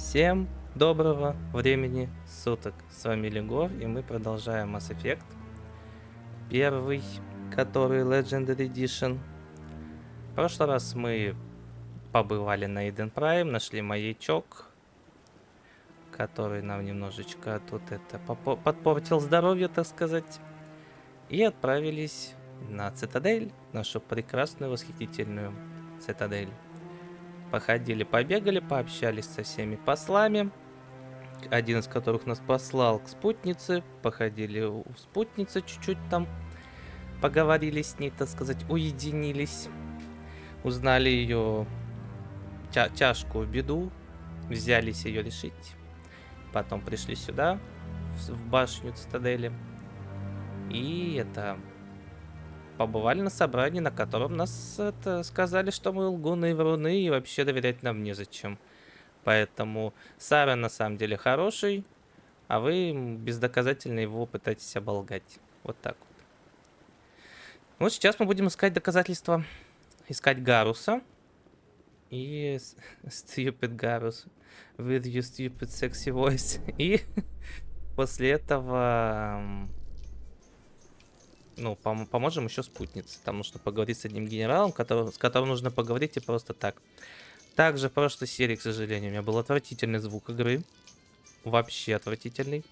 Всем доброго времени суток. С вами Лигор, и мы продолжаем Mass Effect. Первый, который Legendary Edition. В прошлый раз мы побывали на Eden Prime, нашли маячок, который нам немножечко тут это подпортил здоровье, так сказать. И отправились на Цитадель, нашу прекрасную, восхитительную Цитадель. Походили, побегали, пообщались со всеми послами, один из которых нас послал к спутнице. Походили у спутницы, чуть-чуть там поговорили с ней, так сказать, уединились. Узнали ее тяжкую беду, взялись ее решить. Потом пришли сюда, в башню Цитадели. И побывали на собрании, на котором нас сказали, что мы лгуны и вруны, и вообще доверять нам незачем. Поэтому Сара на самом деле хороший, а вы бездоказательно его пытаетесь оболгать. Вот так вот. Вот сейчас мы будем искать доказательства. Искать Гарруса. И stupid Гаррус. With your stupid sexy voice. И после этого... Ну, поможем еще спутнице. Там нужно поговорить с одним генералом, с которым нужно поговорить и просто так. Также в прошлой серии, к сожалению, у меня был отвратительный звук игры. Вообще отвратительный.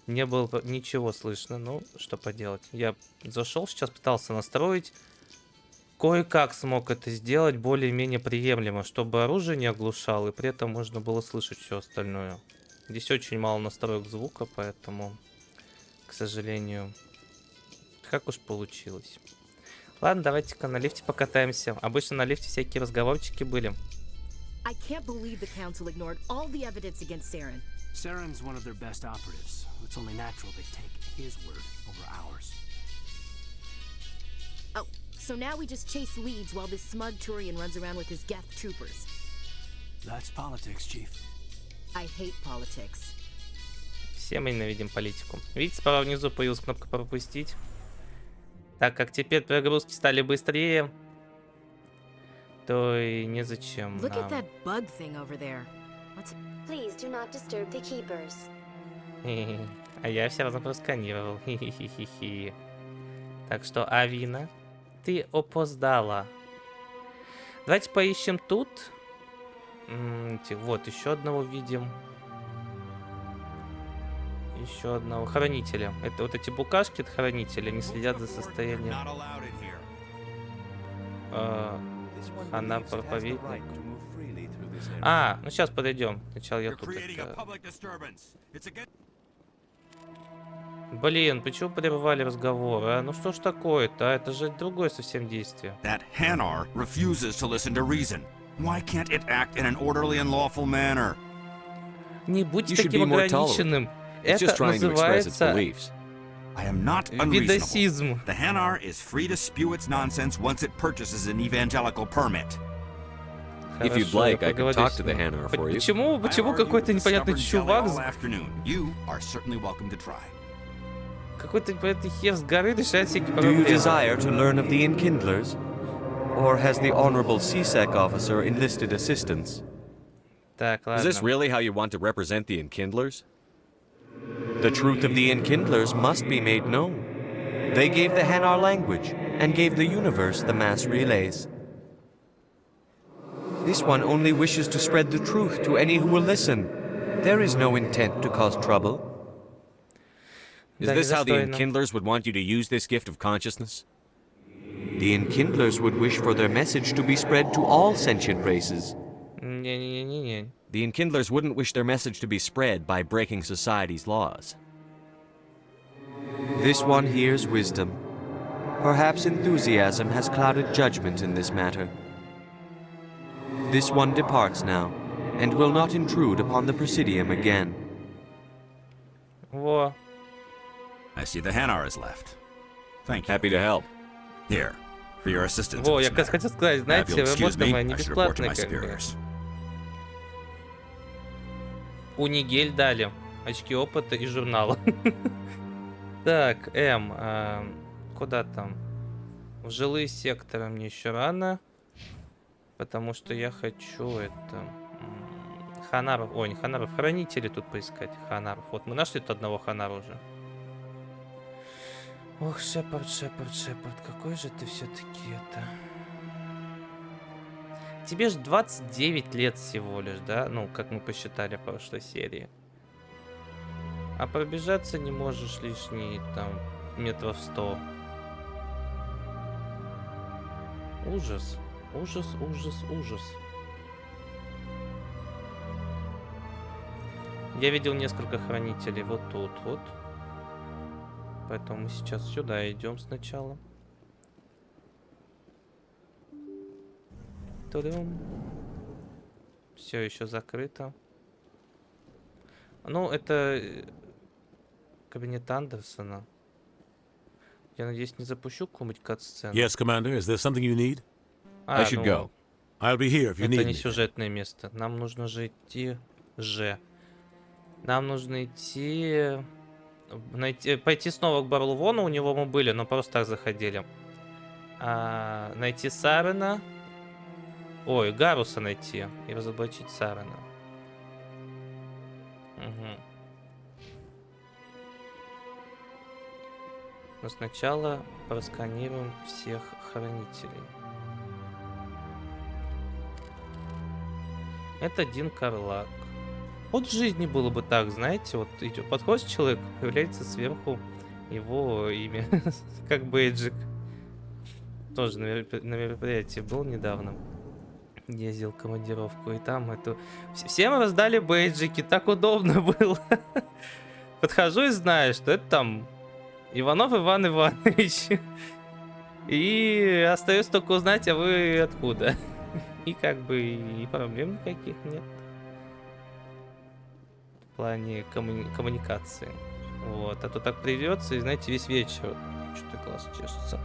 Не было ничего слышно. Ну, что поделать. Я зашел, сейчас пытался настроить. Кое-как смог это сделать более-менее приемлемо, чтобы оружие не оглушало, и при этом можно было слышать все остальное. Здесь очень мало настроек звука, поэтому, к сожалению... Как уж получилось. Ладно, давайте-ка на лифте покатаемся. Обычно на лифте всякие разговорчики были. I can't believe the council ignored all the evidence against Saren. Saren's one of their best operatives. It's only natural they take his word over ours. Oh, so now we just chase leads while this smug Turian runs around with his Geth troopers. That's politics, Chief. I hate politics. Все мы ненавидим политику. Видите, справа внизу появилась кнопка пропустить. Так как теперь прогрузки стали быстрее, то и незачем нам... Look at that bug thing over there. Please do not disturb the keepers. А я все равно просканировал. Хи-хи-хи-хи. Так что, Авина, ты опоздала. Давайте поищем тут. Вот, еще одного видим. Еще одного хранителя. Это вот эти букашки, это хранители, они следят за состоянием. Она проповедник. Ну сейчас подойдем. Сначала я тут. Блин, почему прервали разговор? Ну что ж такое-то? Это же другое совсем действие. That Hanar refuses to listen to reason. Why can't it act in an orderly and lawful manner? Не будь таким ограниченным. Это называется видосизм. The Hanar is free to spew its nonsense once it purchases an evangelical permit. If you'd like, I could talk to the Hanar for you. Почему какой-то непонятный чувак, You are certainly welcome to try. какой-то непонятный хер с горы решает всякие Do you проблемы? desire to learn of the Enkindlers? Or has the Honorable CSEC officer enlisted assistance? Так, Is this ладно. really how you want to represent the Enkindlers? The truth of the Enkindlers must be made known. They gave the Hanar language, and gave the universe the mass relays. This one only wishes to spread the truth to any who will listen. There is no intent to cause trouble. Is this how the Enkindlers would want you to use this gift of consciousness? The Enkindlers would wish for their message to be spread to all sentient races. Не-не-не-не-не. The Enkindlers wouldn't wish their message to be spread by breaking society's laws. This one hears wisdom. Perhaps enthusiasm has clouded judgment in this matter. This one departs now, and will not intrude upon the Presidium again. Во. I see the Hanar is left. Thank you. Happy to help. Here, for your assistance. Во, in я this как matter. хотел сказать, Now, if знаете, you'll excuse работа me, моя не I should report to бесплатная, my как бы. superiors. Унигель дали. Очки опыта и журнала. Так, куда там? В жилые секторы мне еще рано. Потому что я хочу Ханаров. Ой, не Ханаров. Хранители тут поискать. Ханаров. Вот мы нашли тут одного Ханара уже. Ох, Шепард, Шепард, Шепард. Какой же ты все-таки это... Тебе же 29 лет всего лишь, да? Ну, как мы посчитали в прошлой серии. А пробежаться не можешь лишние, там, метров 100. Ужас. Ужас, ужас, ужас. Я видел несколько хранителей вот тут вот. Поэтому мы сейчас сюда идем сначала. Все еще закрыто. Ну, это кабинет Андерсона. Я надеюсь, не запущу какую-нибудь кат-сцену. Yes, Commander. Is there something you need? I should go. I'll be here if you need Это не me. сюжетное место. Нам нужно же идти... Нам нужно идти... Пойти снова к Барлвону. У него мы были, но просто так заходили. Найти Сарена. Ой, Гарруса найти. И разоблачить Сарена. Угу. Но сначала просканируем всех хранителей. Это Дин Карлак. Вот в жизни было бы так, знаете, вот идет, подходит человек, появляется сверху его имя, как бейджик. Тоже на мероприятии был недавно. Ездил в командировку, и там эту... Всем раздали бейджики, так удобно было. Подхожу и знаю, что это там Иванов Иван Иванович. И остается только узнать, а вы откуда. И как бы и проблем никаких нет. В плане коммуникации. Вот. А то так привется, и знаете, весь вечер... Что-то глаз чешется.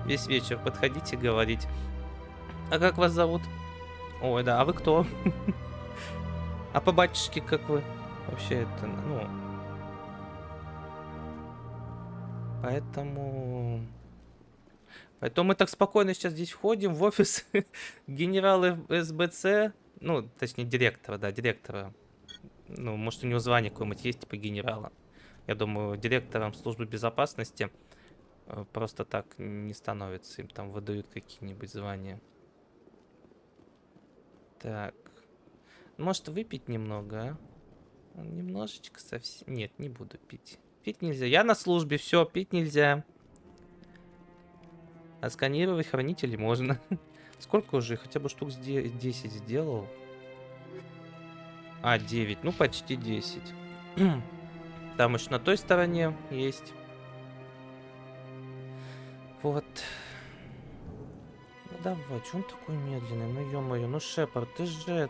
Весь вечер подходите говорить. А как вас зовут? Ой, да, а вы кто? А по батюшке как вы? Вообще это, ну... Поэтому мы так спокойно сейчас здесь входим в офис генерала СБЦ. Ну, точнее, директора, да, директора. Ну, может, у него звание какое-нибудь есть, типа генерала. Я думаю, директором службы безопасности просто так не становится. Им там выдают какие-нибудь звания. Так. Может, выпить немного, а? Немножечко совсем... Нет, не буду пить. Пить нельзя. Я на службе, все, пить нельзя. А сканировать хранителей можно. Сколько уже? Хотя бы штук 10 сделал. 9. Ну, почти 10. Там еще на той стороне есть. Вот. Ну, давай, что он такой медленный? Ну, ё-моё, ну, Шепард, ты же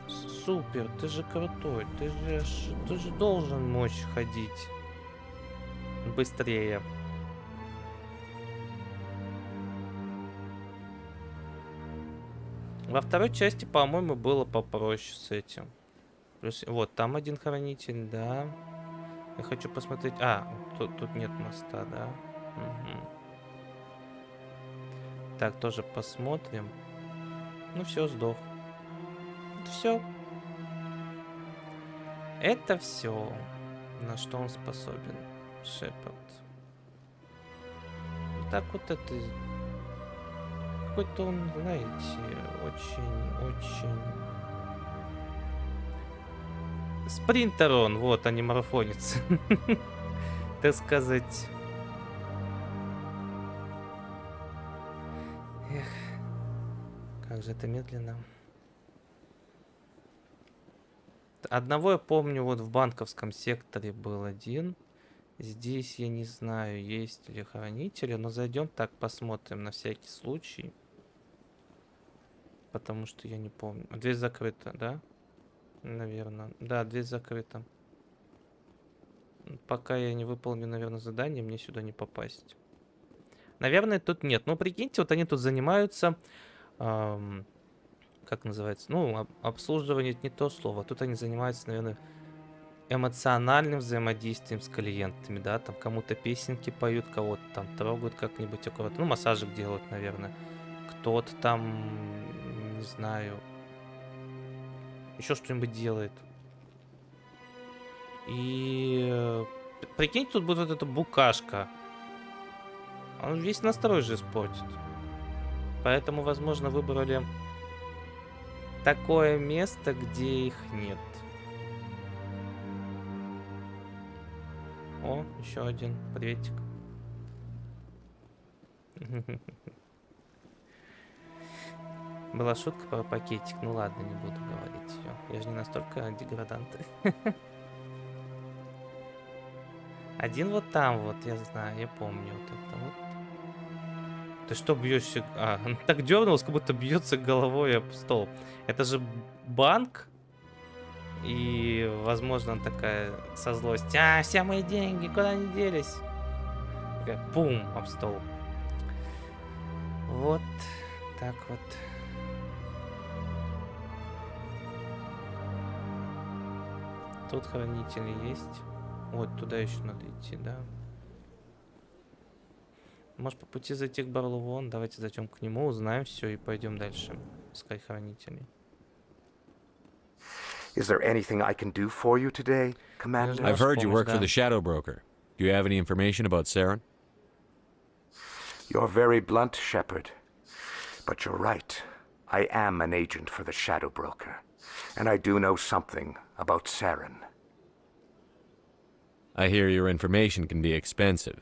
супер, ты же крутой, ты же должен мочь ходить быстрее. Во второй части, по-моему, было попроще с этим. Плюс, вот, там один хранитель, да. Я хочу посмотреть... тут нет моста, да. Угу. Так, тоже посмотрим. Ну все, сдох. Все. Это все, на что он способен, Шепард. Так вот это... Какой-то он, знаете, очень... Спринтер он, вот, а не марафонец. Так сказать. Эх, как же это медленно. Одного я помню, вот в банковском секторе был один. Здесь я не знаю, есть ли хранители, но зайдем так, посмотрим на всякий случай. Потому что я не помню. Дверь закрыта, да? Наверное. Да, дверь закрыта. Пока я не выполню, наверное, задание, мне сюда не попасть. Наверное, тут нет. Ну, прикиньте, вот они тут занимаются... как называется? Ну, обслуживание — это не то слово. Тут они занимаются, наверное, эмоциональным взаимодействием с клиентами, да? Там кому-то песенки поют, кого-то там трогают как-нибудь аккуратно. Ну, массажик делают, наверное. Кто-то там, не знаю, еще что-нибудь делает. И прикиньте, тут будет вот эта букашка. Он весь настрой же испортит. Поэтому, возможно, выбрали такое место, где их нет. О, еще один. Приветик. Была шутка про пакетик. Ну ладно, не буду говорить ее. Я же не настолько деградант. Один вот там вот, я знаю, я помню вот это вот. Ты что бьешься? А, он так дернулся, как будто бьется головой об стол. Это же банк. И, возможно, она такая со злостью. А, все мои деньги, куда они делись? Такая, пум, об стол. Вот так вот. Тут хранители есть. Вот, туда еще надо идти, да. Может, по пути зайти к Барлу вон. Давайте зайдем к нему, узнаем все и пойдем дальше искать хранителей. Is there anything I can do for you today, Commander? I've heard you work for the Shadow Broker. Do you have any information about Saren? You're very blunt, Shepard. But you're right. I am an agent for the Shadow Broker. And I do know something about Saren. I hear your information can be expensive.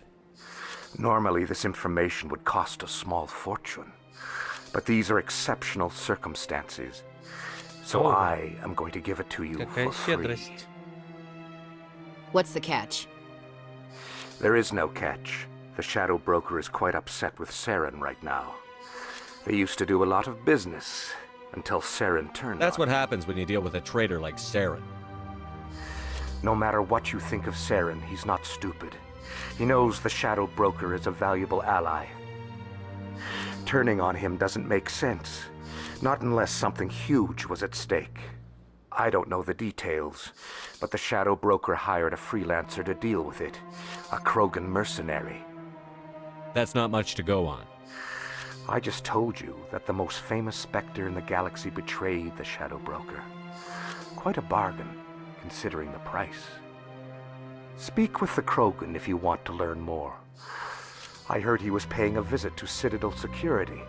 Normally, this information would cost a small fortune. But these are exceptional circumstances. So I am going to give it to you for free. What's the catch? There is no catch. The Shadow Broker is quite upset with Saren right now. They used to do a lot of business until Saren turned That's on what happens when you deal with a traitor like Saren. No matter what you think of Saren, he's not stupid. He knows the Shadow Broker is a valuable ally. Turning on him doesn't make sense. Not unless something huge was at stake. I don't know the details, but the Shadow Broker hired a freelancer to deal with it. A Krogan mercenary. That's not much to go on. I just told you that the most famous specter in the galaxy betrayed the Shadow Broker. Quite a bargain, considering the price. Speak with the Krogan if you want to learn more. I heard he was paying a visit to Citadel security.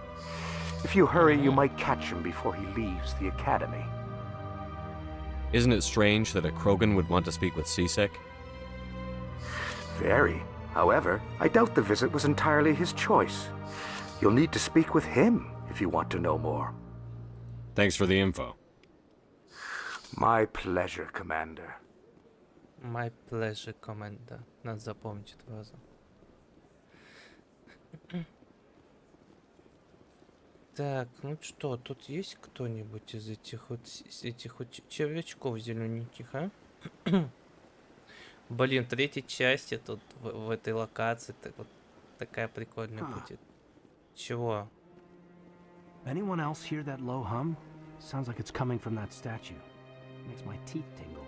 If you hurry, you might catch him before he leaves the Academy. Isn't it strange that a Krogan would want to speak with C-Sec? Very. However, I doubt the visit was entirely his choice. You'll need to speak with him if you want to know more. Thanks for the info. My pleasure, Commander. My pleasure, Commander. Надо запомнить эту фразу. Так, ну что, тут есть кто-нибудь из этих вот червячков зелененьких, а? Блин, третьей части тут в этой локации вот такая прикольная будет. Чего? Anyone else hear that low hum? Sounds like it's coming from that statue. Makes my teeth tingle.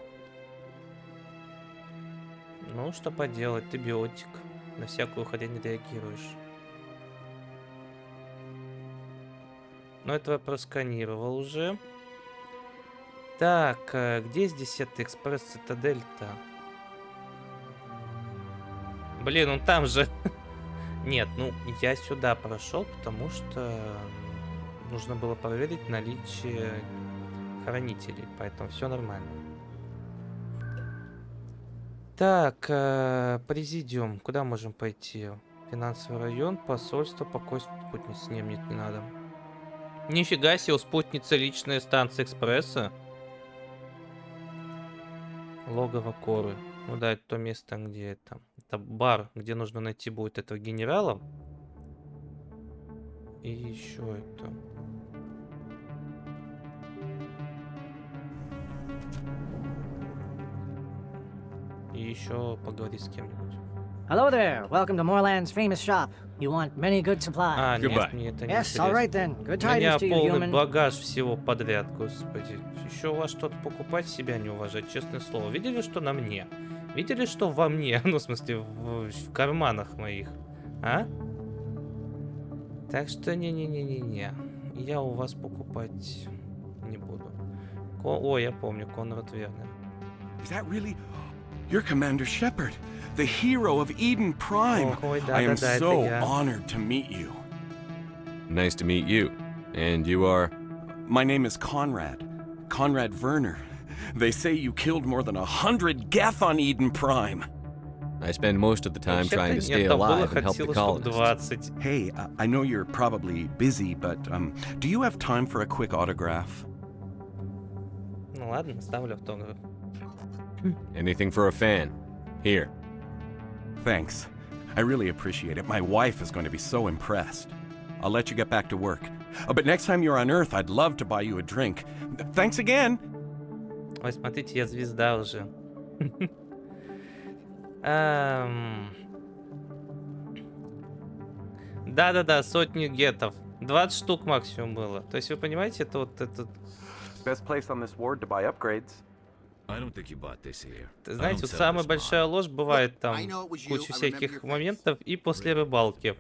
Ну, что поделать, ты биотик. На всякую хрень реагируешь. Но это я просканировал уже. Так, где здесь это экспресс Цитадель-то? Блин, он там же. Нет, ну я сюда прошел, потому что нужно было проверить наличие хранителей, поэтому все нормально. Так, президиум, куда можем пойти? Финансовый район, посольство, покой спутницы. Нет, не надо. Нифига себе, у спутницы личная станция экспресса. Логово Коры. Ну да, это то место, где это. Это бар, где нужно найти будет этого генерала. И еще это. И еще поговорить с кем-нибудь. Hello there. Welcome to Moorland's famous shop. You want many good supplies. А, нет, мне это не Yes, all right then. Good tidings to you, полный human. багаж всего подряд, господи. Еще у вас что-то покупать, себя не уважать, честное слово. Видели, что на мне? Видели, что во мне? Ну, в смысле, в карманах моих. А? Так что не-не-не-не-не. Я у вас покупать не буду. О, я помню, Конрад Вернер. Is that really? You're Commander Shepard, the hero of Eden Prime. Ой, I am да-да-да, это so я. honored to meet you. Nice to meet you. And you are? My name is Conrad. Conrad Werner. They say you killed more than 100 Geth on Eden Prime. I spend most of the time trying to stay Нет, там было alive and help the хоть силы штук colonists. 20. Hey, I know you're probably busy, but do you have time for a quick autograph? Ну ладно, ставлю автограф. Anything for a fan. Here. Thanks. I really appreciate it. My wife is going to be so impressed. I'll let you get back to work. But next time you're on Earth, I'd love to buy you a drink. Thanks again! Ой, смотрите, я звезда уже. Да-да-да, сотни гетов. 20 штук максимум было. То есть вы понимаете, это вот этот... Best place on this ward to buy upgrades. I don't think you bought this here. Знаете, вот самая большая ложь бывает там куча всяких моментов и после рыбалки.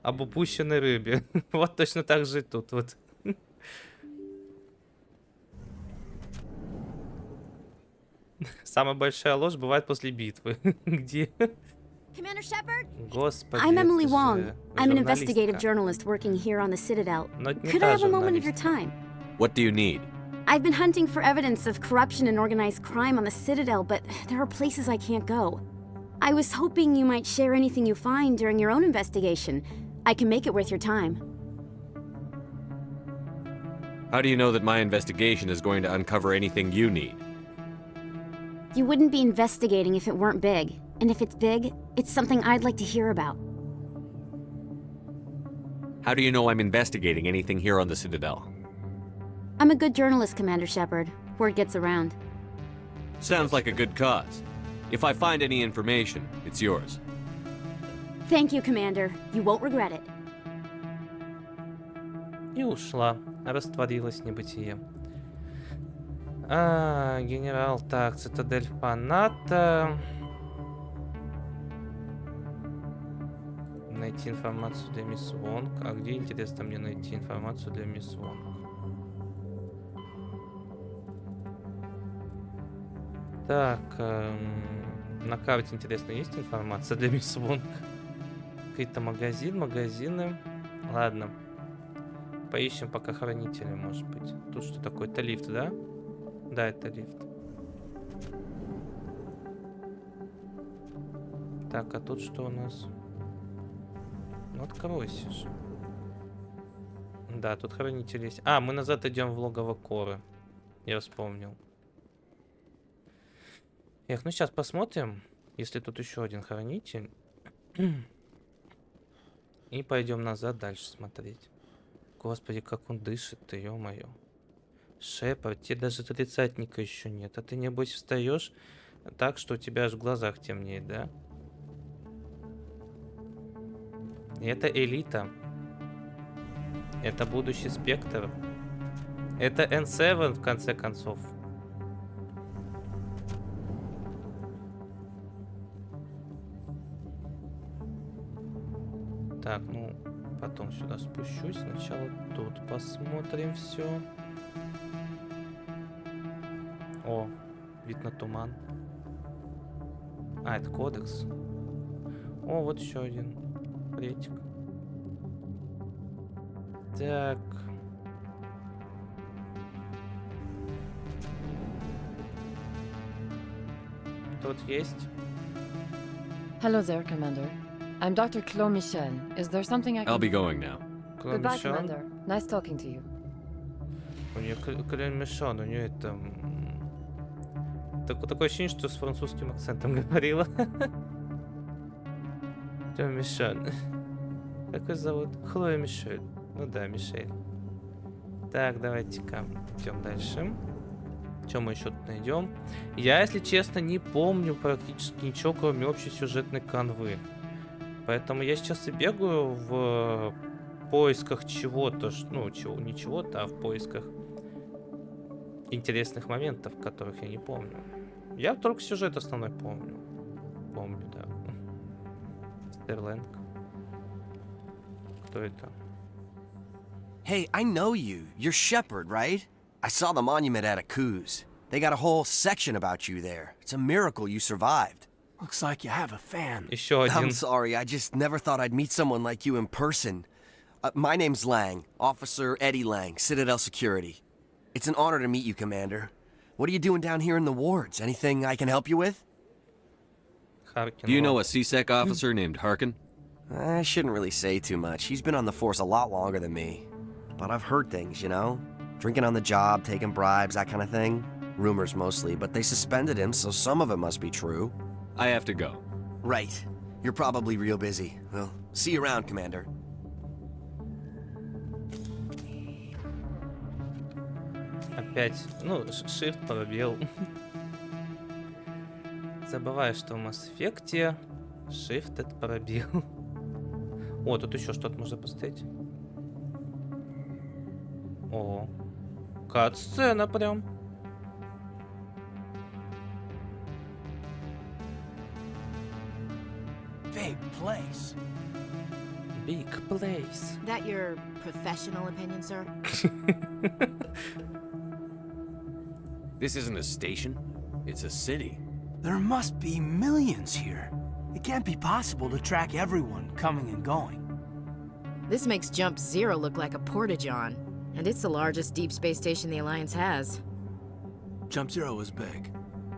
Об упущенной рыбе. Вот точно так же и тут вот. Самая большая ложь бывает после битвы. Где? Commander Shepard? Господи, I'm Emily это Wong. же I'm an investigative журналистка. journalist working here on the Citadel. Но это не Could та I have a moment of your журналистка. time? What do you need? I've been hunting for evidence of corruption and organized crime on the Citadel, but there are places I can't go. I was hoping you might share anything you find during your own investigation. I can make it worth your time. How do you know that my investigation is going to uncover anything you need? You wouldn't be investigating if it weren't big. And if it's big, it's something I'd like to hear about. How do you know I'm investigating anything here on the Citadel? I'm a good journalist, Commander Shepard. Word gets around. Sounds like a good cause. If I find any information, it's yours. Thank you, Commander. You won't regret it. И ушла. Растворилась в небытие. Генерал, так, Цитадель фаната. Найти информацию для мисс Вонг. А где, интересно, мне найти информацию для мисс Вонг? Так, на карте, интересно, есть информация для мисс Вонг? Какой-то магазины. Ладно. Поищем пока хранители, может быть. Тут что такое? Это лифт, да? Да, это лифт. Так, а тут что у нас? Ну, откройся же. Да, тут хранитель есть. А, мы назад идем в Логово Коры. Я вспомнил. Эх, ну сейчас посмотрим, если тут еще один хранитель. И пойдем назад дальше смотреть. Господи, как он дышит-то, ё-моё. Шепард, тебе даже тридцатника еще нет. А ты, небось, встаешь так, что у тебя аж в глазах темнеет, да? И это элита. Это будущий спектр. Это N7, в конце концов. Так, ну, потом сюда спущусь. Сначала тут посмотрим все. О, вид на туман. А, это кодекс. О, вот еще один претик. Так. Тут есть. Hello there, Commander. I'm Dr. Mishel. Is there something I can... I'll be going now. Goodbye, Commander. Nice talking to you. У нее Мишель, у нее это... Такое ощущение, что с французским акцентом говорила. Мишель. Как ее зовут? Хлоя Мишель. Ну да, Мишель. Так, давайте-ка идем дальше. Что мы еще тут найдем? Я, если честно, не помню практически ничего, кроме общей сюжетной канвы. Поэтому я сейчас и бегаю в поисках чего-то, ну, не чего-то, а в поисках интересных моментов, которых я не помню. Я только сюжет основной помню. Помню, да. Стерлинг. Кто это? Hey, I know you. You're Shepard, right? I saw the monument at Aku's. They got a whole section about you there. It's a miracle you survived. Looks like you have a fan. Еще один. I'm sorry, I just never thought I'd meet someone like you in person. My name's Lang, Officer Eddie Lang, Citadel Security. It's an honor to meet you, Commander. What are you doing down here in the wards? Anything I can help you with? Do you know a CSEC officer named Harkin? I shouldn't really say too much. He's been on the force a lot longer than me. But I've heard things, you know? Drinking on the job, taking bribes, that kind of thing. Rumors mostly, but they suspended him, so some of it must be true. I have to go. Right. You're probably real busy. Well, see you around, Commander. Опять. Ну, shift пробел. Забываю, что в Mass Effect shift это пробел. О, тут еще что-то можно поставить. О, кат-сцена прям. Big place. Big place. That your professional opinion, sir? This isn't a station. It's a city. There must be millions here. It can't be possible to track everyone coming and going. This makes Jump Zero look like a porta-john, and it's the largest deep space station the Alliance has. Jump Zero is big,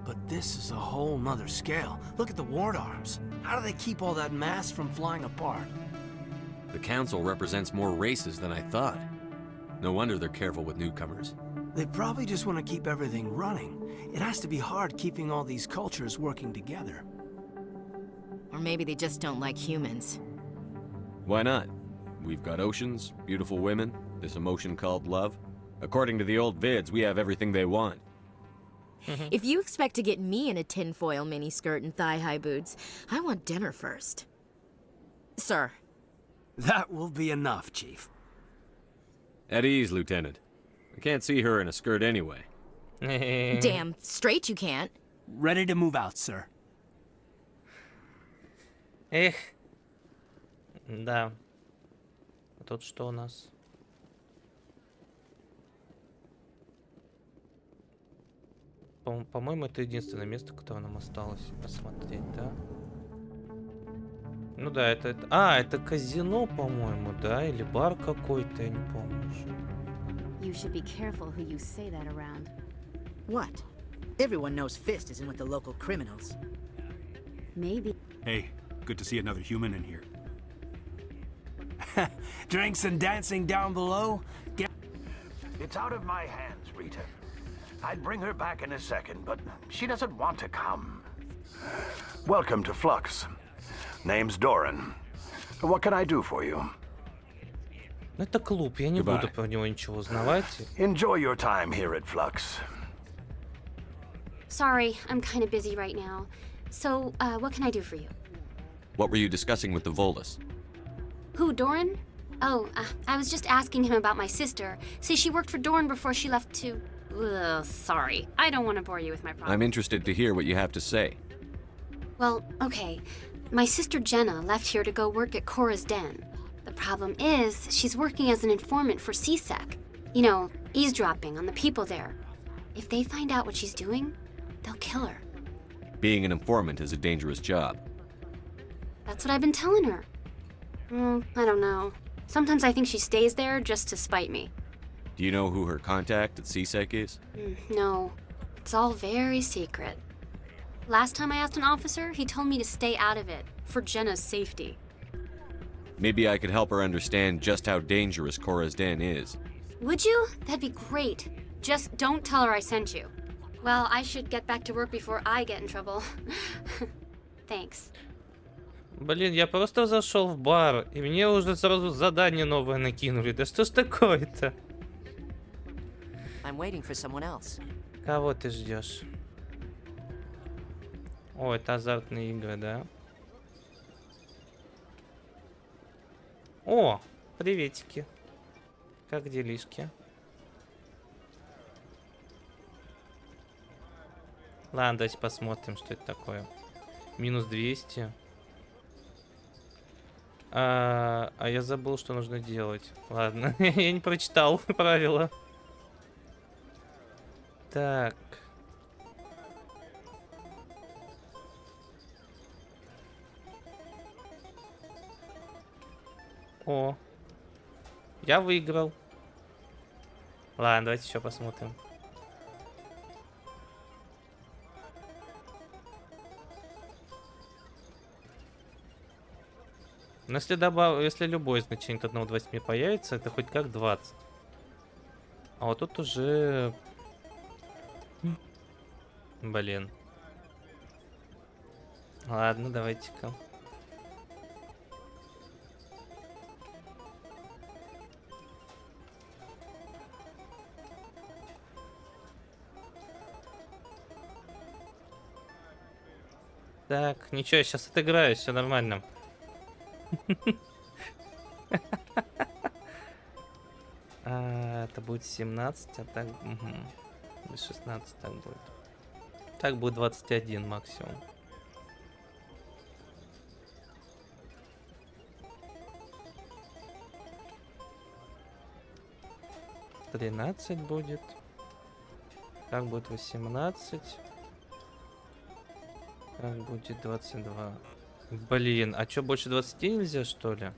but this is a whole nother scale. Look at the ward arms. How do they keep all that mass from flying apart? The council represents more races than I thought. No wonder they're careful with newcomers. They probably just want to keep everything running. It has to be hard keeping all these cultures working together. Or maybe they just don't like humans. Why not? We've got oceans, beautiful women, this emotion called love. According to the old vids, we have everything they want. If you expect to get me in a tinfoil miniskirt and thigh-high boots, I want dinner first. Sir. That will be enough, Chief. At ease, Lieutenant. I can't see her in a skirt anyway. Damn straight you can't. Ready to move out, sir. Эх. Да. А тут что у нас? По-моему, это единственное место, которое нам осталось посмотреть, да? Ну да, это... А, это казино, по-моему, да? Или бар какой-то, я не помню уже. You should be careful who you say that around. What? Everyone knows Fist is in with the local criminals. Maybe. Hey, good to see another human in here. Drinks and dancing down below? It's out of my hands, Rita. I'd bring her back in a second, but she doesn't want to come. Welcome to Flux. Name's Doran. What can I do for you? Это клуб, я не буду про него ничего узнавать. Enjoy your time here at Flux. Sorry, I'm kind of busy right now. So, what can I do for you? What were you discussing with the Volus? Who, Doran? Oh, I was just asking him about my sister. See, she worked for Doran before she left to... Ugh, sorry. I don't want to bore you with my problems. I'm interested to hear what you have to say. Well, okay. My sister Jenna left here to go work at Cora's Den. The problem is, she's working as an informant for CSEC. You know, eavesdropping on the people there. If they find out what she's doing, they'll kill her. Being an informant is a dangerous job. That's what I've been telling her. I don't know. Sometimes I think she stays there just to spite me. Do you know who her contact at CSEC is? No. It's all very secret. Last time I asked an officer, he told me to stay out of it, for Jenna's safety. Maybe I could help her understand just how dangerous Cora's Den is. Would you? That'd be great. Just don't tell her I sent you. Well, I should get back to work before I get in trouble. Thanks. Блин, я просто зашел в бар, и мне уже сразу задание новое накинули. Да что ж такое-то? I'm waiting for someone else. Кого ты ждешь? О, это азартные игры, да? О, приветики. Как делишки? Ладно, давайте посмотрим, что это такое. Минус 200. А я забыл, что нужно делать. Ладно, я не прочитал правила. Так. О. Я выиграл. Ладно, давайте еще посмотрим. Но если любое значение от 1 до 8 появится, это хоть как 20. А вот тут уже... Блин. Ладно, давайте-ка. Так, ничего, я сейчас отыграю, все нормально. Это будет 17, а так... Угу. 16 так будет. Так будет 21 максимум. $13 будет. Так будет 18. Так будет 22. Блин, а что, больше 20 нельзя, что ли?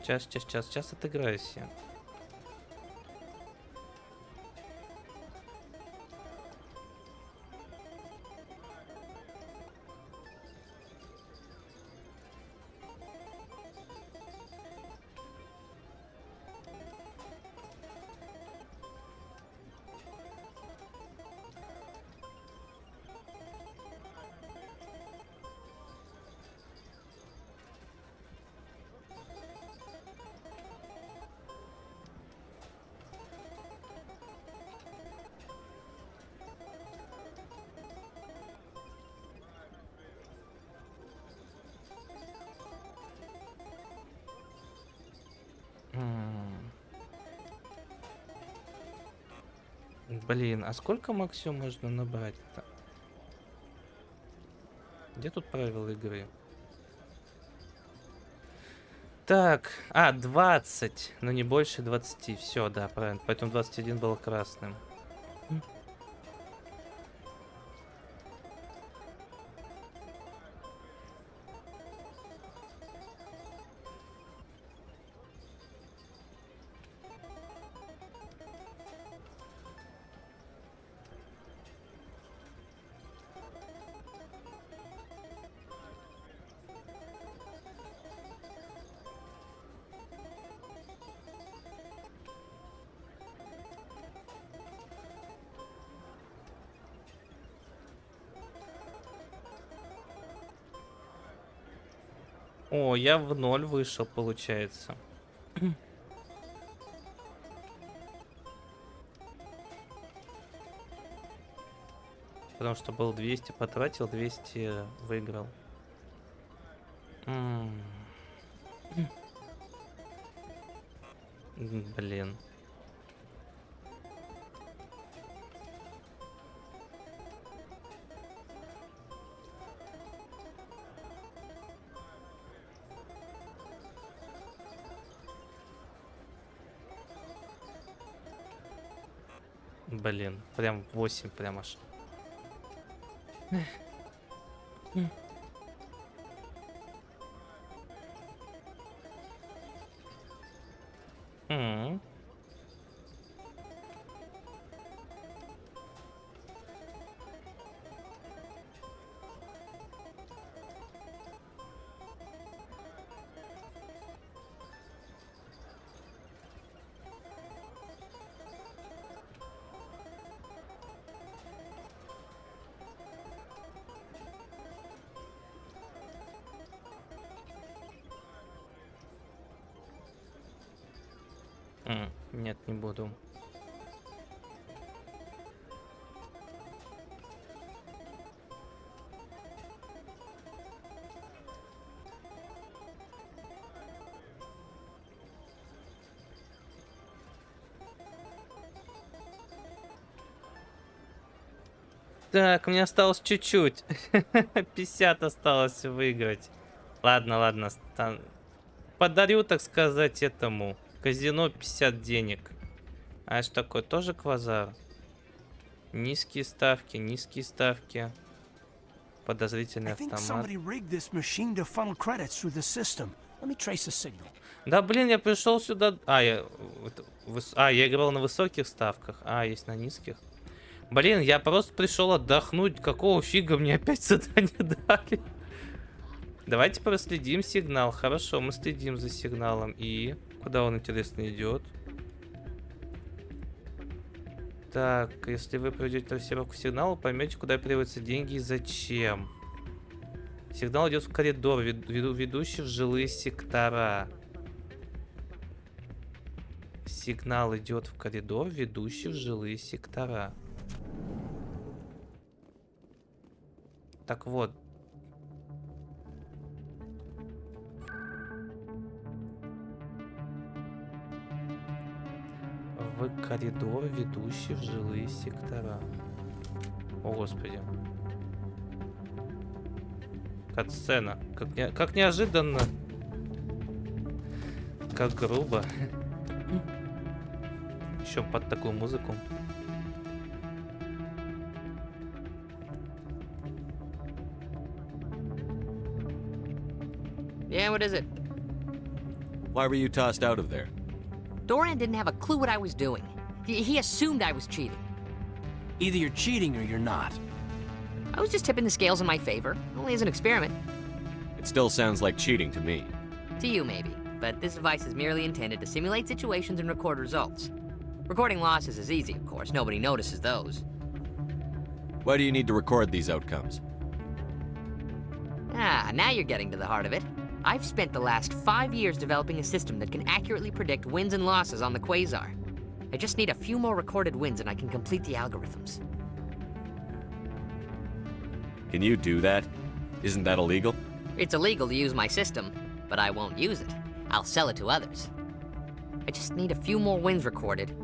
Сейчас отыграюсь я. Блин, а сколько максимум можно набрать-то? Где тут правила игры? Так, 20, но не больше 20. Все, да, правильно. Поэтому 21 был красным. О, я в 0 вышел, получается. Потому что был 200, потратил, 200 выиграл. Блин. Блин, прям 8, прям аж. Нет, не буду. Так, мне осталось чуть-чуть. 50 осталось выиграть. Ладно, ладно. Подарю, так сказать, этому казино 50 денег. А что такое? Тоже квазар? Низкие ставки, низкие ставки. Подозрительный автомат. Да блин, я пришел сюда. Я играл на высоких ставках. Есть на низких. Блин, я просто пришел отдохнуть. Какого фига мне опять задание дали? Давайте проследим сигнал. Хорошо, мы следим за сигналом. И куда он, интересно, идет? Так, если вы пройдете трассировку сигнала, поймете, куда переводятся деньги и зачем. Сигнал идет в коридор, ведущий в жилые сектора. Сигнал идет в коридор, ведущий в жилые сектора. Так вот. В коридор, ведущий в жилые сектора. О, господи. Кат-сцена. Как неожиданно. Как грубо. Еще под такую музыку. Yeah, what is it? Why were you tossed out of there? Doran didn't have a clue what I was doing. He assumed I was cheating. Either you're cheating or you're not. I was just tipping the scales in my favor, only as an experiment. It still sounds like cheating to me. To you, maybe. But this device is merely intended to simulate situations and record results. Recording losses is easy, of course. Nobody notices those. Why do you need to record these outcomes? Now you're getting to the heart of it. I've spent the last 5 years developing a system that can accurately predict wins and losses on the Quasar. I just need a few more recorded wins and I can complete the algorithms. Can you do that? Isn't that illegal? It's illegal to use my system, but I won't use it. I'll sell it to others. I just need a few more wins recorded.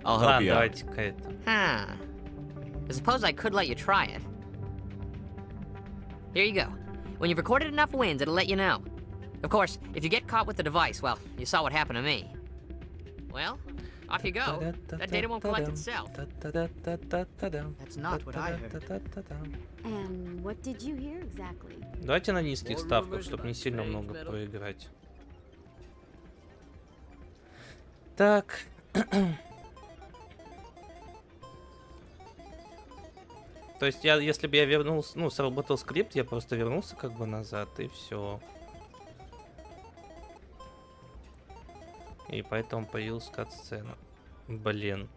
I'll help you out. I suppose I could let you try it. Here you go. When you've recorded enough wins, it'll let you know. Of course, if you get caught with the device, well, you saw what happened to me. Well, off you go. That data won't collect itself. That's not what I heard. And what did you hear exactly? Давайте на низких ставках, чтобы не сильно много проиграть. Так. То есть если бы я вернулся, сработал скрипт, я просто вернулся как бы назад и все. И поэтому появилась кат-сцена. Блин.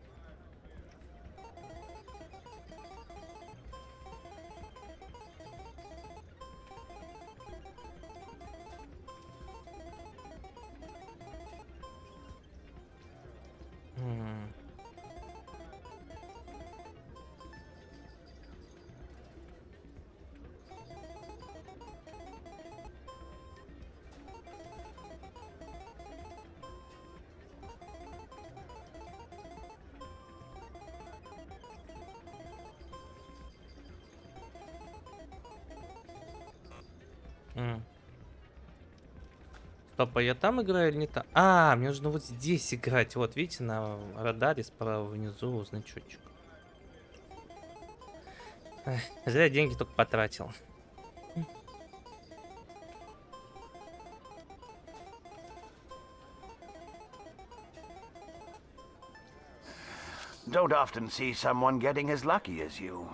Стоп, я там играю или не там? Мне нужно вот здесь играть. Вот, видите, на радаре справа внизу значочек. Зря деньги только потратил. Don't often see someone getting as lucky as you.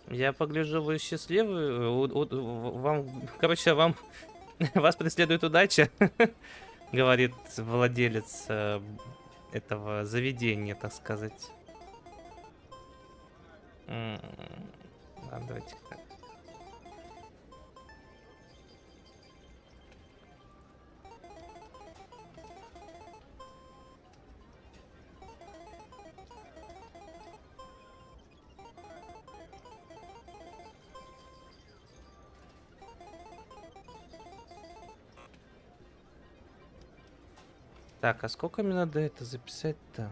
Я погляжу, вы счастливы. Вас преследует удача, говорит владелец этого заведения, так сказать. Ладно, давайте так. Так, а сколько мне надо это записать-то?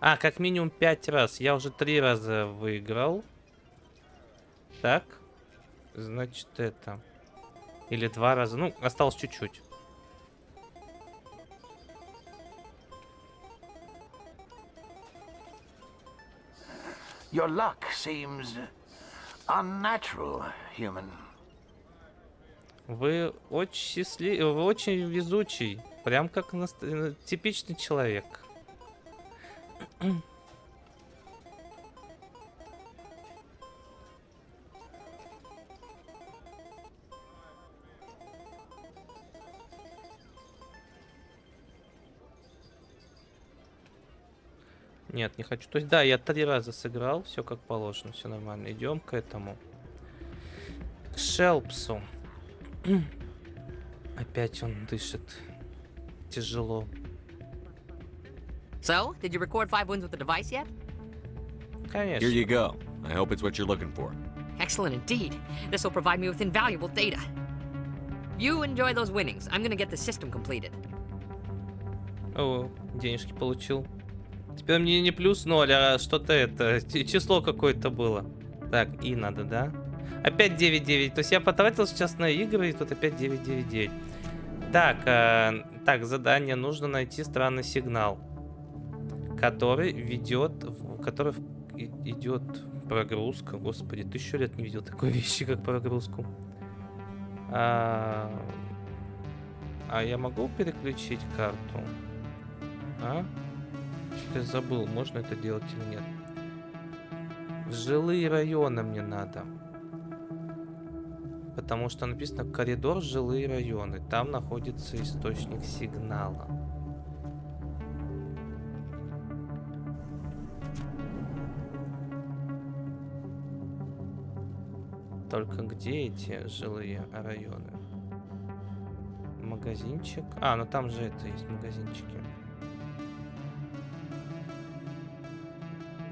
А, как минимум 5 раз. Я уже 3 раза выиграл. Так. Значит, это... Или 2 раза. Ну, осталось чуть-чуть. Your luck seems unnatural, human. Вы очень вы очень везучий. Прям как типичный человек. Нет, не хочу. То есть, да, я 3 раза сыграл, все как положено, все нормально. Идем к этому. К Шелпсу. Опять он дышит. Тяжело. So, did you record 5 wins with the device yet? Конечно. Here you go. I hope it's what you're looking for. Excellent indeed. This will provide me with invaluable data. You enjoy those winnings. I'm gonna get the system completed. О, денежки получил. Теперь мне не плюс 0, а что-то это, число какое-то было. Так, и надо, да? Опять 9-9. То есть я потратил сейчас на игры, и тут опять 9-9-9. Так, так, задание. Нужно найти странный сигнал, который ведет, который идет прогрузка. Господи, 1000 лет не видел такой вещи, как прогрузку. А я могу переключить карту? А? Что-то я забыл, можно это делать или нет. В жилые районы мне надо. Потому что написано коридор, жилые районы. Там находится источник сигнала. Только где эти жилые районы? Магазинчик. А, ну там же это есть магазинчики.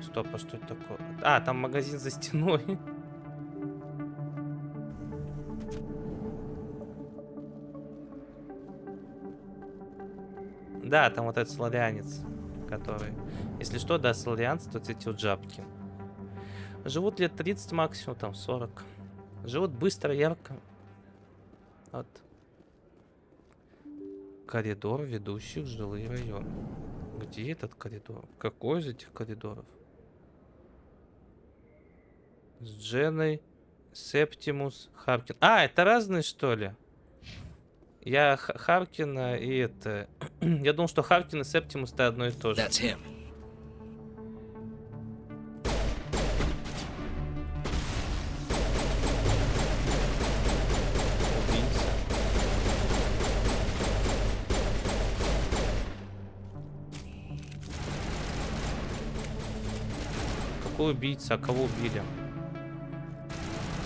Стоп, а что это такое? А, там магазин за стеной. Да, там вот этот славянец, который... Если что, да, славянцы, тут эти вот жабки. Живут лет 30 максимум, там 40. Живут быстро, ярко. Вот. Коридор, ведущий в жилые районы. Где этот коридор? Какой из этих коридоров? С Дженой, Септимус, Харкин. А, это разные, что ли? Я Харкина и это... Я думал, что Харкин и Септимус это одно и то же. Какой убийца? А кого убили?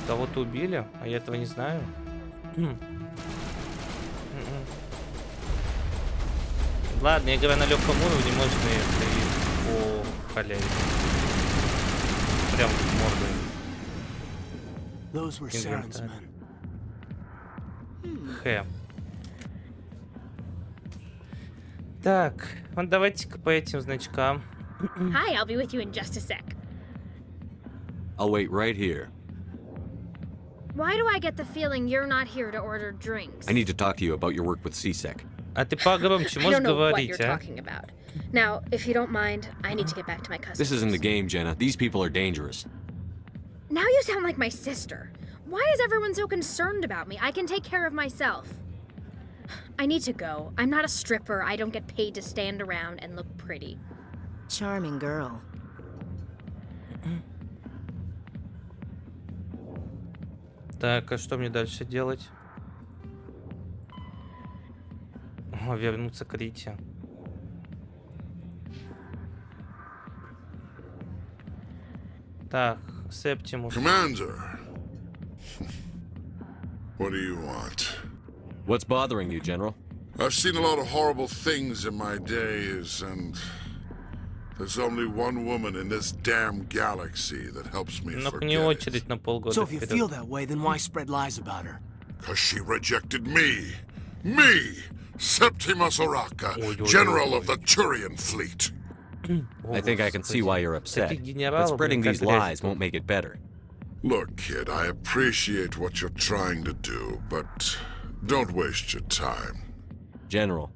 Кого-то убили? А я этого не знаю. Ладно, я играю на легком уровне, можно это и по халяве. Прям мордой. Х. Так, вот давайте-ка по этим значкам. Hi, I'll be with you in just a sec. I'll wait right here. Why do I get the feeling you're not here to order drinks? I need to talk to you about your work with CSEC. А ты погромче можешь говорить, а? Now, if you don't mind, I need to get back to my customers. This isn't a game, Jenna. These people are dangerous. Now you sound like my sister. Why is everyone so concerned about me? I can take care of myself. I need to go. I'm not a stripper. I don't get paid to stand around and look pretty. Charming girl. Так, а что мне дальше делать? О, вернуться к Рите. Так, Септимус. Commander, what do you want? What's bothering you, General? I've seen a lot of horrible things in my days, and there's only one woman in this damn galaxy that helps me forget it. So if you feel that way, then why spread lies about her? Because she rejected me. Me! Septimus Oraka, General of the Turian Fleet. I think I can see why you're upset, but spreading these lies won't make it better. Look, kid, I appreciate what you're trying to do, but don't waste your time. General,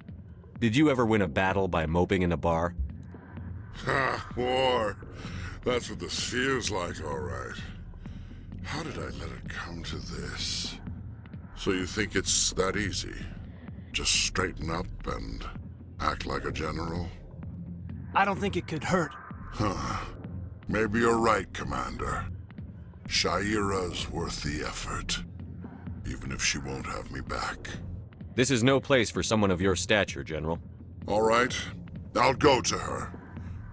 did you ever win a battle by moping in a bar? Ha, war. That's what this feels like, all right. How did I let it come to this? So you think it's that easy? Just straighten up and act like a general? I don't think it could hurt. Huh. Maybe you're right, Commander. Shaira's worth the effort, even if she won't have me back. This is no place for someone of your stature, General. All right, I'll go to her,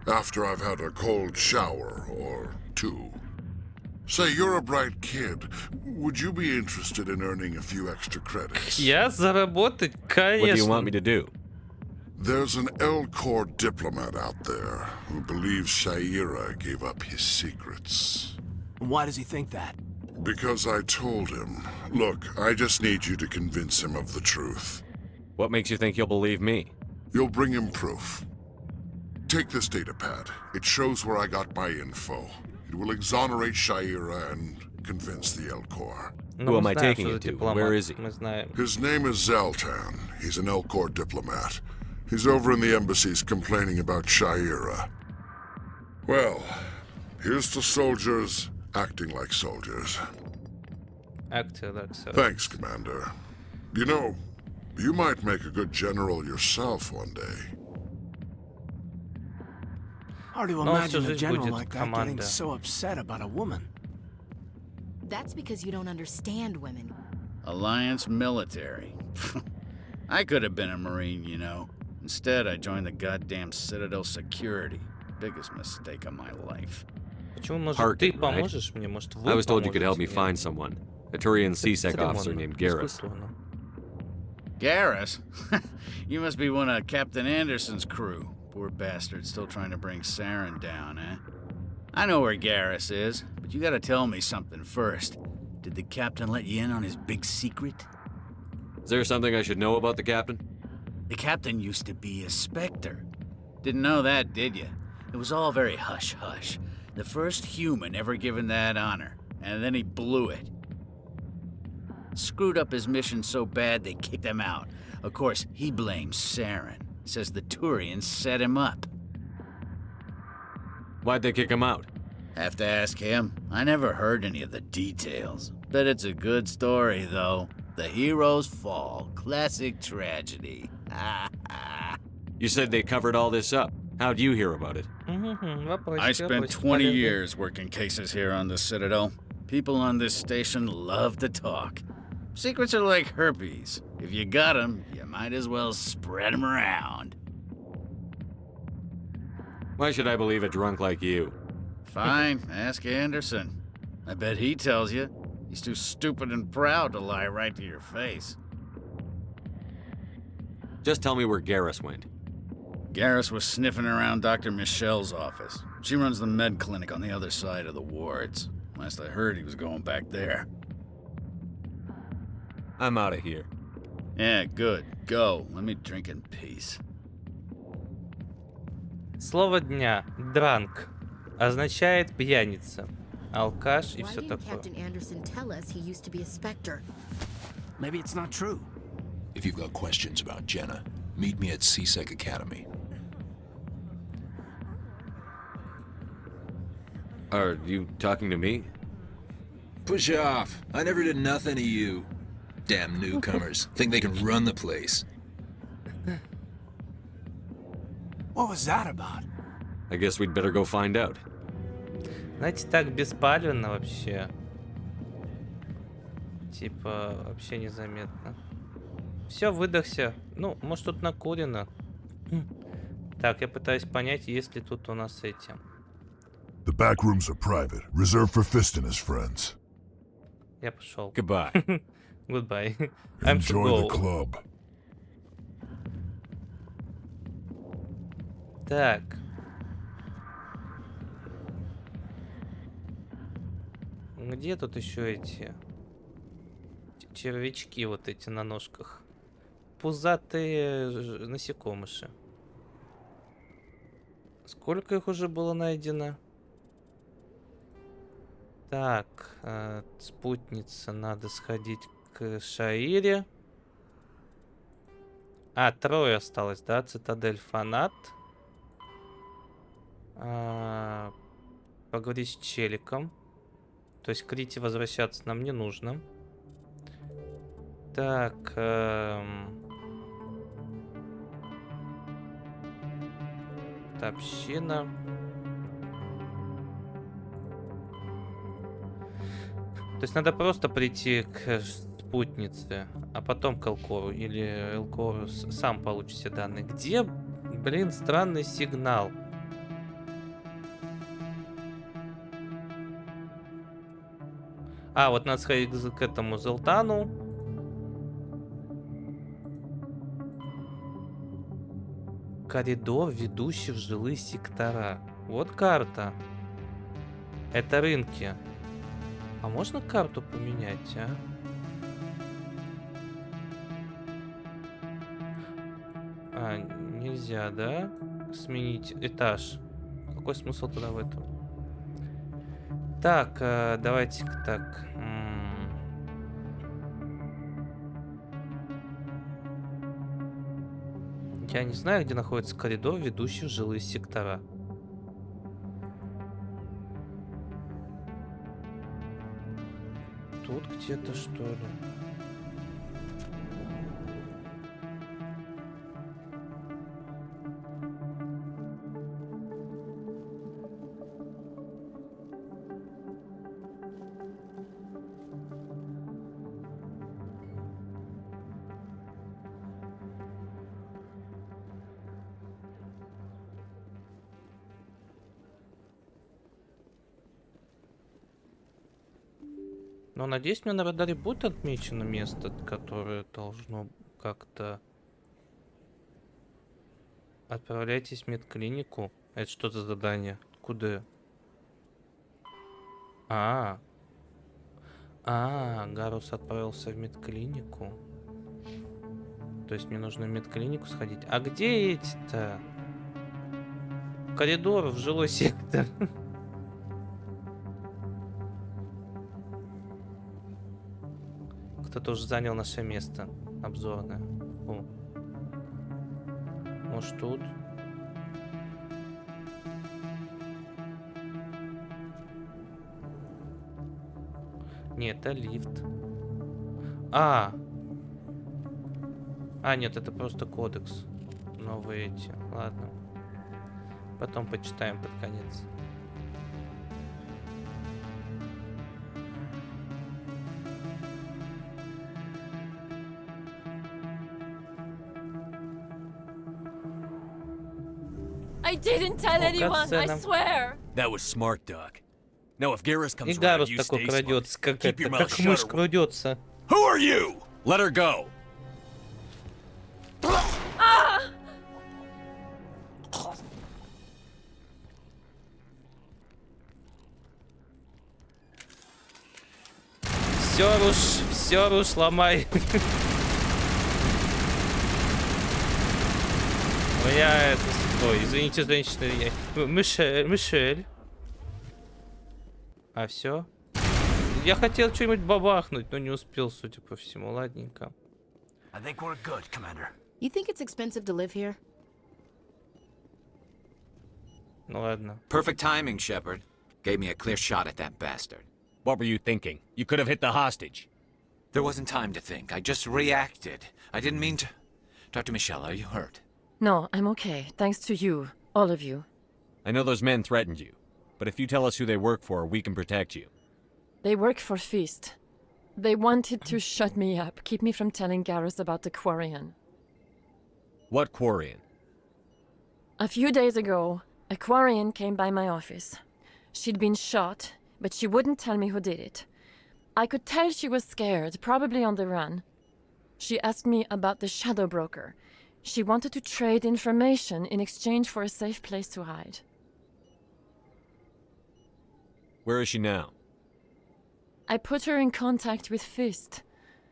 after I've had a cold shower or two. Say, you're a bright kid. Would you be interested in earning a few extra credits? Я заработать, конечно. What do you want me to do? There's an Elcor diplomat out there who believes Shaira gave up his secrets. Why does he think that? Because I told him. Look, I just need you to convince him of the truth. What makes you think he'll believe me? You'll bring him proof. Take this data pad. It shows where I got my info. It will exonerate Shaira and convince the Elcor. Who am I taking it to? Where is he? His name is Zaltan. He's an Elcor diplomat. He's over in the embassies complaining about Shaira. Well, here's to soldiers acting like soldiers. Acting like soldiers. Thanks, Commander. You know, you might make a good general yourself one day. Hard to imagine a general like that getting so upset about a woman. That's because you don't understand women. Alliance military. I could have been a Marine, you know. Instead, I joined the goddamn Citadel security. Biggest mistake of my life. Ты поможешь мне? Может, вы I was told you could help me поможете find мне? someone. A Turian CSEC officer named Garrus. Garrus? You must be one of Captain Anderson's crew. Poor bastard still trying to bring Saren down, eh? I know where Garrus is, but you gotta tell me something first. Did the captain let you in on his big secret? Is there something I should know about the captain? The captain used to be a Spectre. Didn't know that, did you? It was all very hush-hush. The first human ever given that honor, and then he blew it. Screwed up his mission so bad they kicked him out. Of course, he blames Saren. Says the Turians set him up. Why'd they kick him out? Have to ask him. I never heard any of the details. Bet it's a good story, though. The hero's fall. Classic tragedy. You said they covered all this up. How'd you hear about it? I spent 20 years working cases here on the Citadel. People on this station love to talk. Secrets are like herpes. If you got them, you might as well spread them around. Why should I believe a drunk like you? Fine, ask Anderson. I bet he tells you. He's too stupid and proud to lie right to your face. Just tell me where Garrus went. Garrus was sniffing around Dr. Michelle's office. She runs the med clinic on the other side of the wards. Last I heard, he was going back there. I'm out of here. Yeah, good. Go. Let me drink in peace. Слово дня «дранк» означает пьяница, алкаш и все такое. Captain Anderson tell us he used to be a Spectre? Maybe it's not true. If you've got questions about Jenna, meet me at CSEC Academy. Are you talking to me? Push off. I never did nothing to you. Damn newcomers. Think they can run the place. What was that about? I guess we'd better go find out. Знаете, так беспалевно вообще. Типа, вообще незаметно. Все, выдохся. Ну, может, тут накурено. Так, я пытаюсь понять, есть ли тут у нас эти. The back rooms are private, reserved for Fist and his friends. Я пошел. Goodbye. Goodbye. I'm to Enjoy the go. club. Так. Где тут еще эти червячки вот эти на ножках? Пузатые насекомыши. Сколько их уже было найдено? Так, спутница, надо сходить к Шаире. А, 3 осталось, да? Цитадель, фанат. Поговорить с Челиком. То есть к Рите возвращаться нам не нужно. Так. Община. То есть надо просто прийти к спутнице, а потом к Элкору. Или Элкору сам получит все данные. Где, блин, странный сигнал? А, вот надо сходить к этому Золтану. Коридор, ведущий в жилые сектора. Вот карта. Это рынки. А можно карту поменять, а? А, нельзя, да? Сменить этаж. Какой смысл тогда в этом? Так, давайте-ка так. Я не знаю, где находится коридор, ведущий в жилые сектора. Тут где-то, что ли? Но надеюсь, мне на радаре будет отмечено место, которое должно как-то... Отправляйтесь в медклинику. Это что за задание? Куда? Гаррус отправился в медклинику. То есть мне нужно в медклинику сходить. А где эти-то? Коридор в жилой сектор. Кто-то уже занял наше место обзорное. О. Может тут? Нет, это лифт. Нет, это просто кодекс. Новые эти. Ладно. Потом почитаем под конец. I didn't tell anyone, I swear. That was smart, Doc. Now if Garrus comes И around, Гаррус you такой stay крадется, smart. Keep your mouth как мышь shut. крадется. Who are you? Let her go. Все руш, ломай. Я это... Ой, извините, женщины. Мишель. А все? Я хотел что-нибудь бабахнуть, но не успел, судя по всему. Ладненько. I think we're good, Commander. You think it's expensive to live here? Ну ладно. Perfect timing, Shepard. Gave me a clear shot at that bastard. What were you thinking? You could have hit the hostage. There wasn't time to think. I just reacted. I didn't mean to... Dr. Mishel, are you hurt? No, I'm okay. Thanks to you. All of you. I know those men threatened you, but if you tell us who they work for, we can protect you. They work for Feast. They wanted to shut me up, keep me from telling Garrus about the Quarian. What Quarian? A few days ago, a Quarian came by my office. She'd been shot, but she wouldn't tell me who did it. I could tell she was scared, probably on the run. She asked me about the Shadow Broker. She wanted to trade information in exchange for a safe place to hide. Where is she now? I put her in contact with Fist.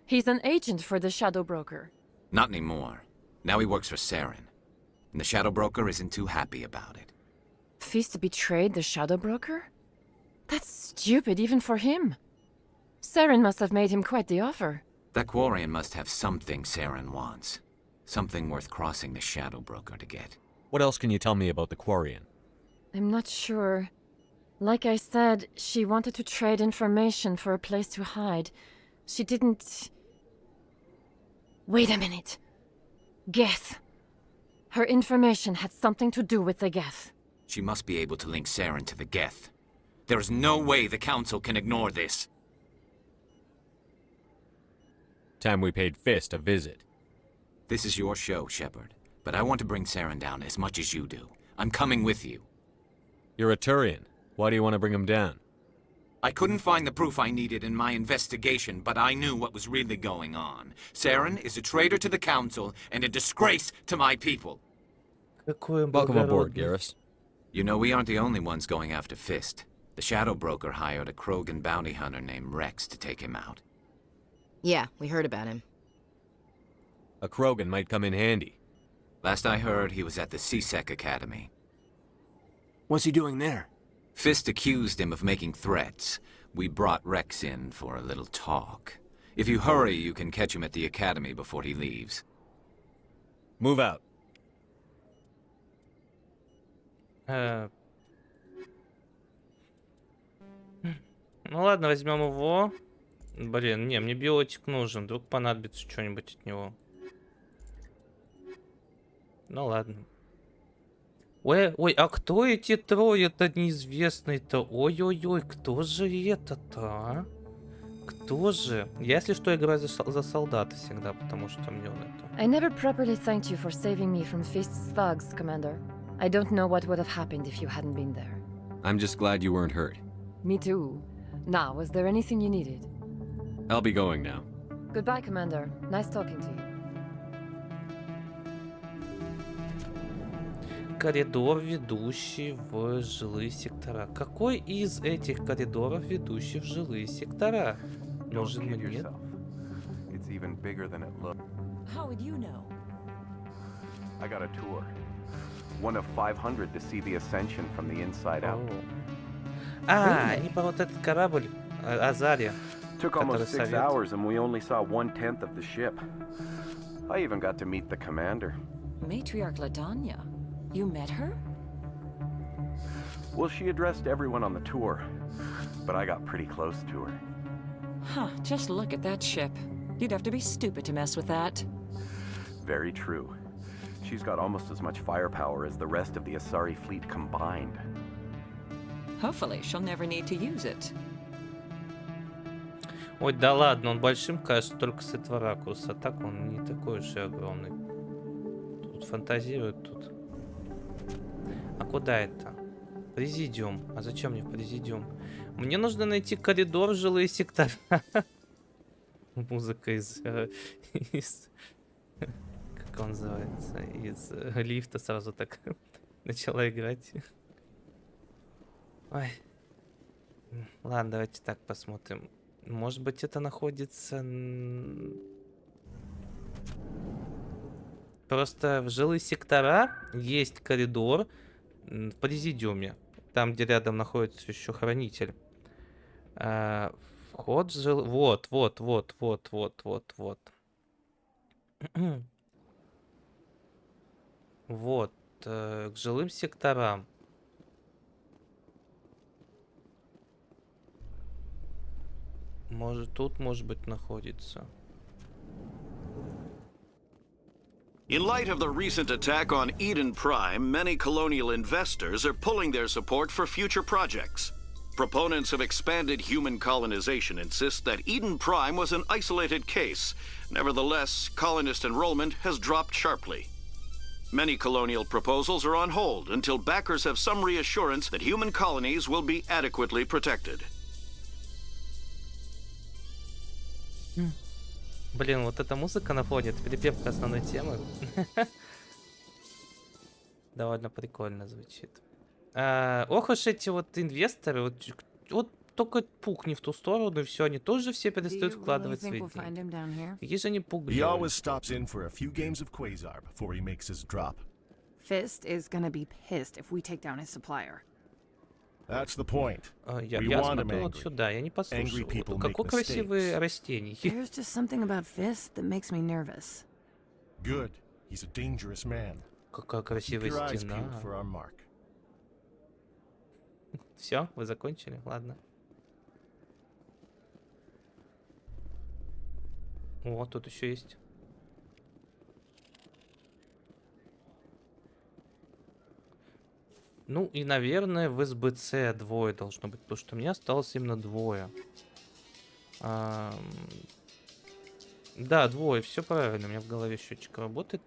He's an agent for the Shadow Broker. Not anymore. Now he works for Saren. And the Shadow Broker isn't too happy about it. Fist betrayed the shadow broker? That's stupid even for him. Saren must have made him quite the offer. That Quarian must have something Saren wants. Something worth crossing the shadow broker to get. What else can you tell me about the Quarian? I'm not sure. Like I said, she wanted to trade information for a place to hide. She didn't... Wait a minute. Geth. Her information had something to do with the Geth. She must be able to link Saren to the Geth. There is no way the Council can ignore this. Time we paid Fist a visit. This is your show, Shepard. But I want to bring Saren down as much as you do. I'm coming with you. You're a Turian. Why do you want to bring him down? I couldn't find the proof I needed in my investigation, but I knew what was really going on. Saren is a traitor to the Council and a disgrace to my people. Welcome aboard, Garrus. You know, we aren't the only ones going after Fist. The Shadow Broker hired a Krogan bounty hunter named Rex to take him out. Yeah, we heard about him. A Krogan might come in handy. Last I heard, he was at the C-Sec Academy. What's he doing there? Fist accused him of making threats. We brought Rex in for a little talk. If you hurry, you can catch him at the Academy before he leaves. Move out. Ну ладно, возьмем его. Блин, не, мне биотик нужен. Вдруг понадобится что-нибудь от него. Ну ладно. Ой, а кто эти трое-то неизвестные-то? Ой-ой-ой, кто же это-то, а? Кто же? Я, если что, играю за солдата всегда, потому что мне он это... I never properly thanked you for saving me from Fist's thugs, Commander. I don't know what would have happened if you hadn't been there. I'm just glad you weren't hurt. Me too. Now, was there anything you needed? I'll be going now. Goodbye, Commander. Nice talking to you. Коридор, ведущий в жилые сектора. Какой из этих коридоров ведущий в жилые сектора? Может быть, нет? How would you know? I got a tour. One of 500 to see the ascension from the inside out. А, они по вот этот корабль Азария. Took almost 6 hours and we only saw 1/10 of the ship. I even got to meet the commander. Matriarch Ladanya. You met her? Well, she addressed everyone on the tour, but I got pretty close to her. Huh, just look at that ship. You'd have to be stupid to mess with that. Very true. She's got almost as much firepower as the rest of the Asari fleet combined. Hopefully, she'll never need to use it. Ой, да ладно, он большим кажется только с этого ракурса, а так он не такой уж и огромный. Тут фантазирует тут. А куда это? Президиум. А зачем мне президиум? Мне нужно найти коридор в жилые сектора. Музыка из как он называется? Из лифта сразу так начала играть. Ой. Ладно, давайте так посмотрим. Может быть, это находится... Просто в жилые сектора есть коридор в президиуме. Там, где рядом находится еще хранитель. Вход в жил... Вот. Вот. К жилым секторам. Может, тут, может быть, находится. In light of the recent attack on Eden Prime, many colonial investors are pulling their support for future projects. Proponents of expanded human colonization insist that Eden Prime was an isolated case. Nevertheless, colonist enrollment has dropped sharply. Many colonial proposals are on hold until backers have some reassurance that human colonies will be adequately protected. Блин, вот эта музыка на фоне, это перепевка основной темы. Довольно прикольно звучит. Ох уж эти вот инвесторы, вот только пук не в ту сторону, и все, они тоже все перестают вкладывать свои деньги. Какие же они пугливые. Fist is gonna be pissed if we take down his supplier. That's the point. Я We want him смотрю вот angry. сюда, я не послушал. Angry people Вот make какое красивое mistakes. растение. There's just something about Fist that makes me nervous. Good. He's a dangerous man. Какая красивая Keep your eyes стена. peeled for our mark. Все, вы закончили? Ладно. О, тут еще есть. Ну и, наверное, в СБЦ двое должно быть, потому что у меня осталось именно двое. Да, двое, все правильно, у меня в голове счетчик работает.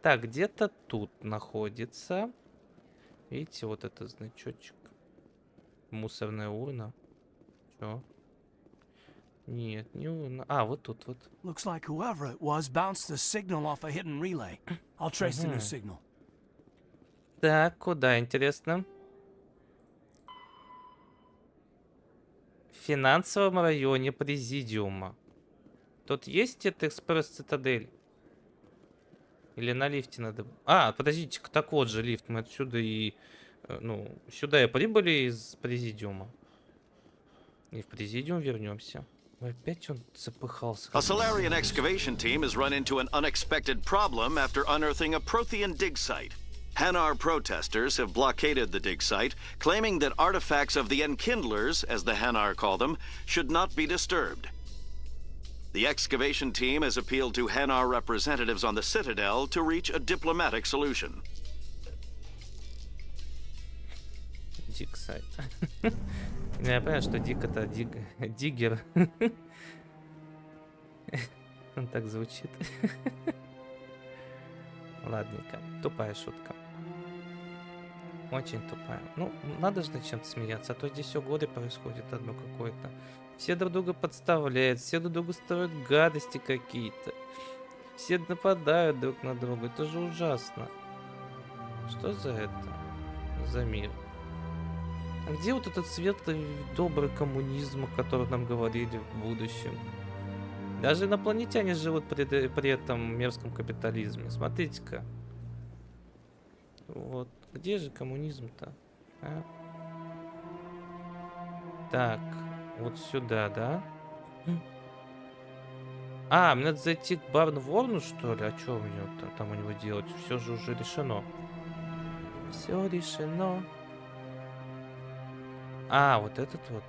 Так, где-то тут находится. Видите, вот это значочек. Мусорная урна. Чё? Нет, не урна. А, вот тут вот. Looks like whoever it was bounced the signal off a hidden relay. I'll trace the new signal. Так, куда, интересно? В финансовом районе президиума. Тут есть это экспресс Цитадели? Или на лифте надо... А, подождите, так вот же лифт. Мы отсюда и... Ну, сюда и прибыли из президиума. И в президиум вернемся. Опять он запыхался. A Solarian excavation team has run into an unexpected problem after unearthing a Prothean dig site. Hanar protesters have blockaded the dig site, claiming that artifacts of the Enkindlers, as the Hanar call them, should not be disturbed. The excavation team has appealed to Hanar representatives on the Citadel to reach a diplomatic solution. Дик сайт. Я понимаю, что Дик это диггер. Он так звучит. Ладненько. Тупая шутка. Очень тупая. Ну, надо же над чем-то смеяться, а то здесь все горе происходит одно какое-то. Все друг друга подставляют, все друг другу строят гадости какие-то. Все нападают друг на друга. Это же ужасно. Что за это? За мир? А где вот этот светлый, добрый коммунизм, о котором нам говорили в будущем? Даже инопланетяне живут при этом мерзком капитализме. Смотрите-ка. Вот. Где же коммунизм-то? А? Так. Вот сюда, да? А, мне надо зайти к Барнворну, что ли? А что мне там у него делать? Все же уже решено. Все решено. А, вот этот вот.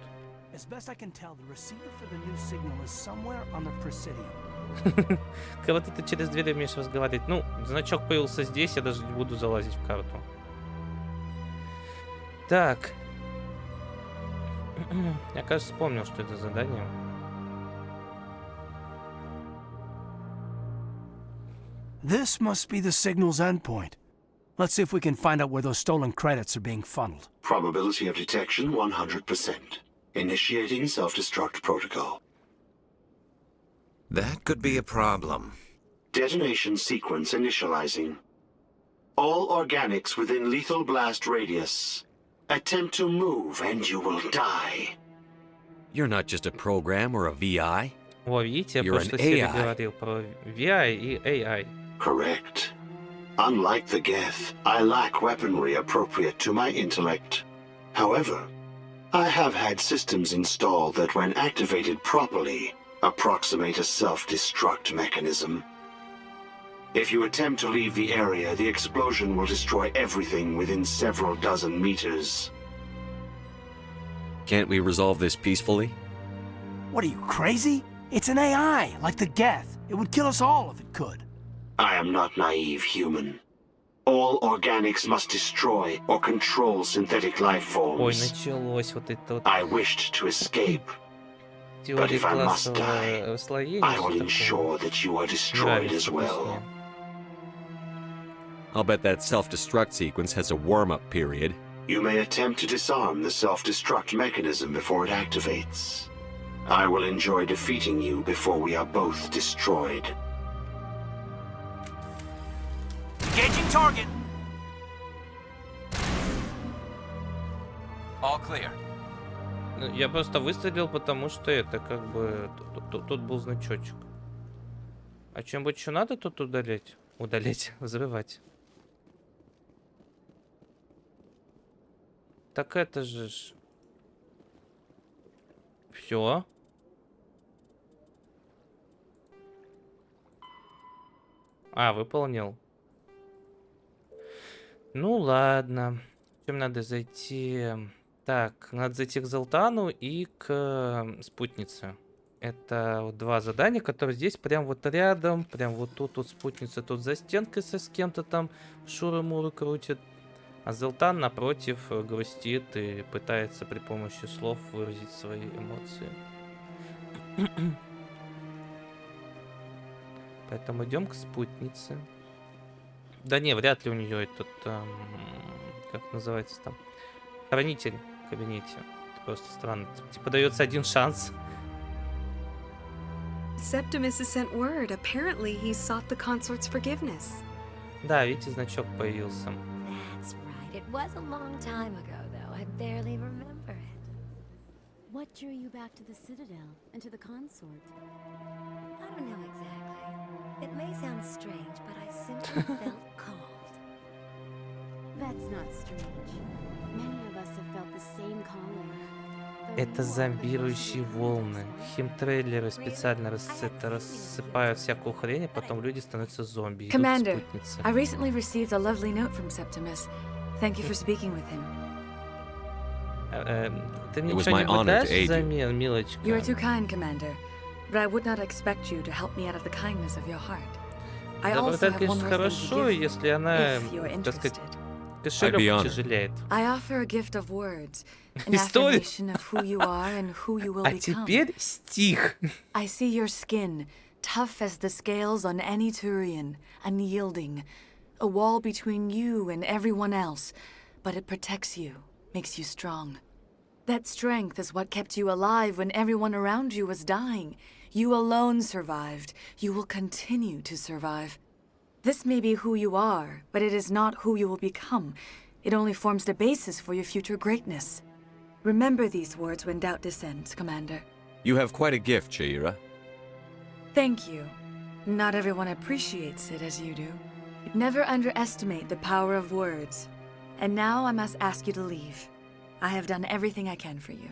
Как вот ты через дверь умеешь разговаривать. Ну, значок появился здесь, я даже не буду залазить в карту. Так. Я, кажется, вспомнил, что это задание. This must be the signal's endpoint. Let's see if we can find out where those stolen credits are being funneled. Probability of detection 100%. Initiating self-destruct protocol. That could be a problem. Detonation sequence initializing. All organics within lethal blast radius. Attempt to move and you will die. You're not just a program or a VI. О, видите, я You're просто an себе AI. говорил про VI и AI. Correct. Unlike the Geth, I lack weaponry appropriate to my intellect. However, I have had systems installed that when activated properly, approximate a self-destruct mechanism. If you attempt to leave the area, the explosion will destroy everything within several dozen meters. Can't we resolve this peacefully? What are you, crazy? It's an AI, like the Geth. It would kill us all if it could. I am not naive human. All organics must destroy or control synthetic life Ой, forms. началось вот это вот. I wished to escape, but Теория if I must классового die, слоения. I всё will такое. ensure that you are destroyed as well. I'll bet that self-destruct sequence has a warm-up period. You may attempt to disarm the self-destruct mechanism before it activates. I will enjoy defeating you before we are both destroyed. Engaging target. All clear. Ну, я просто выстрелил, потому что это как бы тут был значочек. А чем-нибудь еще надо тут удалять? Удалять, взрывать. Так это же ж... Все. А, выполнил. Ну ладно. Чем надо зайти? Так, надо зайти к Золтану и к спутнице. Это вот два задания, которые здесь прям вот рядом. Прям вот тут вот спутница, тут за стенкой с кем-то там шуры-муры крутит. А Золтан напротив грустит и пытается при помощи слов выразить свои эмоции. Поэтому идем к спутнице. Да не, вряд ли у нее этот, как называется там, хранитель в кабинете. Это просто странно. Типа дается один шанс. Septimus has sent word. Apparently he sought the consort's forgiveness. Да, видите, значок появился. That's right. It was a long time ago, though. I barely remember it. What drew you back to the Citadel and to the consort? I don't know exactly. It may sound strange, but I simply felt called. That's not strange. Many of us have felt the same calling. Это зомбирующие волны. Химтрейлеры специально рассыпают всякую хрень, а потом люди становятся зомби. Commander, I recently received a lovely note from Septimus. Thank you for speaking with him. Ты мне что-нибудь дашь взамен, милочка? You are too kind, Commander. But I would not expect you to help me out of the kindness of your heart. I also have one more thing to give you, if you are interested. Кошелек тяжелеет. I offer a gift of words, an affirmation of who you are and who you will become. А теперь стих. I see your skin, tough as the scales on any Turian, unyielding, a wall between you and everyone else, but it protects you, makes you strong. That strength is what kept you alive when everyone around you was dying. You alone survived. You will continue to survive. This may be who you are, but it is not who you will become. It only forms the basis for your future greatness. Remember these words when doubt descends, Commander. You have quite a gift, Shaira. Thank you. Not everyone appreciates it as you do. Never underestimate the power of words. And now I must ask you to leave. I have done everything I can for you.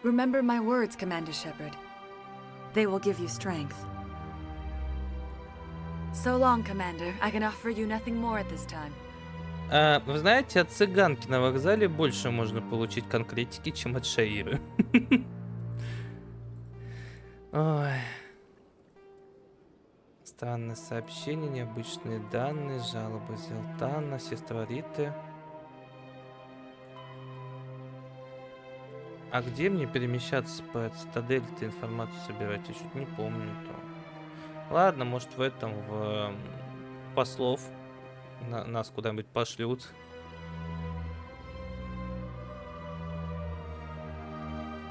Remember my words, Commander Shepard. They will give you strength. So long, Commander. I can offer you nothing more at this time. Вы знаете, от цыганки на вокзале больше можно получить конкретики, чем от Шаиры. Ой. Странное сообщение, необычные данные, жалобы Зелтана, сестра Риты. А где мне перемещаться по Цитадели-то информацию собирать? Я что-то не помню то. Ладно, может в этом, в послов нас куда-нибудь пошлют.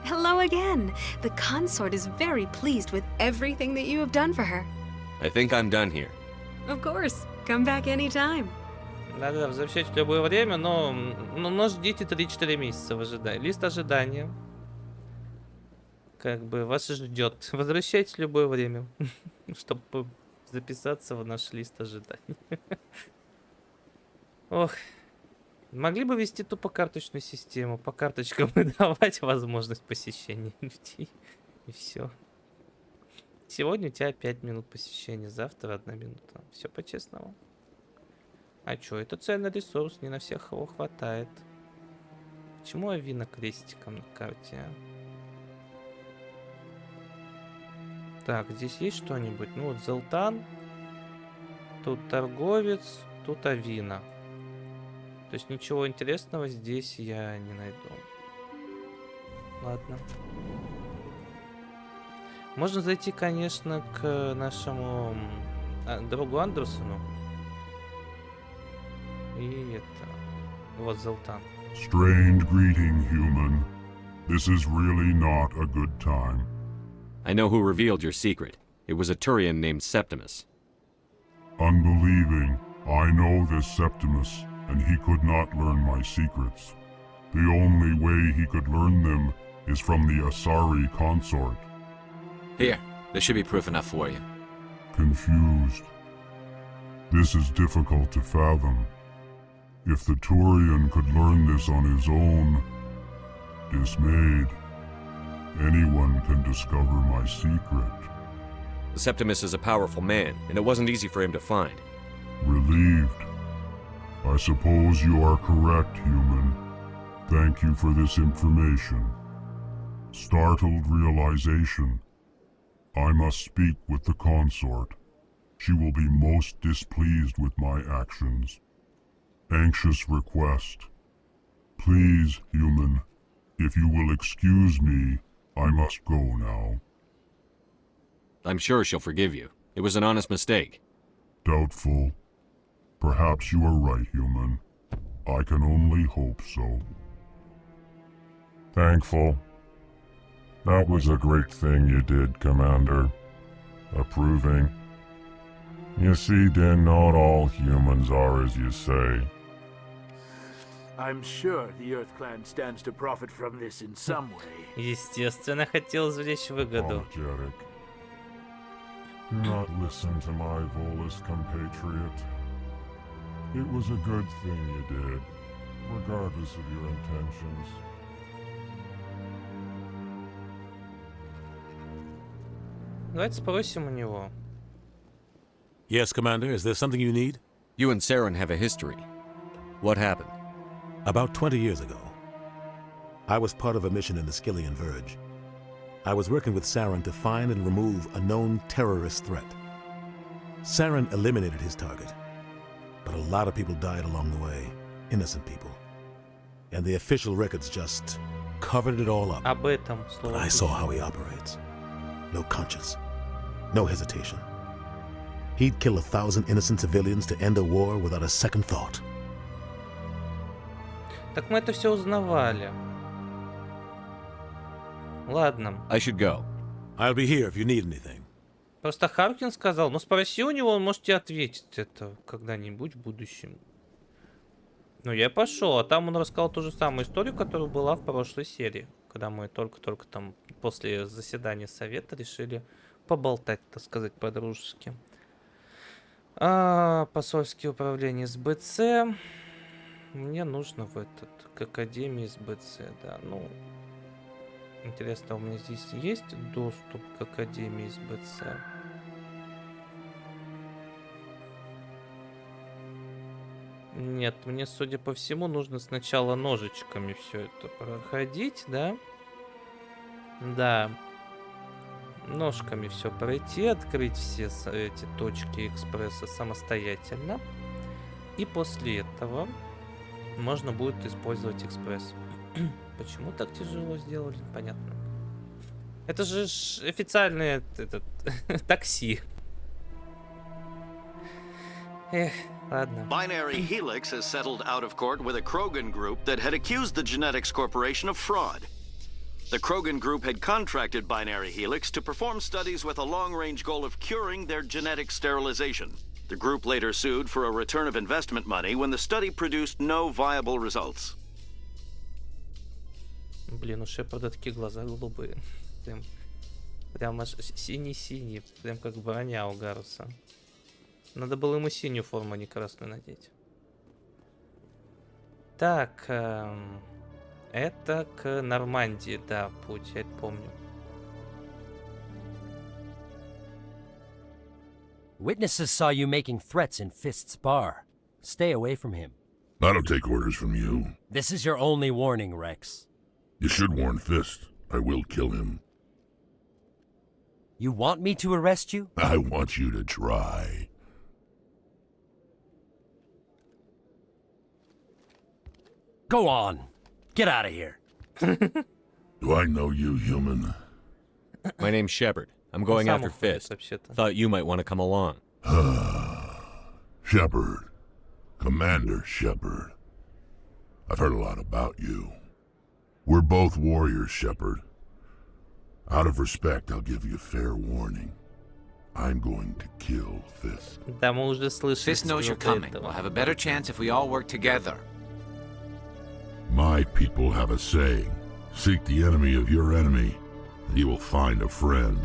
Hello again. The consort is very pleased with everything that you have done for her. I think I'm done here. Of course. Come back anytime. Да-да, возвращайтесь в любое время, но ждите 3-4 месяца в ожидании. Лист ожидания. Как бы вас ждет. Возвращайтесь в любое время, чтобы записаться в наш лист ожиданий. Ох. Могли бы вести тупо карточную систему. По карточкам и давать возможность посещения людей. И все. Сегодня у тебя 5 минут посещения, завтра 1 минута. Все по-честному. А чё, это ценный ресурс, не на всех его хватает. Почему Авина крестиком на карте, а? Так, здесь есть что-нибудь? Ну вот Золтан. Тут торговец, тут Авина. То есть ничего интересного здесь я не найду. Ладно. Можно зайти, конечно, к нашему другу Андерсону. И это... Вот Золтан. Strange greeting, human. This is really not a good time. I know who revealed your secret. It was a Turian named Septimus. Unbelieving, I know this Septimus, and he could not learn my secrets. The only way he could learn them is from the Asari consort. Here, there should be proof enough for you. Confused. This is difficult to fathom. If the Turian could learn this on his own, dismayed, anyone can discover my secret. Septimus is a powerful man, and it wasn't easy for him to find. Relieved. I suppose you are correct, human. Thank you for this information. Startled realization. I must speak with the consort. She will be most displeased with my actions. Anxious request. Please, human, if you will excuse me, I must go now. I'm sure she'll forgive you. It was an honest mistake. Doubtful. Perhaps you are right, human. I can only hope so. Thankful. That was a great thing you did, Commander. Approving. You see, then, not all humans are as you say. I'm sure the Earth Clan stands to profit from this in some way. Естественно, хотел извлечь выгоду. Apologetic. Do not listen to my Volus compatriot. It was a good thing you did, regardless of your intentions. Давайте спросим у него. Yes, Commander, is there something you need? You and Saren have a history. What happened? About 20 years ago, I was part of a mission in the Skillian Verge. I was working with Saren to find and remove a known terrorist threat. Saren eliminated his target, but a lot of people died along the way, innocent people. And the official records just covered it all up. Об этом But I saw how he operates. No conscience, no hesitation. He'd kill 1,000 innocent civilians to end a war without a second thought. Так мы это все узнавали. Ладно. I should go. I'll be here if you need anything. Просто Харкин сказал, ну спроси у него, он может тебе ответить это когда-нибудь в будущем. Ну я пошел, а там он рассказал ту же самую историю, которая была в прошлой серии. Когда мы только-только там после заседания совета решили поболтать, так сказать, по-дружески. Посольские управления СБЦ. Мне нужно в этот, к Академии СБЦ, да, ну... Интересно, у меня здесь есть доступ к Академии СБЦ? Нет, мне, судя по всему, нужно сначала ножичками все это проходить, да? Да. Ножками все пройти, открыть все эти точки экспресса самостоятельно. И после этого можно будет использовать экспресс. Почему так тяжело сделали? Понятно. Это же официальное такси. Эх, ладно. Binary Helix has settled out of court with a Krogan group that had accused the Genetics Corporation of fraud. The Krogan group had contracted Binary Helix to perform studies with a long-range goal of curing their genetic sterilization. The group later sued for a return of investment money when the study produced no viable results. Блин, у Шепарда такие глаза голубые. Прям аж синий-синий. Прям как броня у Гарруса. Надо было ему синюю форму, а не красную надеть. Так, это к Нормандии, да, путь, я это помню. Witnesses saw you making threats in Fist's bar. Stay away from him. I don't take orders from you. This is your only warning, Rex. You should warn Fist. I will kill him. You want me to arrest you? I want you to try. Go on. Get out of here. Do I know you, human? My name's Shepard. I'm going after Fist. Thought you might want to come along. Shepard. Commander Shepard. I've heard a lot about you. We're both warriors, Shepard. Out of respect, I'll give you fair warning. I'm going to kill Fist. Да, мы уже слышали. Fist knows you're coming. We'll have a better chance if we all work together. My people have a saying. Seek the enemy of your enemy, and you will find a friend.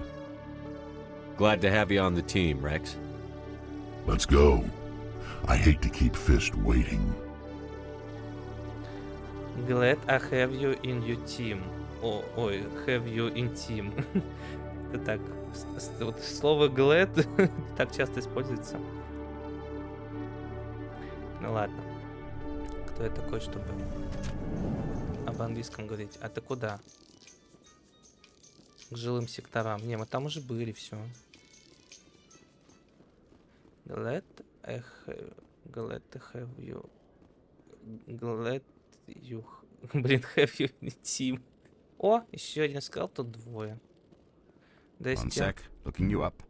Glad to have you on the team, Rex. Let's go. I hate to keep Fist waiting. Glad I have you in your team. Ой, have you in team. Это так, вот слово glad так часто используется. Ну ладно. Кто я такой, чтобы об английском говорить? А ты куда? К жилым секторам. Не, мы там уже были, все. Glad to have you. Glad you. Блин, have you in team. О, еще один сказал, тут двое. One sec, looking you up.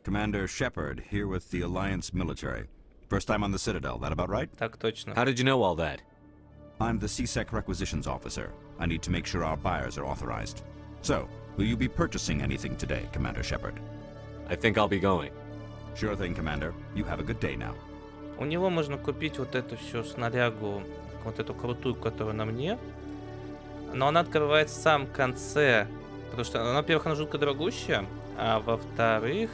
Commander Shepard, here with the Alliance military. First time on the Citadel, that about right? Так точно. How did you know all that? I'm the CSEC requisitions officer. I need to make sure our buyers are authorized. So, will you be purchasing anything today, Commander Shepard? I think I'll be going. Sure thing, Commander. You have a good day now. У него можно купить вот эту всю снарягу, вот эту крутую, которая на мне. Но она открывается в самом конце. Потому что, во-первых, она жутко дорогущая. А во-вторых,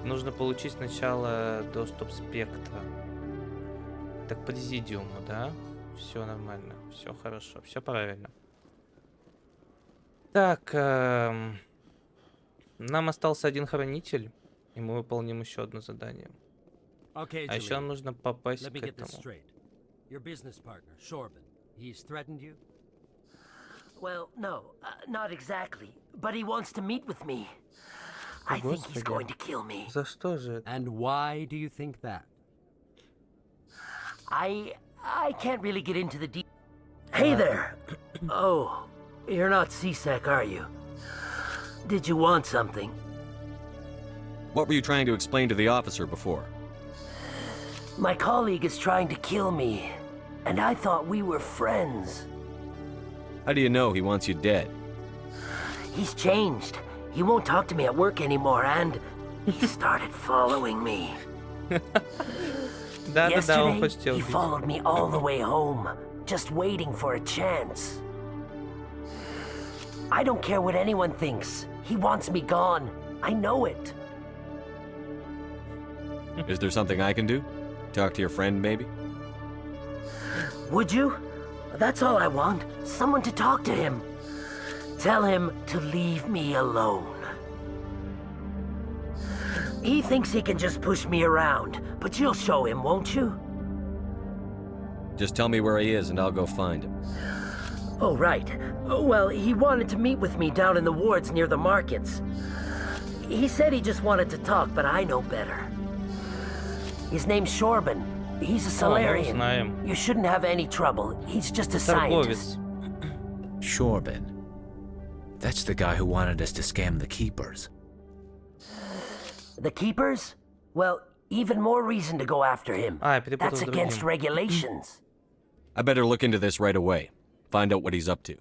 нужно получить сначала доступ спектра. Так, президиуму, да? Все нормально, все хорошо, все правильно. Так, нам остался один хранитель, и мы выполним еще одно задание. А еще нам нужно попасть к этому. Your business partner, Shorban, he's threatened you? Well, no, not exactly. But he wants to meet with me. I think he's going to kill me. За что же? And why do you think that? I can't really get into the deep. Hey there. Oh, you're not CSEC, are you? Did you want something? What were you trying to explain to the officer before? My colleague is trying to kill me, and I thought we were friends. How do you know he wants you dead? He's changed. He won't talk to me at work anymore, and he started following me. Yesterday, he followed me all the way home, just waiting for a chance. I don't care what anyone thinks. He wants me gone. I know it. Is there something I can do? Talk to your friend, maybe? Would you? That's all I want. Someone to talk to him. Tell him to leave me alone. He thinks he can just push me around, but you'll show him, won't you? Just tell me where he is and I'll go find him. Oh, right. Well, he wanted to meet with me down in the wards near the markets. He said he just wanted to talk, but I know better. His name's Shorban. He's a Solarian. You shouldn't have any trouble. He's just a scientist. Shorban. That's the guy who wanted us to scam the Keepers. The Keepers? Well, even more reason to go after him. That's against regulations. I better look into this right away. Find out what he's up to.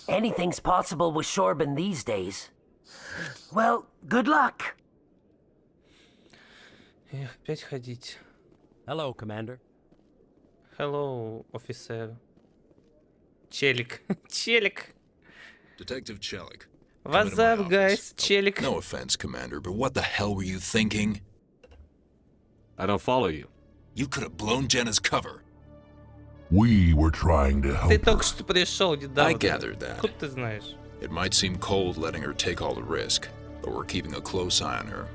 Anything's possible with Shorban these days. Well, good luck. Эх, опять ходить. Hello, Commander. Hello, officer. Челик. Челик. Detective Chelik. What's up, guys? Челик. No offense, Commander, but what the hell were you thinking? I don't follow you. You could have blown Jenna's cover. We were trying to help Ты только что пришел недавно. I gathered that. Откуда ты знаешь? It might seem cold letting her take all the risk, but we're keeping a close eye on her.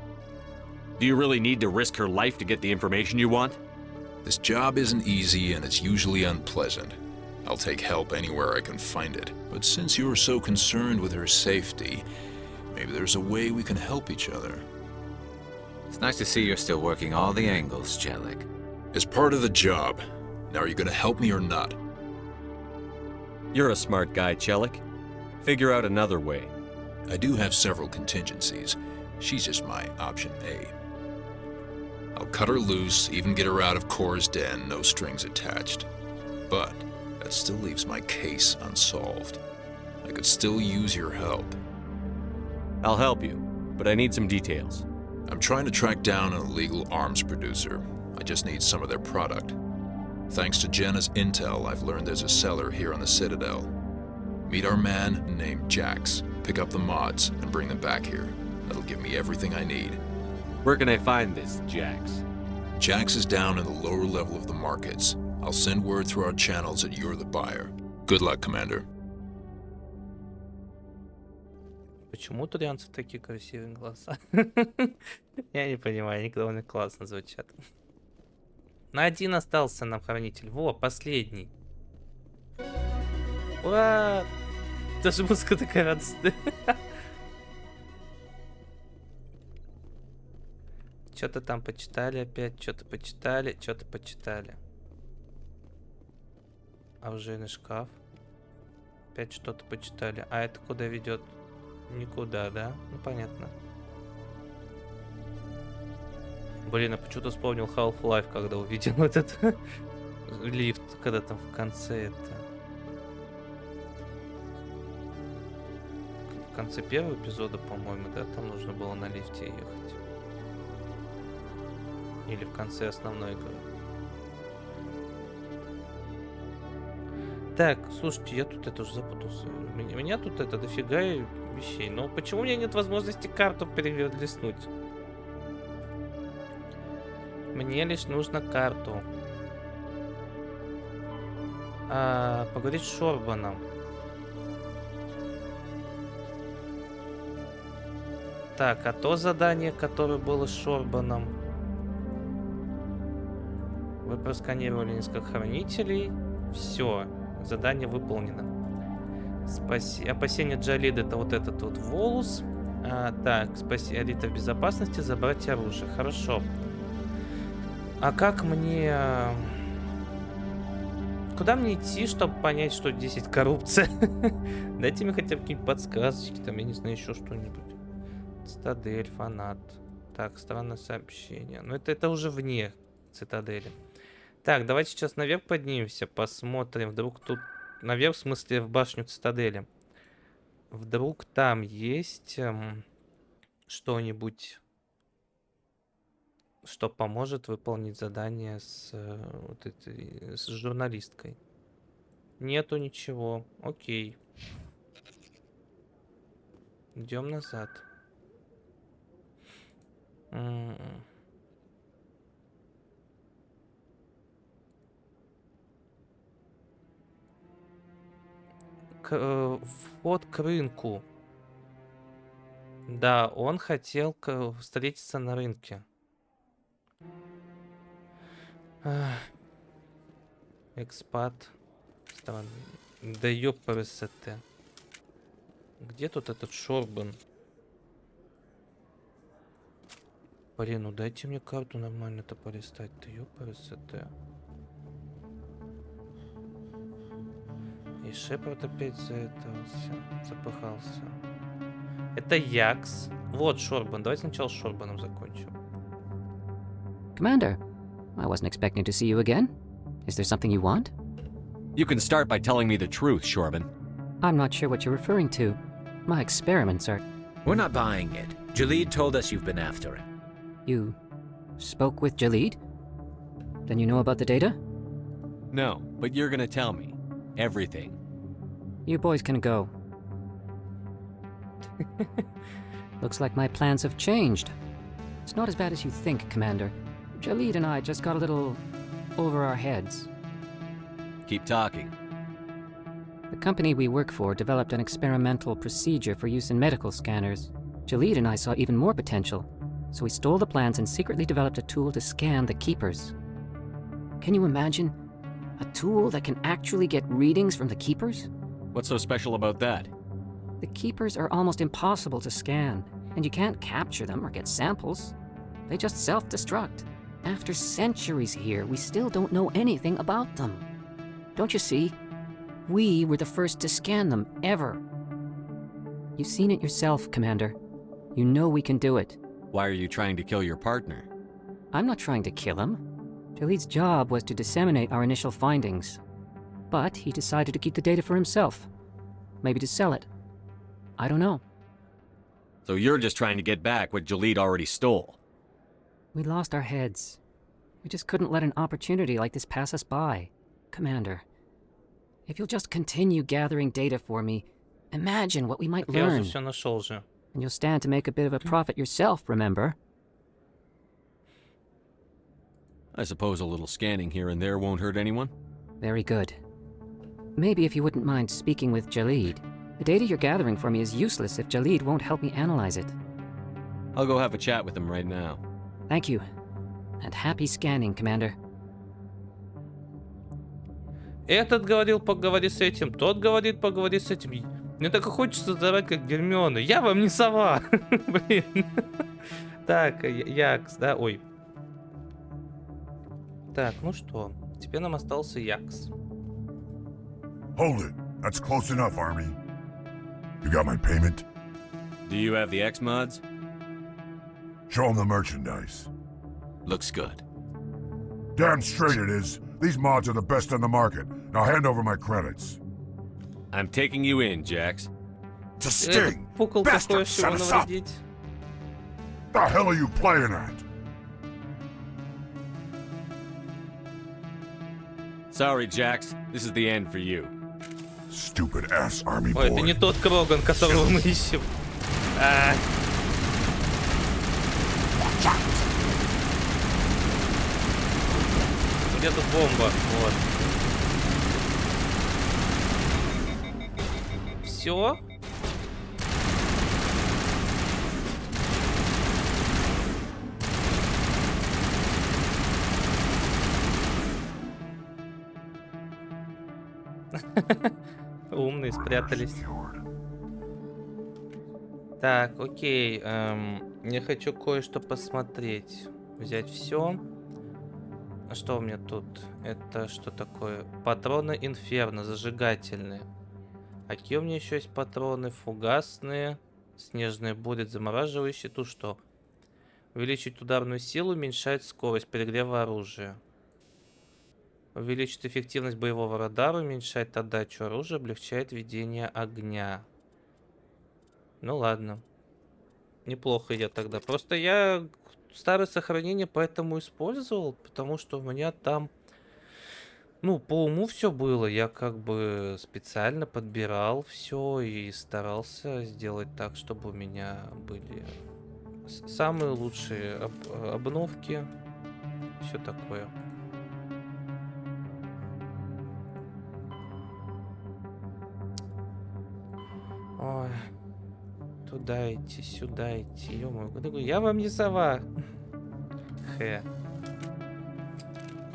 Do you really need to risk her life to get the information you want? This job isn't easy and it's usually unpleasant. I'll take help anywhere I can find it. But since you're so concerned with her safety, maybe there's a way we can help each other. It's nice to see you're still working all the angles, Chelik. It's part of the job. Now are you gonna help me or not? You're a smart guy, Chelik. Figure out another way. I do have several contingencies. She's just my option A. I'll cut her loose, even get her out of Kor's den, no strings attached. But that still leaves my case unsolved. I could still use your help. I'll help you, but I need some details. I'm trying to track down an illegal arms producer. I just need some of their product. Thanks to Jenna's intel, I've learned there's a seller here on the Citadel. Meet our man named Jax, pick up the mods, and bring them back here. That'll give me everything I need. Where can I find this, Jax? Jax is down in the lower level of the markets. I'll send word through our channels that you're the buyer. Good luck, Commander. Почему у турианцев такие красивые глаза? Я не понимаю, они довольно классно звучат. На один остался нам хранитель. Во, последний. Ура! Даже музыка такая радостная. Что-то там почитали опять, что-то почитали, что-то почитали. Оружейный шкаф. Опять что-то почитали. А это куда ведет? Никуда, да? Ну, понятно. Блин, я почему-то вспомнил Half-Life, когда увидел этот лифт, когда там в конце это... В конце первого эпизода, по-моему, да? Там нужно было на лифте ехать. Или в конце основной игры. Так, слушайте, я тут это уже запутался. У меня тут это дофига вещей. Но почему у меня нет возможности карту перелистнуть? Мне лишь нужно карту. Поговорить с Шорбаном. Так, а то задание, которое было с Шорбаном. Вы просканировали несколько хранителей. Все. Задание выполнено. Опасение Джалида — это вот этот вот волос. Так, спаси Алита в безопасности, забрать оружие. Хорошо. А как мне... Куда мне идти, чтобы понять, что здесь есть коррупция? Дайте мне хотя бы какие-нибудь подсказочки, там, я не знаю, еще что-нибудь. Цитадель, фанат. Так, странное сообщение. Но это уже вне Цитадели. Так, давайте сейчас наверх поднимемся, посмотрим. Вдруг тут... Наверх, в смысле, в башню Цитадели. Вдруг там есть что-нибудь, что поможет выполнить задание с, с журналисткой. Нету ничего. Окей. Идем назад. Вход к рынку. Да, он хотел встретиться на рынке. Экспат. Странно. Да ёпарасоте. Где тут этот Шорбан? Блин, ну дайте мне карту нормально-то полистать. Да ёпарасоте. И Шепард опять за это запыхался. Это Якс. Вот Шорбан. Давайте сначала с Шорбаном закончим. Commander, I wasn't expecting to see you again. Is there something you want? You can start by telling me the truth, Shorban. I'm not sure what you're referring to. My experiments are... We're not buying it. Jalid told us you've been after it. You spoke with Jalid? Then you know about the data? No, but you're gonna tell me. Everything. You boys can go. Looks like my plans have changed. It's not as bad as you think, Commander. Jalid and I just got a little over our heads. Keep talking. The company we work for developed an experimental procedure for use in medical scanners. Jalid and I saw even more potential, so we stole the plans and secretly developed a tool to scan the Keepers. Can you imagine? A tool that can actually get readings from the Keepers? What's so special about that? The Keepers are almost impossible to scan, and you can't capture them or get samples. They just self-destruct. After centuries here, we still don't know anything about them. Don't you see? We were the first to scan them, ever. You've seen it yourself, Commander. You know we can do it. Why are you trying to kill your partner? I'm not trying to kill him. Jalid's job was to disseminate our initial findings. But he decided to keep the data for himself. Maybe to sell it. I don't know. So you're just trying to get back what Jalid already stole? We lost our heads. We just couldn't let an opportunity like this pass us by. Commander, if you'll just continue gathering data for me, imagine what we might learn. And you'll stand to make a bit of a profit yourself, remember? I suppose a little scanning here and there won't hurt anyone? Very good. Maybe if you wouldn't mind speaking with Jalid. The data you're gathering for me is useless if Jalid won't help me analyze it. I'll go have a chat with him right now. Thank you. And happy scanning, Commander. Этот говорил, поговори с этим, тот говорит, поговори с этим. Мне так и хочется заорать, как Гермиона. Я вам не сова! Блин. Так, Якс, да? Ой. Так, ну что, теперь нам остался Якс. Hold it. That's close enough, Army. You got my payment? Do you have the X mods? Show them the merchandise. Looks good. Damn straight it is. These mods are the best on the market. Now hand over my credits. I'm taking you in, Jax. It's a sting! Пукол такой, что его навредить. The hell are you playing at? Sorry, Jax. This is the end for you. Stupid ass army boy. Ой, это не тот Кроган, которого мы ищем. Где тут бомба? Вот. Все. Умные спрятались. Так, окей. Я хочу кое-что посмотреть. Взять все. А что у меня тут? Это что такое? Патроны Инферно, зажигательные. Какие у меня еще есть патроны? Фугасные. Снежная буря, замораживающие. Тут что? Увеличить ударную силу, уменьшает скорость перегрева оружия. Увеличит эффективность боевого радара, уменьшает отдачу оружия, облегчает ведение огня. Ну ладно. Неплохо я тогда. Просто я старое сохранение поэтому использовал, потому что у меня там, ну, по уму все было. Я как бы специально подбирал все и старался сделать так, чтобы у меня были самые лучшие обновки. Все такое. Ой, туда идти, сюда идти, ё-моё, я вам не сова. Хэ.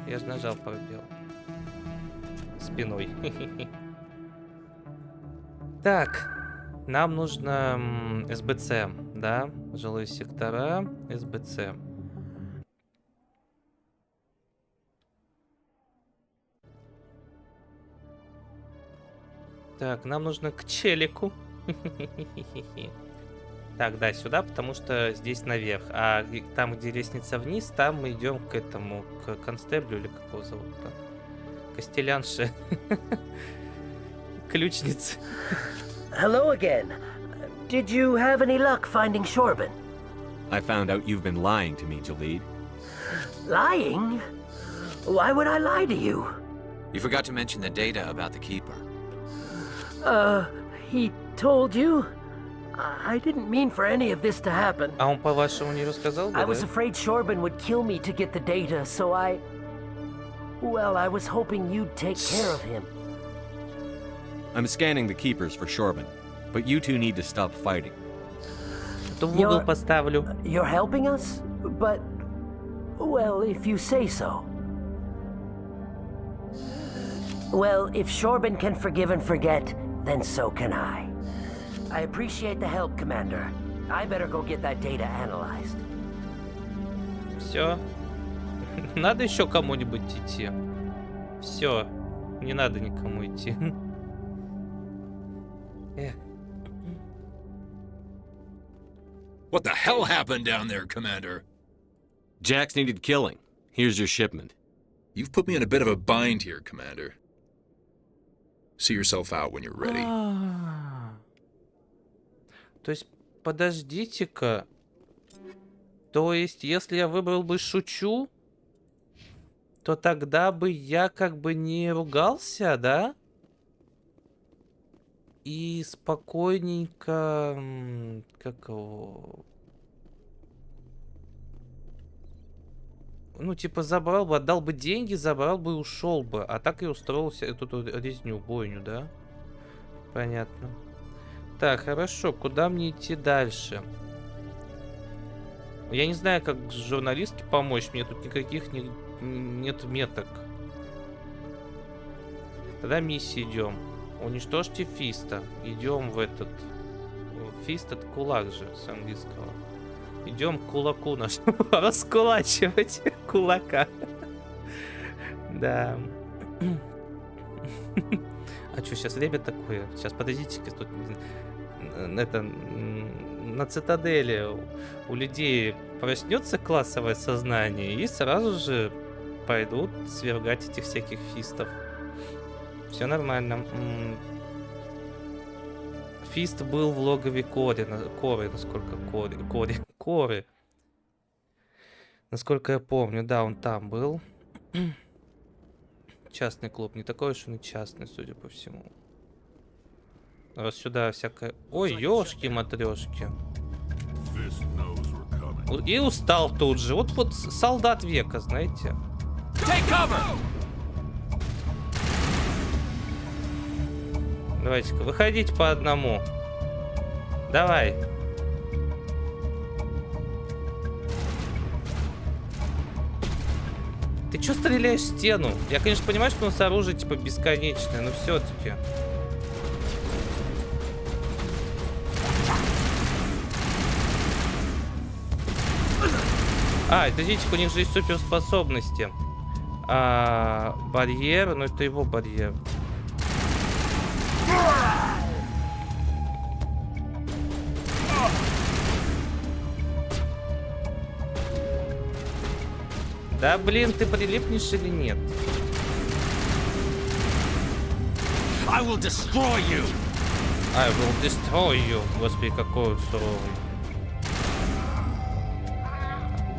Я же нажал пробел. Спиной. Так, нам нужно СБЦ, да? Жилые сектора, СБЦ. Так, нам нужно к челику. Так, да, сюда, потому что здесь наверх. А там, где лестница вниз, там мы идем к этому, к констеблю, или как его зовут-то? Костелянше. Ключница. Hello again. Did you have any luck finding Shorben? I found out you've been lying to me, Jalid. Lying? Why would I lie to you? You forgot to mention the data about the Keeper. He told you? I didn't mean for any of this to happen. А он, по-вашему, не рассказал бы, I was да? afraid Shorben would kill me to get the data, so well, I was hoping you'd take care of him. I'm scanning the keepers for Shorben, but you two need to stop fighting. То в угол поставлю. You're helping us? But, well, if you say so. Well, if Shorben can forgive and forget, then so can I. I appreciate the help, Commander. I better go get that data analyzed. Все. Надо еще кому-нибудь идти. Все. Не надо никому идти. What the hell happened down there, Commander? Jax needed killing. Here's your shipment. You've put me in a bit of a bind here, Commander. See yourself out when you're ready. То есть, подождите-ка. То есть, если я выбрал бы шучу, то тогда бы я как бы не ругался, да? И спокойненько... Как его... ну, типа, забрал бы, отдал бы деньги, забрал бы и ушел бы. А так и устроился эту резню, бойню, да? Понятно. Так, хорошо, куда мне идти дальше? Я не знаю, как журналистке помочь, мне тут никаких нет меток. Тогда миссии идем. Уничтожьте Фиста. Идем в этот... Фист — это кулак же с английского. Идем к кулаку нашему раскулачивать кулака. Да. А что, сейчас время такое? Сейчас, подождите-ка, тут... Это... На Цитадели у людей проснется классовое сознание и сразу же пойдут свергать этих всяких фистов. Все нормально. Фист был в логове Коры, насколько Коры. Насколько я помню, да, он там был. Частный клуб, не такой уж он и частный, судя по всему. Раз сюда всякое... Ой, ёшки-матрёшки. И устал тут же. Вот солдат века, знаете. Давайте-ка, выходите по одному. Давай. Ты чё стреляешь в стену? Я, конечно, понимаю, что у нас оружие, типа, бесконечное, но все-таки. А, это видите, у них же есть суперспособности. Барьер, но это его барьер. Да блин, ты прилипнешь или нет? I will destroy you. I will destroy you. Господи, какой он суровый.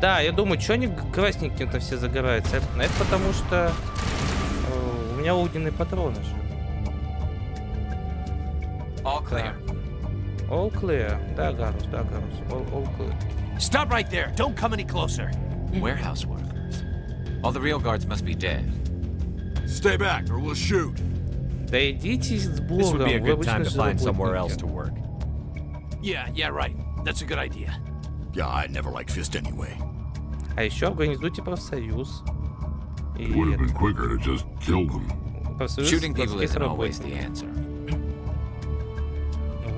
Да, я думаю, что они красненьким-то все загораются? Это потому что у меня огненные патроны же. All clear. All clear. Да, Гаррус, да, Гаррус. All clear. Stop right there. Don't come any closer. Warehouse workers. All the real guards must be dead. Stay back or we'll shoot. Да идите с Богом. This would be a good time to find somewhere else to work. Yeah, right. That's a good idea. Yeah, I never liked Fist anyway. А еще организуйте профсоюз. It would have been quicker to just kill them. Shooting people isn't always the answer.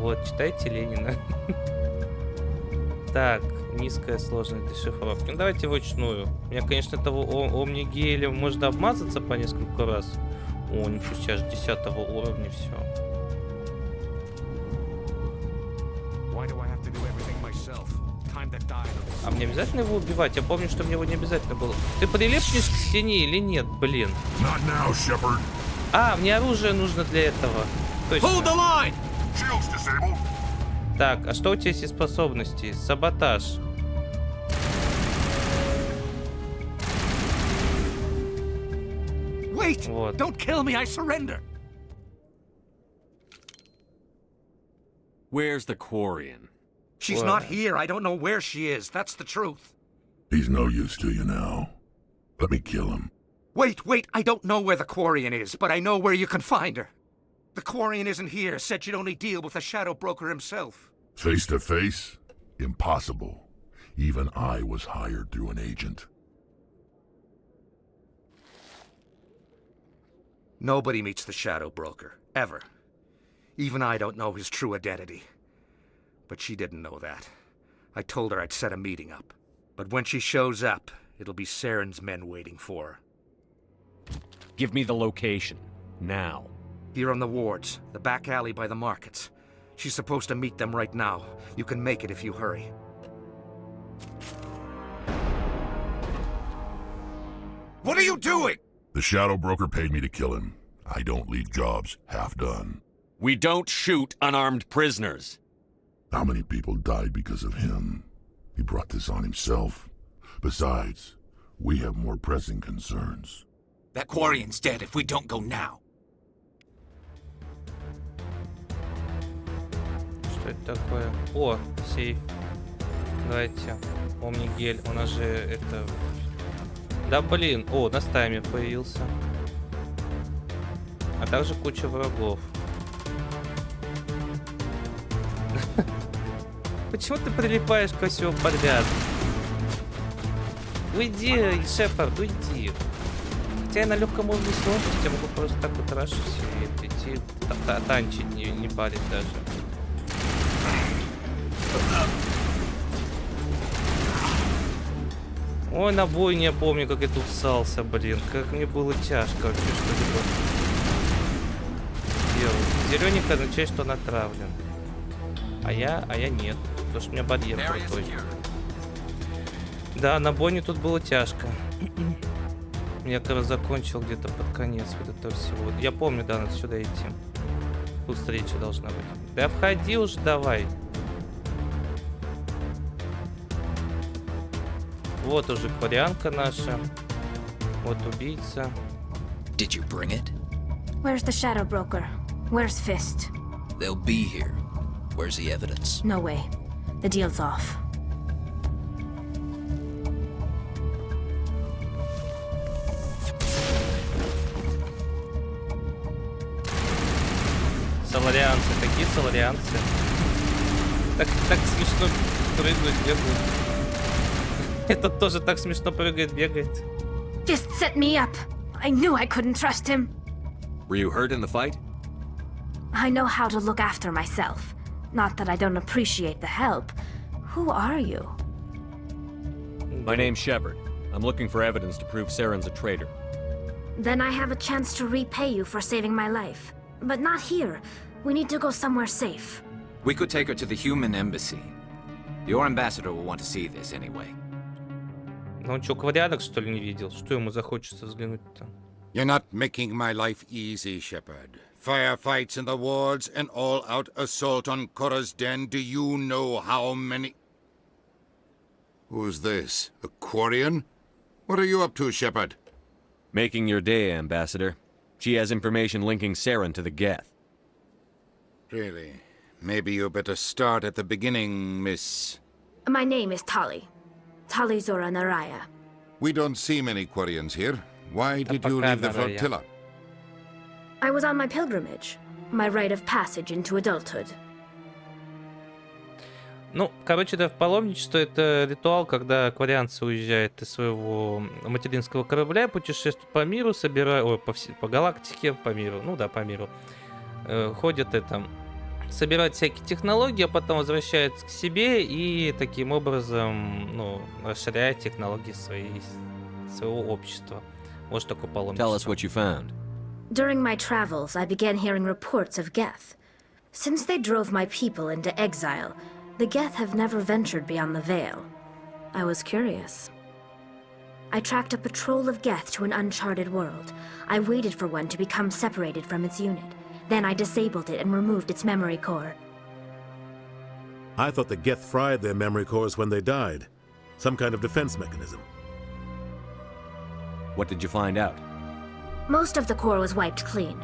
Вот, читайте Ленина. Так, низкая сложность дешифровки. Ну, давайте вручную. У меня, конечно, этого омнигеля можно обмазаться по несколько раз. О, ничего себе, аж 10-го уровня, все. А мне обязательно его убивать? Я помню, что мне его не обязательно было. Ты прилепнешь к стене или нет, блин? Now, Shepard. А, мне оружие нужно для этого. Точно. Так, а что у тебя есть из способностей? Саботаж. Wait! Вот. Don't kill me, I surrender! Where's the Quarian? She's not here. I don't know where she is. That's the truth. He's no use to you now. Let me kill him. Wait. I don't know where the Quarian is, but I know where you can find her. The Quarian isn't here. Said she'd only deal with the Shadow Broker himself. Face to face? Impossible. Even I was hired through an agent. Nobody meets the Shadow Broker, ever. Even I don't know his true identity. But she didn't know that. I told her I'd set a meeting up. But when she shows up, it'll be Saren's men waiting for her. Give me the location. Now. Here on the wards, the back alley by the markets. She's supposed to meet them right now. You can make it if you hurry. What are you doing? The Shadow Broker paid me to kill him. I don't leave jobs half done. We don't shoot unarmed prisoners. How many people died because of him? He brought this on himself. Besides, we have more pressing concerns. That Quarian's dead if we don't go now. Что это такое? О, сейф. Давайте. Омнигель. У нас же это... Да блин, о, на таймер появился. А также куча врагов. Почему ты прилипаешь ко всему подряд? Уйди, Шепард, уйди. Хотя я на легком уровне сложности, я могу просто так вот рашить и идти танчить, не парить даже. Ой, на бойне я помню, как я тут ссался, блин. Как мне было тяжко вообще что-либо делать. Зелененько означает, что он отравлен. А я нет. Потому что у меня барьер крутой. Да, на бойне тут было тяжко. Я как раз закончил где-то под конец вот этого всего. Я помню, да, надо сюда идти. Тут встреча должна быть. Да входи уже давай. Вот уже кварианка наша. Вот убийца. Did you bring it? Where's the shadow broker? Where's Fist? They'll be here. Where's the evidence? No way. The deal's off. Соларианцы. Какие соларианцы? Так смешно прыгают, бегают. Этот тоже так смешно прыгает, бегает. Fist set me up. I knew I couldn't trust him. Were you hurt in the fight? I know how to look after myself. Not that I don't appreciate the help. Who are you? My name's Shepard. I'm looking for evidence to prove Saren's a traitor. Then I have a chance to repay you for saving my life. But not here. We need to go somewhere safe. We could take her to the human embassy. Your ambassador will want to see this anyway. Ну он что, кварианок что ли не видел? Что ему захочется взглянуть-то? You're not making my life easy, Shepard. Firefights in the wards, an all-out assault on Korra's den. Do you know how many... Who's this? A Quarian? What are you up to, Shepard? Making your day, Ambassador. She has information linking Saren to the Geth. Really? Maybe you better start at the beginning, Miss... My name is Tali. Tali-Zora Naraya. We don't see many Quarians here. Why did you leave the flotilla? I was on my pilgrimage. My rite of passage into adulthood. Ну, короче, да, в паломничество это ритуал, когда акварианцы уезжают из своего материнского корабля, путешествуют по миру, собирают, по галактике, по миру, ну да, по миру, ходят собирают всякие технологии, а потом возвращаются к себе и таким образом, ну, расширяют технологии своего общества. Вот что такое паломничество. Tell us what you found. During my travels, I began hearing reports of Geth. Since they drove my people into exile, the Geth have never ventured beyond the Veil. I was curious. I tracked a patrol of Geth to an uncharted world. I waited for one to become separated from its unit. Then I disabled it and removed its memory core. I thought the Geth fried their memory cores when they died. Some kind of defense mechanism. What did you find out? Most of the core was wiped clean,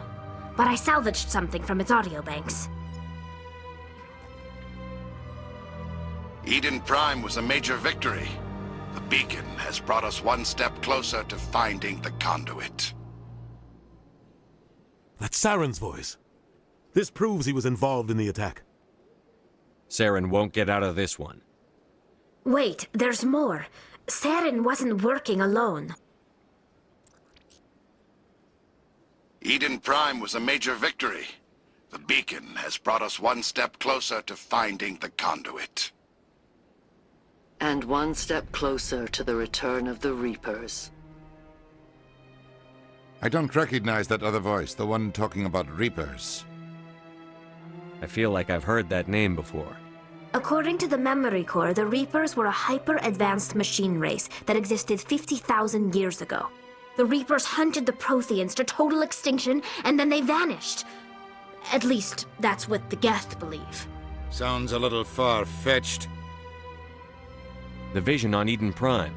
but I salvaged something from its audio banks. Eden Prime was a major victory. The beacon has brought us one step closer to finding the conduit. That's Saren's voice. This proves he was involved in the attack. Saren won't get out of this one. Wait, there's more. Saren wasn't working alone. Eden Prime was a major victory. The beacon has brought us one step closer to finding the conduit. And one step closer to the return of the Reapers. I don't recognize that other voice, the one talking about Reapers. I feel like I've heard that name before. According to the memory core, the Reapers were a hyper-advanced machine race that existed 50,000 years ago. The Reapers hunted the Protheans to total extinction, and then they vanished. At least, that's what the Geth believe. Sounds a little far-fetched. The vision on Eden Prime.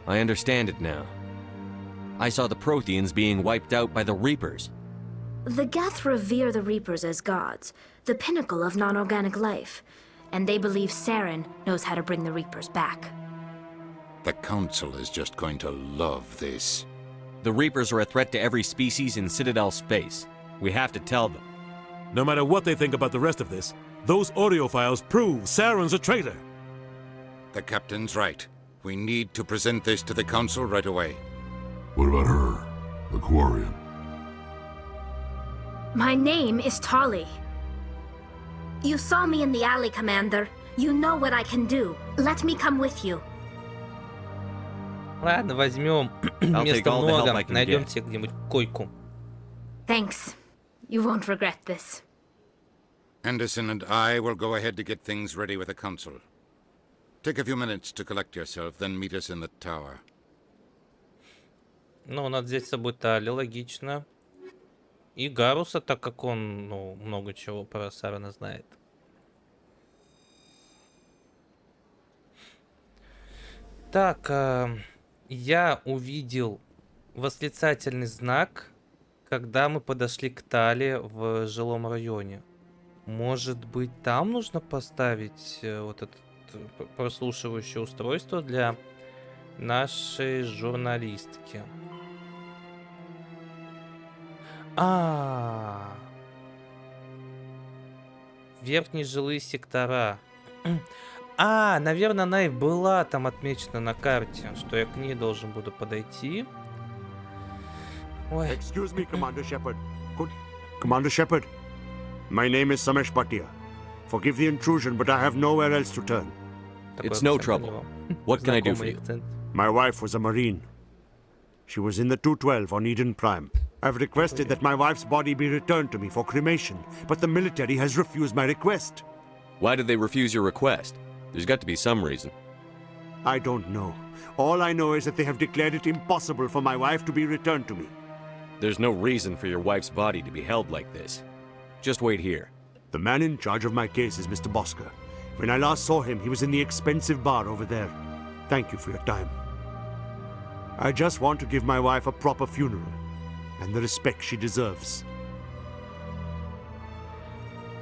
I understand it now. I saw the Protheans being wiped out by the Reapers. The Geth revere the Reapers as gods, the pinnacle of non-organic life, and they believe Saren knows how to bring the Reapers back. The Council is just going to love this. The Reapers are a threat to every species in Citadel space. We have to tell them. No matter what they think about the rest of this, those audio files prove Saren's a traitor. The Captain's right. We need to present this to the Council right away. What about her? Aquarian. My name is Tali. You saw me in the alley, Commander. You know what I can do. Let me come with you. Ладно, возьмем вместо много, найдем тебе где-нибудь койку. Thanks. You won't regret this. Anderson and I will go ahead to get things ready with the Council. Take a few minutes to collect yourself, then meet us in the tower. Ну, надо взять с собой Тали, логично. И Гарруса, так как он, ну, много чего про Сарена знает. Так, я увидел восклицательный знак, когда мы подошли к Тали в жилом районе. Может быть, там нужно поставить вот это прослушивающее устройство для нашей журналистки. Верхние жилые сектора. Наверное, она и была там отмечена на карте, что я к ней должен буду подойти. Ой. Excuse me, Commander Shepard. Commander Shepard, my name is Samesh Bhatia. Forgive the intrusion, but I have nowhere else to turn. It's no trouble. What can I do for you? My wife was a Marine. She was in the 212 on Eden Prime. I've requested that my wife's body be returned to me for cremation, but the military has refused my request. Why did they refuse your request? There's got to be some reason. I don't know. All I know is that they have declared it impossible for my wife to be returned to me. There's no reason for your wife's body to be held like this. Just wait here. The man in charge of my case is Mr. Bosker. When I last saw him, he was in the expensive bar over there. Thank you for your time. I just want to give my wife a proper funeral and the respect she deserves.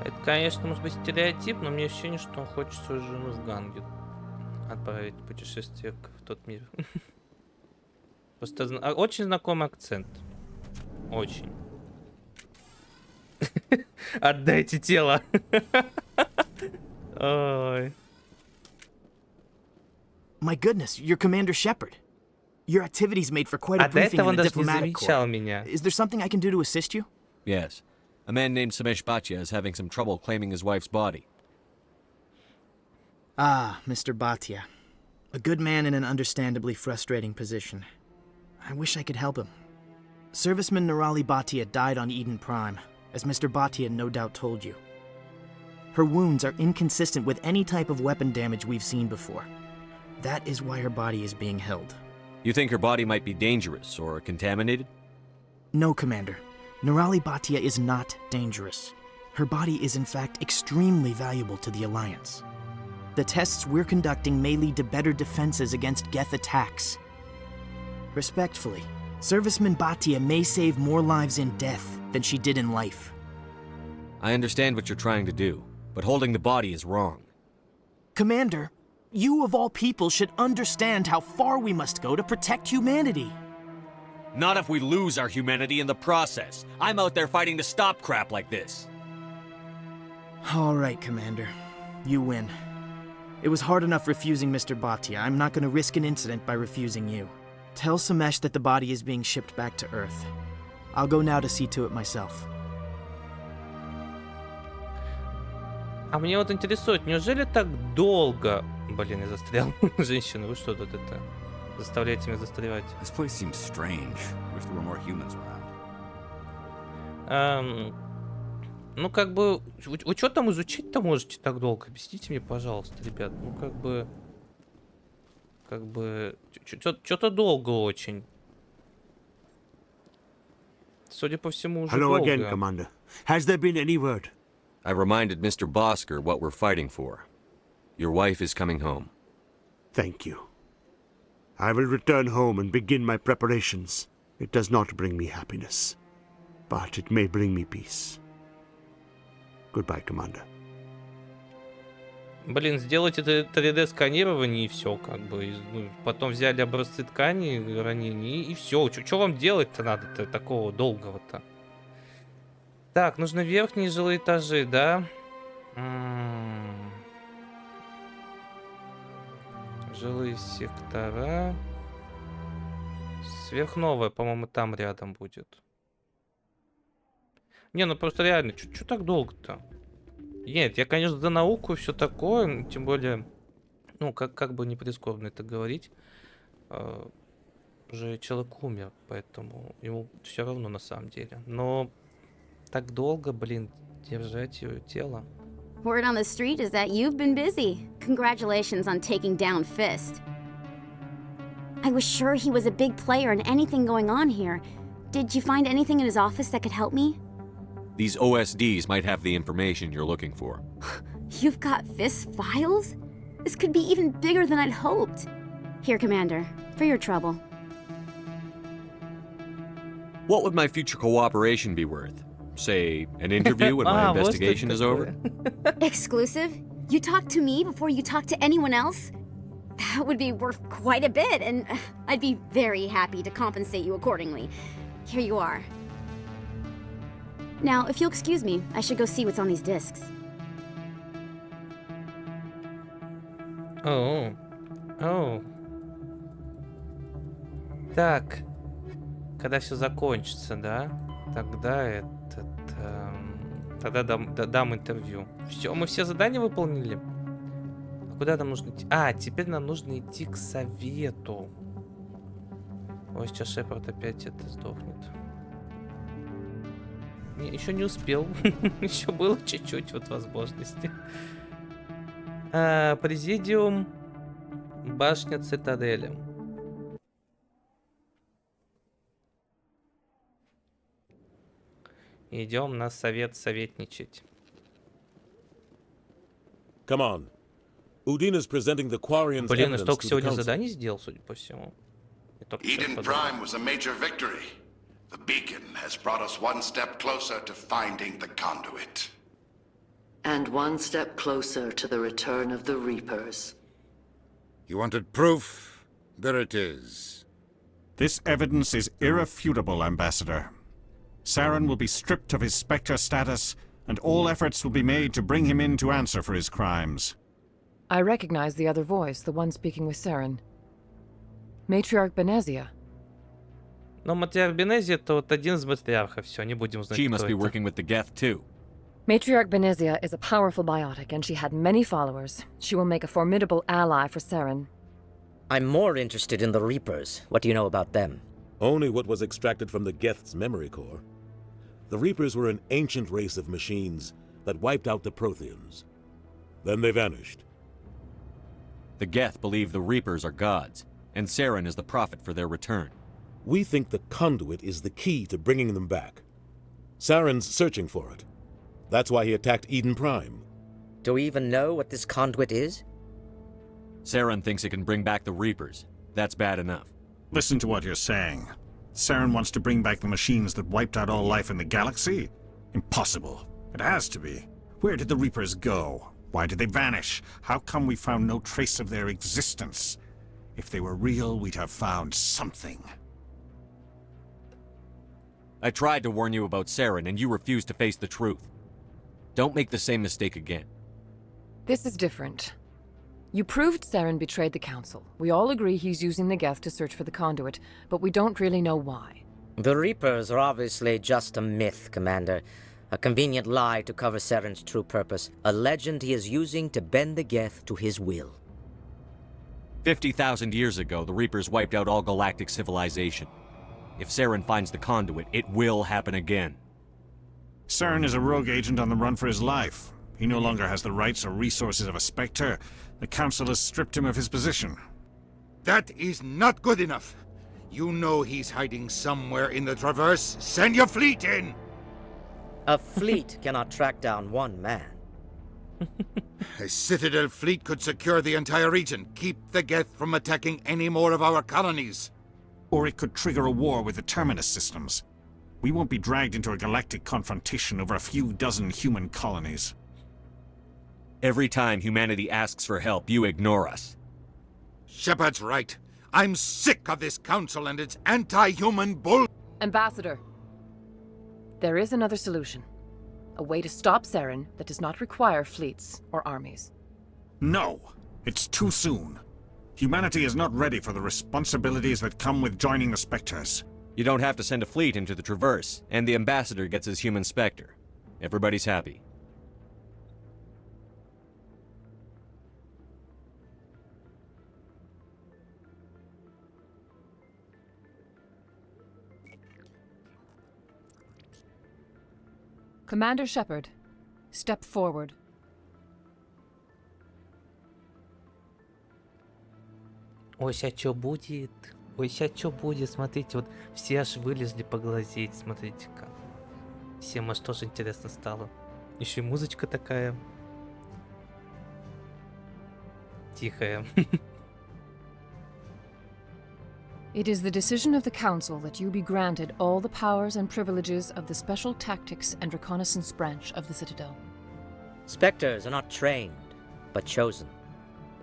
Это, конечно, может быть стереотип, но мне ощущение, что он хочет свою жену в Ганге отправить в путешествие в тот мир. Просто очень знакомый акцент. Очень. Отдайте тело. Ой. My goodness, you're Commander Shepard. Your activities made for quite a briefing in the diplomatic corps. Is there something I can do to assist you? Yes. A man named Samesh Bhatia is having some trouble claiming his wife's body. Mr. Bhatia. A good man in an understandably frustrating position. I wish I could help him. Serviceman Nirali Bhatia died on Eden Prime, as Mr. Bhatia no doubt told you. Her wounds are inconsistent with any type of weapon damage we've seen before. That is why her body is being held. You think her body might be dangerous or contaminated? No, Commander. Nirali Bhatia is not dangerous. Her body is in fact extremely valuable to the Alliance. The tests we're conducting may lead to better defenses against Geth attacks. Respectfully, Serviceman Bhatia may save more lives in death than she did in life. I understand what you're trying to do, but holding the body is wrong. Commander, you of all people should understand how far we must go to protect humanity. Not if we lose our humanity in the process. I'm out there fighting to stop crap like this. All right, Commander. You win. It was hard enough refusing Mr. Bhatia. I'm not going to risk an incident by refusing you. Tell Samesh that the body is being shipped back to Earth. I'll go now to see to it myself. А мне вот интересует, неужели так долго... Блин, я застрял. Женщина, вы что тут это... Заставляете меня застревать? This place seems strange. Wish there were more humans around. Ну, как бы... Вы что там изучить-то можете так долго? Объясните мне, пожалуйста, ребят. Ну, как бы... Что-то долго очень. Судя по всему, уже Hello долго. again, Commander. Has there been any word? I reminded Mr. Bosker what we're fighting for. Your wife is coming home. Thank you. I will return home and begin my preparations. It does not bring me happiness, but it may bring me peace. Goodbye, Commander. Блин, сделать это 3D-сканирование и все, как бы. Ну, потом взяли образцы ткани, ранений и все. Что вам делать-то надо-то такого долгого-то? Так, нужно верхние жилые этажи, да? Жилые сектора. Сверхновая, по-моему, там рядом будет. Не, ну просто реально, что так долго-то? Нет, я, конечно, за науку и все такое, тем более, ну, как бы не прискорбно это говорить, уже человек умер, поэтому ему все равно на самом деле. Но так долго, блин, держать его тело. Word on the street is that you've been busy. Congratulations on taking down Fist. I was sure he was a big player in anything going on here. Did you find anything in his office that could help me? These OSDs might have the information you're looking for. You've got Fist's files? This could be even bigger than I'd hoped. Here, Commander, for your trouble. What would my future cooperation be worth? Say, an interview when my investigation is over? Exclusive? You talk to me before you talk to anyone else? That would be worth quite a bit, and I'd be very happy to compensate you accordingly. Here you are. Now, if you'll excuse me, I should go see what's on these discs. Oh. Так. Когда все закончится, да? Тогда тогда дам интервью. Все, мы все задания выполнили. А куда нам нужно идти? А, теперь нам нужно идти к совету. Ой, сейчас Шепард опять сдохнет. Еще не успел. Еще было чуть-чуть вот возможности. Президиум. Башня Цитадели. Идем на совет советничать. Come on. Udina's presenting the Quarian's Блин, evidence столько to the сегодня council. заданий сделал, судя по всему. Eden Prime was a major victory. The beacon has brought us one step closer to finding the conduit. And one step closer to the return of the Reapers. You wanted proof? There it is. This evidence is irrefutable, Ambassador. Saren will be stripped of his Spectre status, and all efforts will be made to bring him in to answer for his crimes. I recognize the other voice, the one speaking with Saren. Matriarch Benezia. Но Матриарх Бенези это вот один из матриархов, все, не будем знать, She must кто be это. working with the Geth too. Matriarch Benezia is a powerful biotic, and she had many followers. She will make a formidable ally for Saren. I'm more interested in the Reapers. What do you know about them? Only what was extracted from the Geth's memory core. The Reapers were an ancient race of machines that wiped out the Protheans. Then they vanished. The Geth believe the Reapers are gods, and Saren is the prophet for their return. We think the conduit is the key to bringing them back. Saren's searching for it. That's why he attacked Eden Prime. Do we even know what this conduit is? Saren thinks it can bring back the Reapers. That's bad enough. Listen to what you're saying. Saren wants to bring back the machines that wiped out all life in the galaxy? Impossible. It has to be. Where did the Reapers go? Why did they vanish? How come we found no trace of their existence? If they were real, we'd have found something. I tried to warn you about Saren, and you refused to face the truth. Don't make the same mistake again. This is different. You proved Saren betrayed the Council. We all agree he's using the Geth to search for the conduit, but we don't really know why. The Reapers are obviously just a myth, Commander. A convenient lie to cover Saren's true purpose. A legend he is using to bend the Geth to his will. 50,000 years ago, the Reapers wiped out all galactic civilization. If Saren finds the conduit, it will happen again. Saren is a rogue agent on the run for his life. He no longer has the rights or resources of a Spectre. The Council has stripped him of his position. That is not good enough. You know he's hiding somewhere in the Traverse. Send your fleet in! A fleet cannot track down one man. A Citadel fleet could secure the entire region, keep the Geth from attacking any more of our colonies. Or it could trigger a war with the Terminus systems. We won't be dragged into a galactic confrontation over a few dozen human colonies. Every time humanity asks for help, you ignore us. Shepard's right. I'm sick of this council and its anti-human bull... Ambassador, there is another solution. A way to stop Saren that does not require fleets or armies. No, it's too soon. Humanity is not ready for the responsibilities that come with joining the Spectres. You don't have to send a fleet into the Traverse, and the Ambassador gets his human Spectre. Everybody's happy. Commander Shepard, step forward. Ой, сейчас что будет? Ой, сейчас что будет? Смотрите, вот все аж вылезли поглазеть, смотрите-ка. Всем аж тоже интересно стало. Еще и музычка такая. Тихая. It is the decision of the Council that you be granted all the powers and privileges of the Special Tactics and Reconnaissance Branch of the Citadel. Spectres are not trained, but chosen.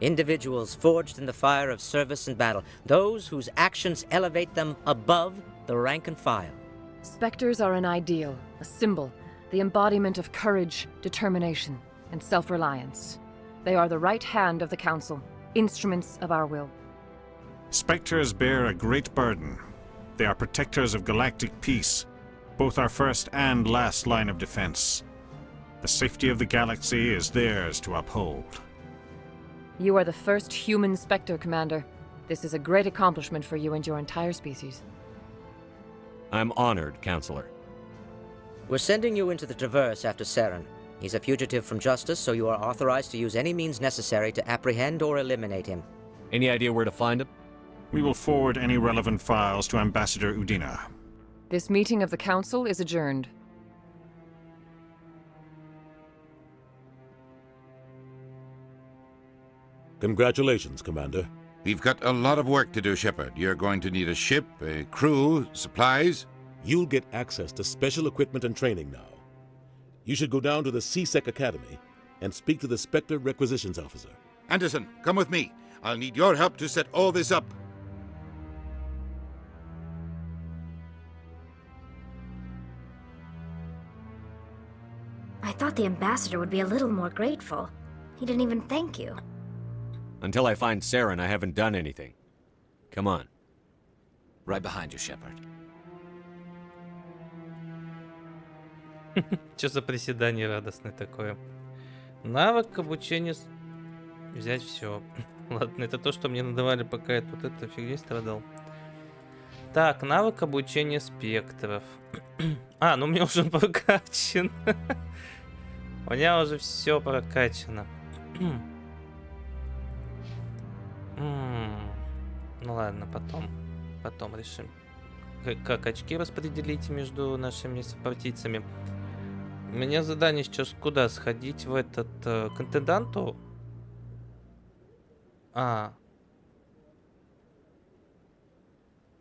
Individuals forged in the fire of service and battle, those whose actions elevate them above the rank and file. Spectres are an ideal, a symbol, the embodiment of courage, determination, and self-reliance. They are the right hand of the Council, instruments of our will. Spectres bear a great burden. They are protectors of galactic peace, both our first and last line of defense. The safety of the galaxy is theirs to uphold. You are the first human Spectre, Commander. This is a great accomplishment for you and your entire species. I'm honored, Counselor. We're sending you into the Traverse after Saren. He's a fugitive from justice, so you are authorized to use any means necessary to apprehend or eliminate him. Any idea where to find him? We will forward any relevant files to Ambassador Udina. This meeting of the Council is adjourned. Congratulations, Commander. We've got a lot of work to do, Shepard. You're going to need a ship, a crew, supplies. You'll get access to special equipment and training now. You should go down to the C-Sec Academy and speak to the Spectre Requisitions Officer. Anderson, come with me. I'll need your help to set all this up. I thought the ambassador would be a little more grateful. He didn't even thank you. Until I find Saren, I haven't done anything. Come on. Right behind you, Shepard. Что за приседание радостное такое? Навык обучения... Взять все. Ладно, это то, что мне надавали, пока я тут этой фигней страдал. Так, навык обучения спектров. А, ну у меня уже прокачан. У меня уже все прокачано. Ну ладно, потом решим. Как очки распределить между нашими сопартийцами. У меня задание сейчас куда? Сходить в этот к интенданту?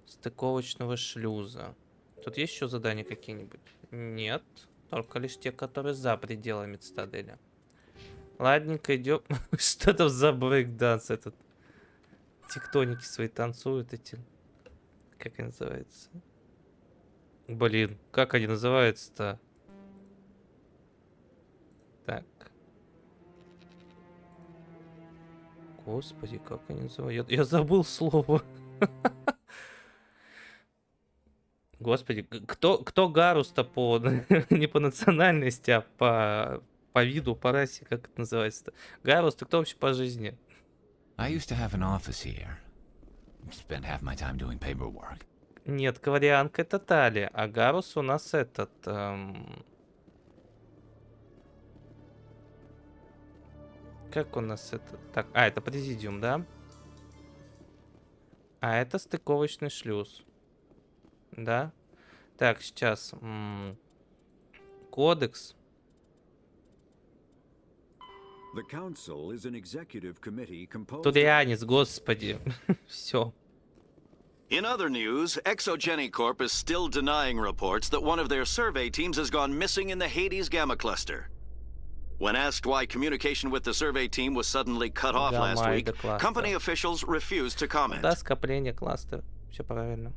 Стыковочного шлюза. Тут есть еще задания какие-нибудь? Нет. Только лишь те, которые за пределами цитадели. Ладненько, идем. Что там за брейк-данс этот? Тектоники свои танцуют эти. Как они называются? Блин, как они называются-то? Так. Господи, как они называются? Я забыл слово. Господи, кто Гаррус-то по... не по национальности, а по виду, по расе, как это называется-то? Гаррус, ты кто вообще по жизни? I used to have an office here. Spent half my time doing paperwork. Нет, кварианка это Тали, а Гаррус у нас этот... Как у нас это? Так, это президиум, да? А это стыковочный шлюз. Да? Так, сейчас. Кодекс. Турианец, господи. Все. In other news, Exogeny Corp is still denying reports that one of their survey teams has gone missing in the Hades Gamma Cluster. When asked why communication with the survey team was suddenly cut off last week, company officials refused to comment. Да, скопление, кластер. Все правильно.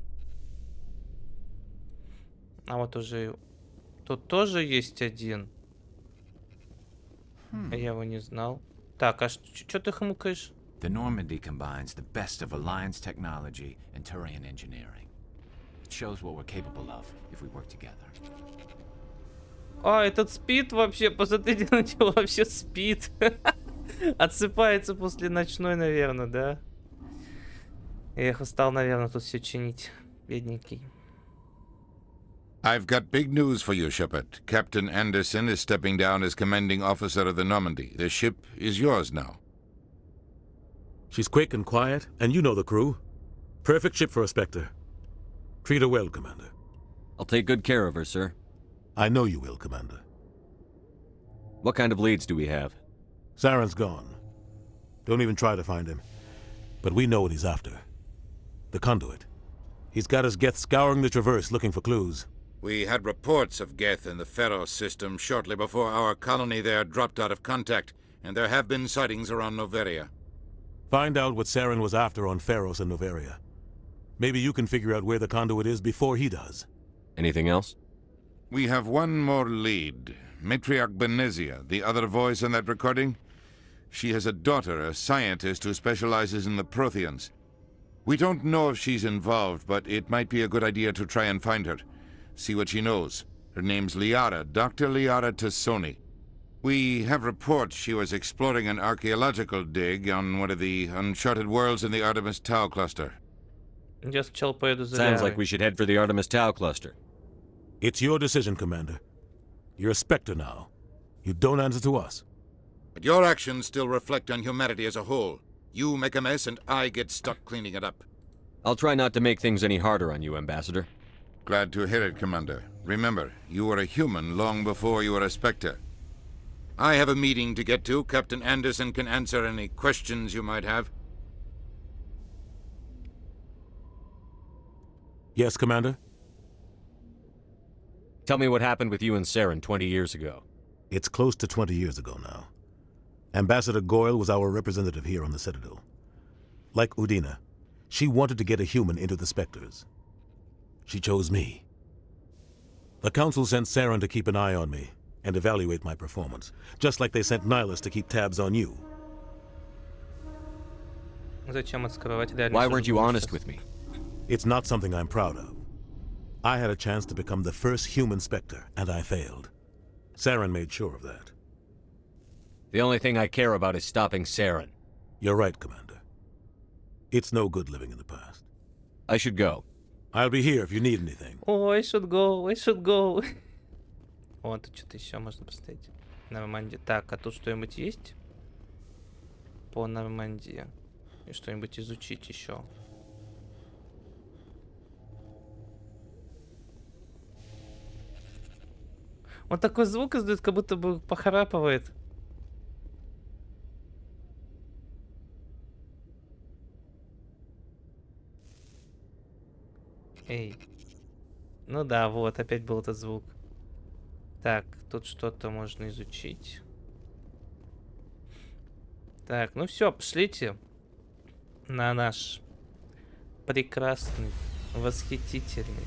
А вот уже... Тут тоже есть один. Я его не знал. Так, а что ты хмукаешь? The Normandy combines the best of Alliance technology and Turian engineering. It shows what we're capable of if we work together. А, этот спит вообще. Посмотрите на него, вообще спит. Отсыпается после ночной, наверное, да? Эх, устал, наверное, тут все чинить. Бедненький. I've got big news for you, Shepard. Captain Anderson is stepping down as commanding officer of the Normandy. The ship is yours now. She's quick and quiet, and you know the crew. Perfect ship for a Spectre. Treat her well, Commander. I'll take good care of her, sir. I know you will, Commander. What kind of leads do we have? Saren's gone. Don't even try to find him. But we know what he's after. The conduit. He's got his Geth scouring the Traverse looking for clues. We had reports of Geth in the Pharaoh system shortly before our colony there dropped out of contact, and there have been sightings around Noveria. Find out what Saren was after on Pharos and Noveria. Maybe you can figure out where the conduit is before he does. Anything else? We have one more lead. Matriarch Benezia, the other voice in that recording. She has a daughter, a scientist who specializes in the Protheans. We don't know if she's involved, but it might be a good idea to try and find her. See what she knows. Her name's Liara, Dr. Liara Tassoni. We have reports she was exploring an archaeological dig on one of the uncharted worlds in the Artemis Tau cluster. Sounds like we should head for the Artemis Tau cluster. It's your decision, Commander. You're a Spectre now. You don't answer to us. But your actions still reflect on humanity as a whole. You make a mess and I get stuck cleaning it up. I'll try not to make things any harder on you, Ambassador. Glad to hear it, Commander. Remember, you were a human long before you were a Spectre. I have a meeting to get to. Captain Anderson can answer any questions you might have. Yes, Commander? Tell me what happened with you and Saren 20 years ago. It's close to 20 years ago now. Ambassador Goyle was our representative here on the Citadel. Like Udina, she wanted to get a human into the Spectres. She chose me. The Council sent Saren to keep an eye on me and evaluate my performance, just like they sent Nihilus to keep tabs on you. Why weren't you honest with me? It's not something I'm proud of. I had a chance to become the first human Spectre, and I failed. Saren made sure of that. The only thing I care about is stopping Saren. You're right, Commander. It's no good living in the past. I should go. I'll be here if you need anything. Oh, I should go, I should go. О, тут что-то еще можно посмотреть. Нормандия. Так, а тут что-нибудь есть? По Нормандии. И что-нибудь изучить еще. Он такой звук издает, как будто бы похрапывает. Эй. Ну да, вот, опять был этот звук. Так, тут что-то можно изучить. Так, ну все, пошлите на наш прекрасный, восхитительный,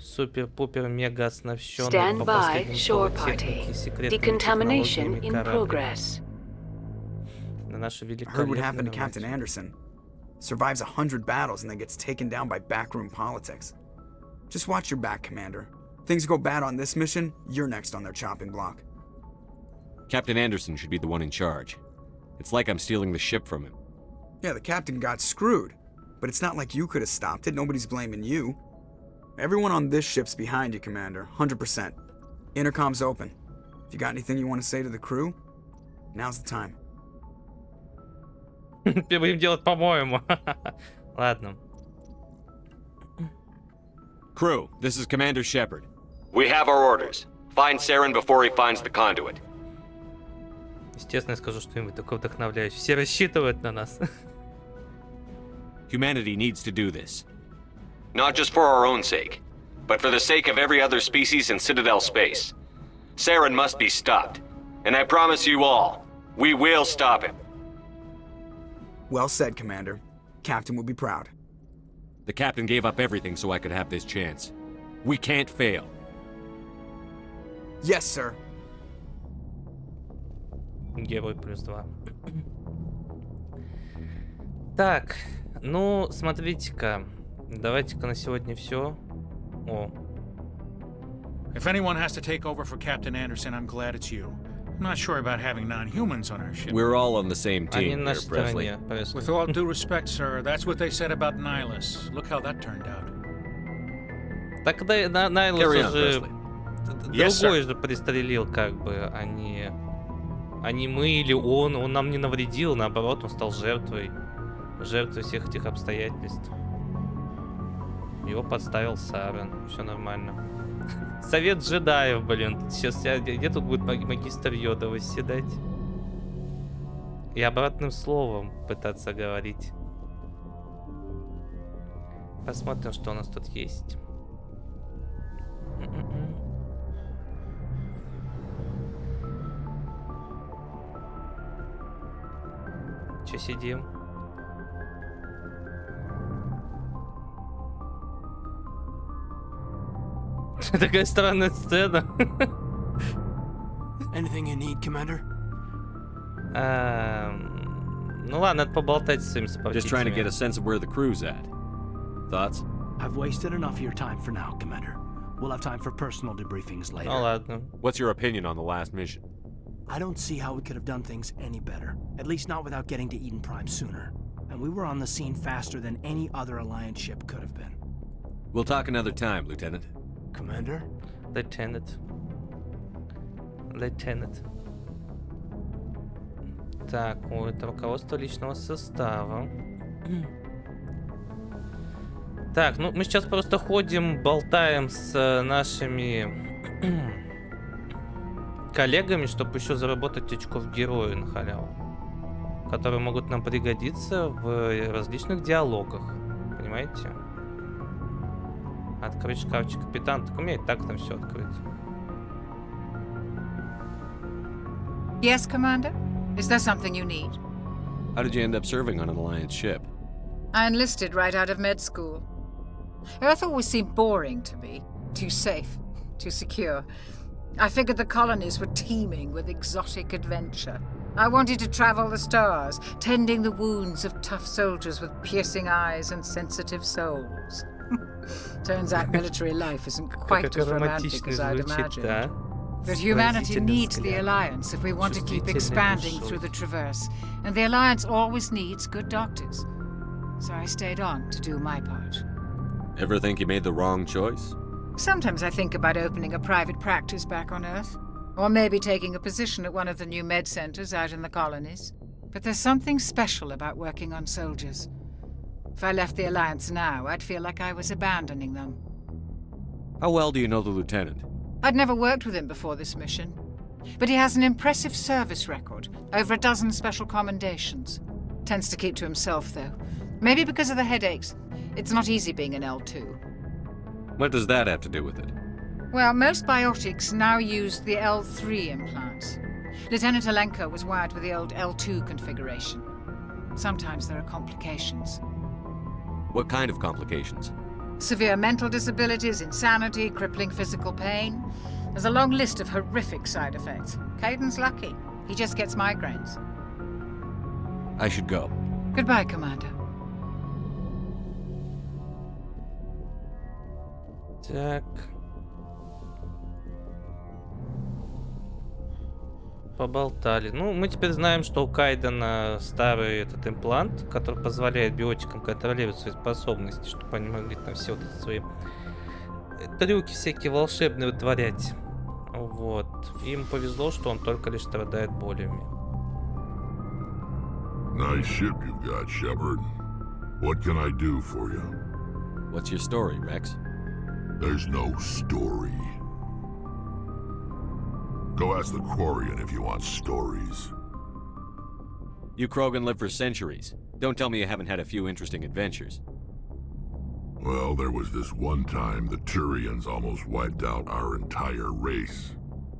супер-пупер-мега оснащенный по последним технике секретными технологиями корабль. На нашу Heard what happened to великолепную Captain Anderson. Survives 100 battles and then gets taken down by backroom politics. Just watch your back, Commander. Things go bad on this mission, you're next on their chopping block. Captain Anderson should be the one in charge. It's like I'm stealing the ship from him. Yeah, the captain got screwed. But it's not like you could have stopped it, nobody's blaming you. Everyone on this ship's behind you, Commander, 100%. Intercom's open. If you got anything you want to say to the crew, now's the time. Будем делать, по-моему. Ладно. Crew, this is Commander Shepard. We have our orders. Find Saren before he finds the conduit. Естественно, я скажу что-нибудь такое вдохновляющее. Все рассчитывают на нас. Humanity needs to do this. Not just for our own sake, but for the sake of every other species in Citadel space. Saren must be stopped. And I promise you all, we will stop him. Well said, Commander. Captain will be proud. The captain gave up everything so I could have this chance. We can't fail. Yes, sir. Герой +2. Так, ну, смотрите-ка. Давайте-ка на сегодня все. О. If anyone has to take over for Captain Anderson, I'm glad it's you. I'm not sure about having non-humans on our ship. We're all on the same team here, Presley. With all due respect, sir, that's what they said about Nihilus. Look how that turned out. Так Найлус уже другой же пристрелил, как бы, а не мы или он. Он нам не навредил, наоборот, он стал жертвой всех этих обстоятельств. Его подставил Сарен, все нормально. Совет джедаев, блин. Сейчас где тут будет магистр Йода восседать? И обратным словом пытаться говорить. Посмотрим, что у нас тут есть. Че сидим? Такая странная сцена. Anything you need, Commander? Ну ладно, надо поболтать с своими сопроводителями. Just trying to get a sense of where the crew's at. Thoughts? I've wasted enough of your time for now, Commander. We'll have time for personal debriefings later. Ну ладно. What's your opinion on the last mission? I don't see how we could have done things any better. At least not without getting to Eden Prime sooner. And we were on the scene faster than any other Alliance ship could have been. We'll talk another time, Lieutenant. Commander? Lieutenant. Так, это руководство личного состава. Так, ну мы сейчас просто ходим, болтаем с нашими коллегами, чтобы еще заработать очков героя на халяву, которые могут нам пригодиться в различных диалогах. Понимаете? Открыть шкафчик капитан. Так умеет так там все открыть. Yes, Commander? Is there something you need? How did you end up serving on an Alliance ship? I enlisted right out of med school. Earth always seemed boring to me. Too safe, too secure. I figured the colonies were teeming with exotic adventure. I wanted to travel the stars, tending the wounds of tough soldiers with piercing eyes and sensitive souls. Turns out military life isn't quite as romantic as I'd imagined. But humanity needs the Alliance if we want to keep expanding through the Traverse, and the Alliance always needs good doctors. So I stayed on to do my part. Ever think you made the wrong choice? Sometimes I think about opening a private practice back on Earth, or maybe taking a position at one of the new med centers out in the colonies. But there's something special about working on soldiers. If I left the Alliance now, I'd feel like I was abandoning them. How well do you know the Lieutenant? I'd never worked with him before this mission. But he has an impressive service record, over a dozen special commendations. Tends to keep to himself, though. Maybe because of the headaches. It's not easy being an L2. What does that have to do with it? Well, most biotics now use the L3 implants. Lieutenant Alenko was wired with the old L2 configuration. Sometimes there are complications. What kind of complications? Severe mental disabilities, insanity, crippling physical pain. There's a long list of horrific side effects. Caden's lucky. He just gets migraines. I should go. Goodbye, Commander. Так. Поболтали. Ну, мы теперь знаем, что у Кайдена старый этот имплант, который позволяет биотикам контролировать свои способности, чтобы они могли там все вот эти свои трюки всякие волшебные вытворять. Вот. Им повезло, что он только лишь страдает болями. Nice ship you've got, Shepard. What can I do for you? What's your story, Rex? There's no story. Go ask the Quarian if you want stories. You Krogan lived for centuries. Don't tell me you haven't had a few interesting adventures. Well, there was this one time the Turians almost wiped out our entire race.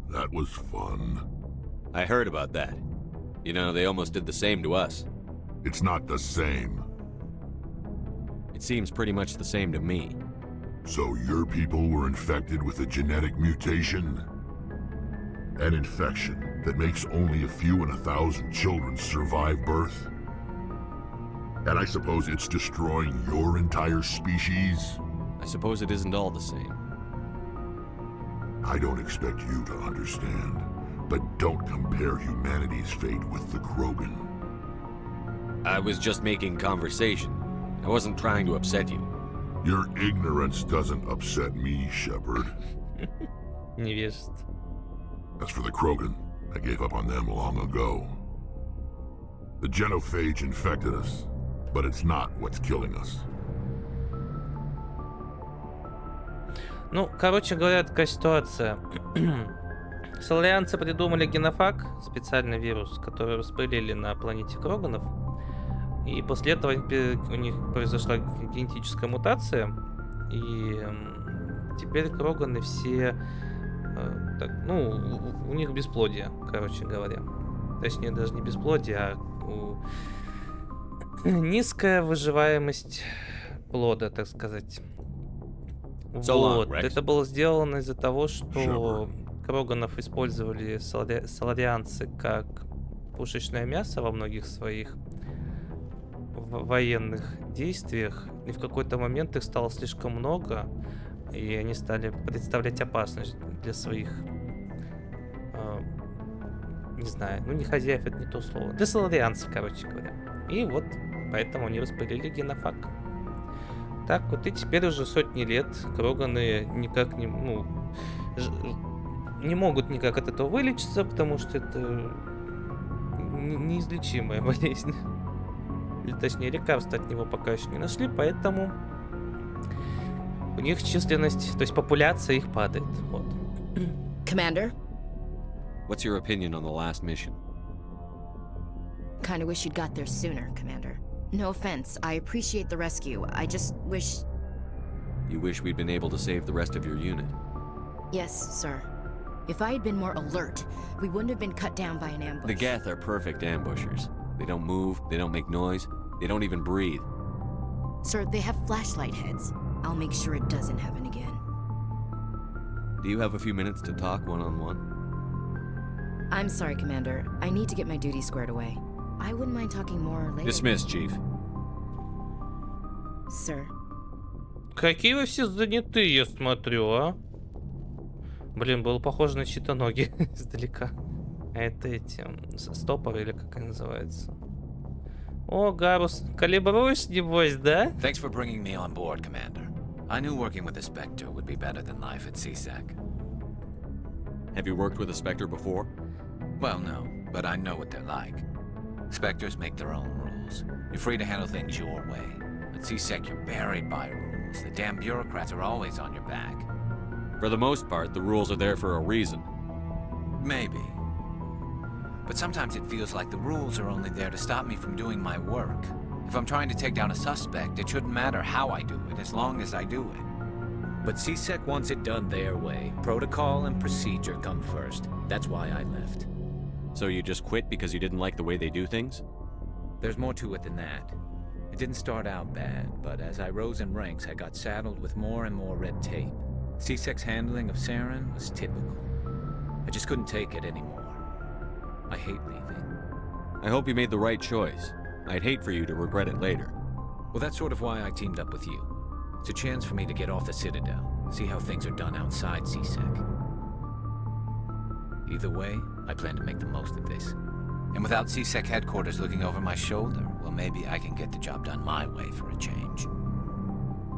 That was fun. I heard about that. You know, they almost did the same to us. It's not the same. It seems pretty much the same to me. So your people were infected with a genetic mutation? An infection that makes only a few in 1,000 children survive birth? And I suppose it's destroying your entire species? I suppose it isn't all the same. I don't expect you to understand, but don't compare humanity's fate with the Krogan. I was just making conversation. I wasn't trying to upset you. Your ignorance doesn't upset me, Shepard. Невежество. As for the Krogan, I gave up on them long ago. The genophage infected us, but it's not what's killing us. Ну, короче говоря, такая ситуация. Соларианцы придумали генофаг, специальный вирус, который распылили на планете Кроганов. И после этого у них произошла генетическая мутация. И теперь Кроганы все... так, ну, у них бесплодие, короче говоря. Точнее, даже не бесплодие, а низкая выживаемость плода, так сказать. Вот. Это было сделано из-за того, что Кроганов использовали соларианцы как пушечное мясо во многих своих военных действиях. И в какой-то момент их стало слишком много, и они стали представлять опасность для своих, не знаю, ну не хозяев, это не то слово, для соларианцев, короче говоря. И вот поэтому они распылили генофаг. Так вот, и теперь уже сотни лет Кроганы никак не, ну, не могут никак от этого вылечиться, потому что это неизлечимая болезнь. Или точнее, лекарства от него пока еще не нашли, поэтому у них численность, то есть популяция их падает. Вот. Commander? What's your opinion on the last mission? Kinda wish you'd got there sooner, Commander. No offense, I appreciate the rescue. I just wish... You wish we'd been able to save the rest of your unit? Yes, sir. If I had been more alert, we wouldn't have been cut down by an ambush. The Geth are perfect ambushers. They don't move, they don't make noise, they don't even breathe. Sir, they have flashlight heads. I'll make sure it doesn't happen again. Do you have a few minutes to talk one-on-one? I'm sorry, Commander. I need to get my duty squared away. I wouldn't mind talking more later. Dismissed, Chief. Sir. Какие вы все занятые, я смотрю, а? Блин, было похоже на чьи-то ноги издалека. А это эти стопоры, или как они называются? О, Гаррус, калибруешь, небось, да? Thanks for bringing me on board, Commander. I knew working with a Spectre would be better than life at CSEC. Have you worked with a Spectre before? Well, no, but I know what they're like. Spectres make their own rules. You're free to handle things your way. At CSEC, you're buried by rules. The damn bureaucrats are always on your back. For the most part, the rules are there for a reason. Maybe. But sometimes it feels like the rules are only there to stop me from doing my work. If I'm trying to take down a suspect, it shouldn't matter how I do it, as long as I do it. But CSEC wants it done their way. Protocol and procedure come first. That's why I left. So you just quit because you didn't like the way they do things? There's more to it than that. It didn't start out bad, but as I rose in ranks, I got saddled with more and more red tape. CSEC's handling of Saren was typical. I just couldn't take it anymore. I hate leaving. I hope you made the right choice. I'd hate for you to regret it later. Well, that's sort of why I teamed up with you. It's a chance for me to get off the Citadel, see how things are done outside CSEC. Either way, I plan to make the most of this. And without CSEC headquarters looking over my shoulder, well, maybe I can get the job done my way for a change.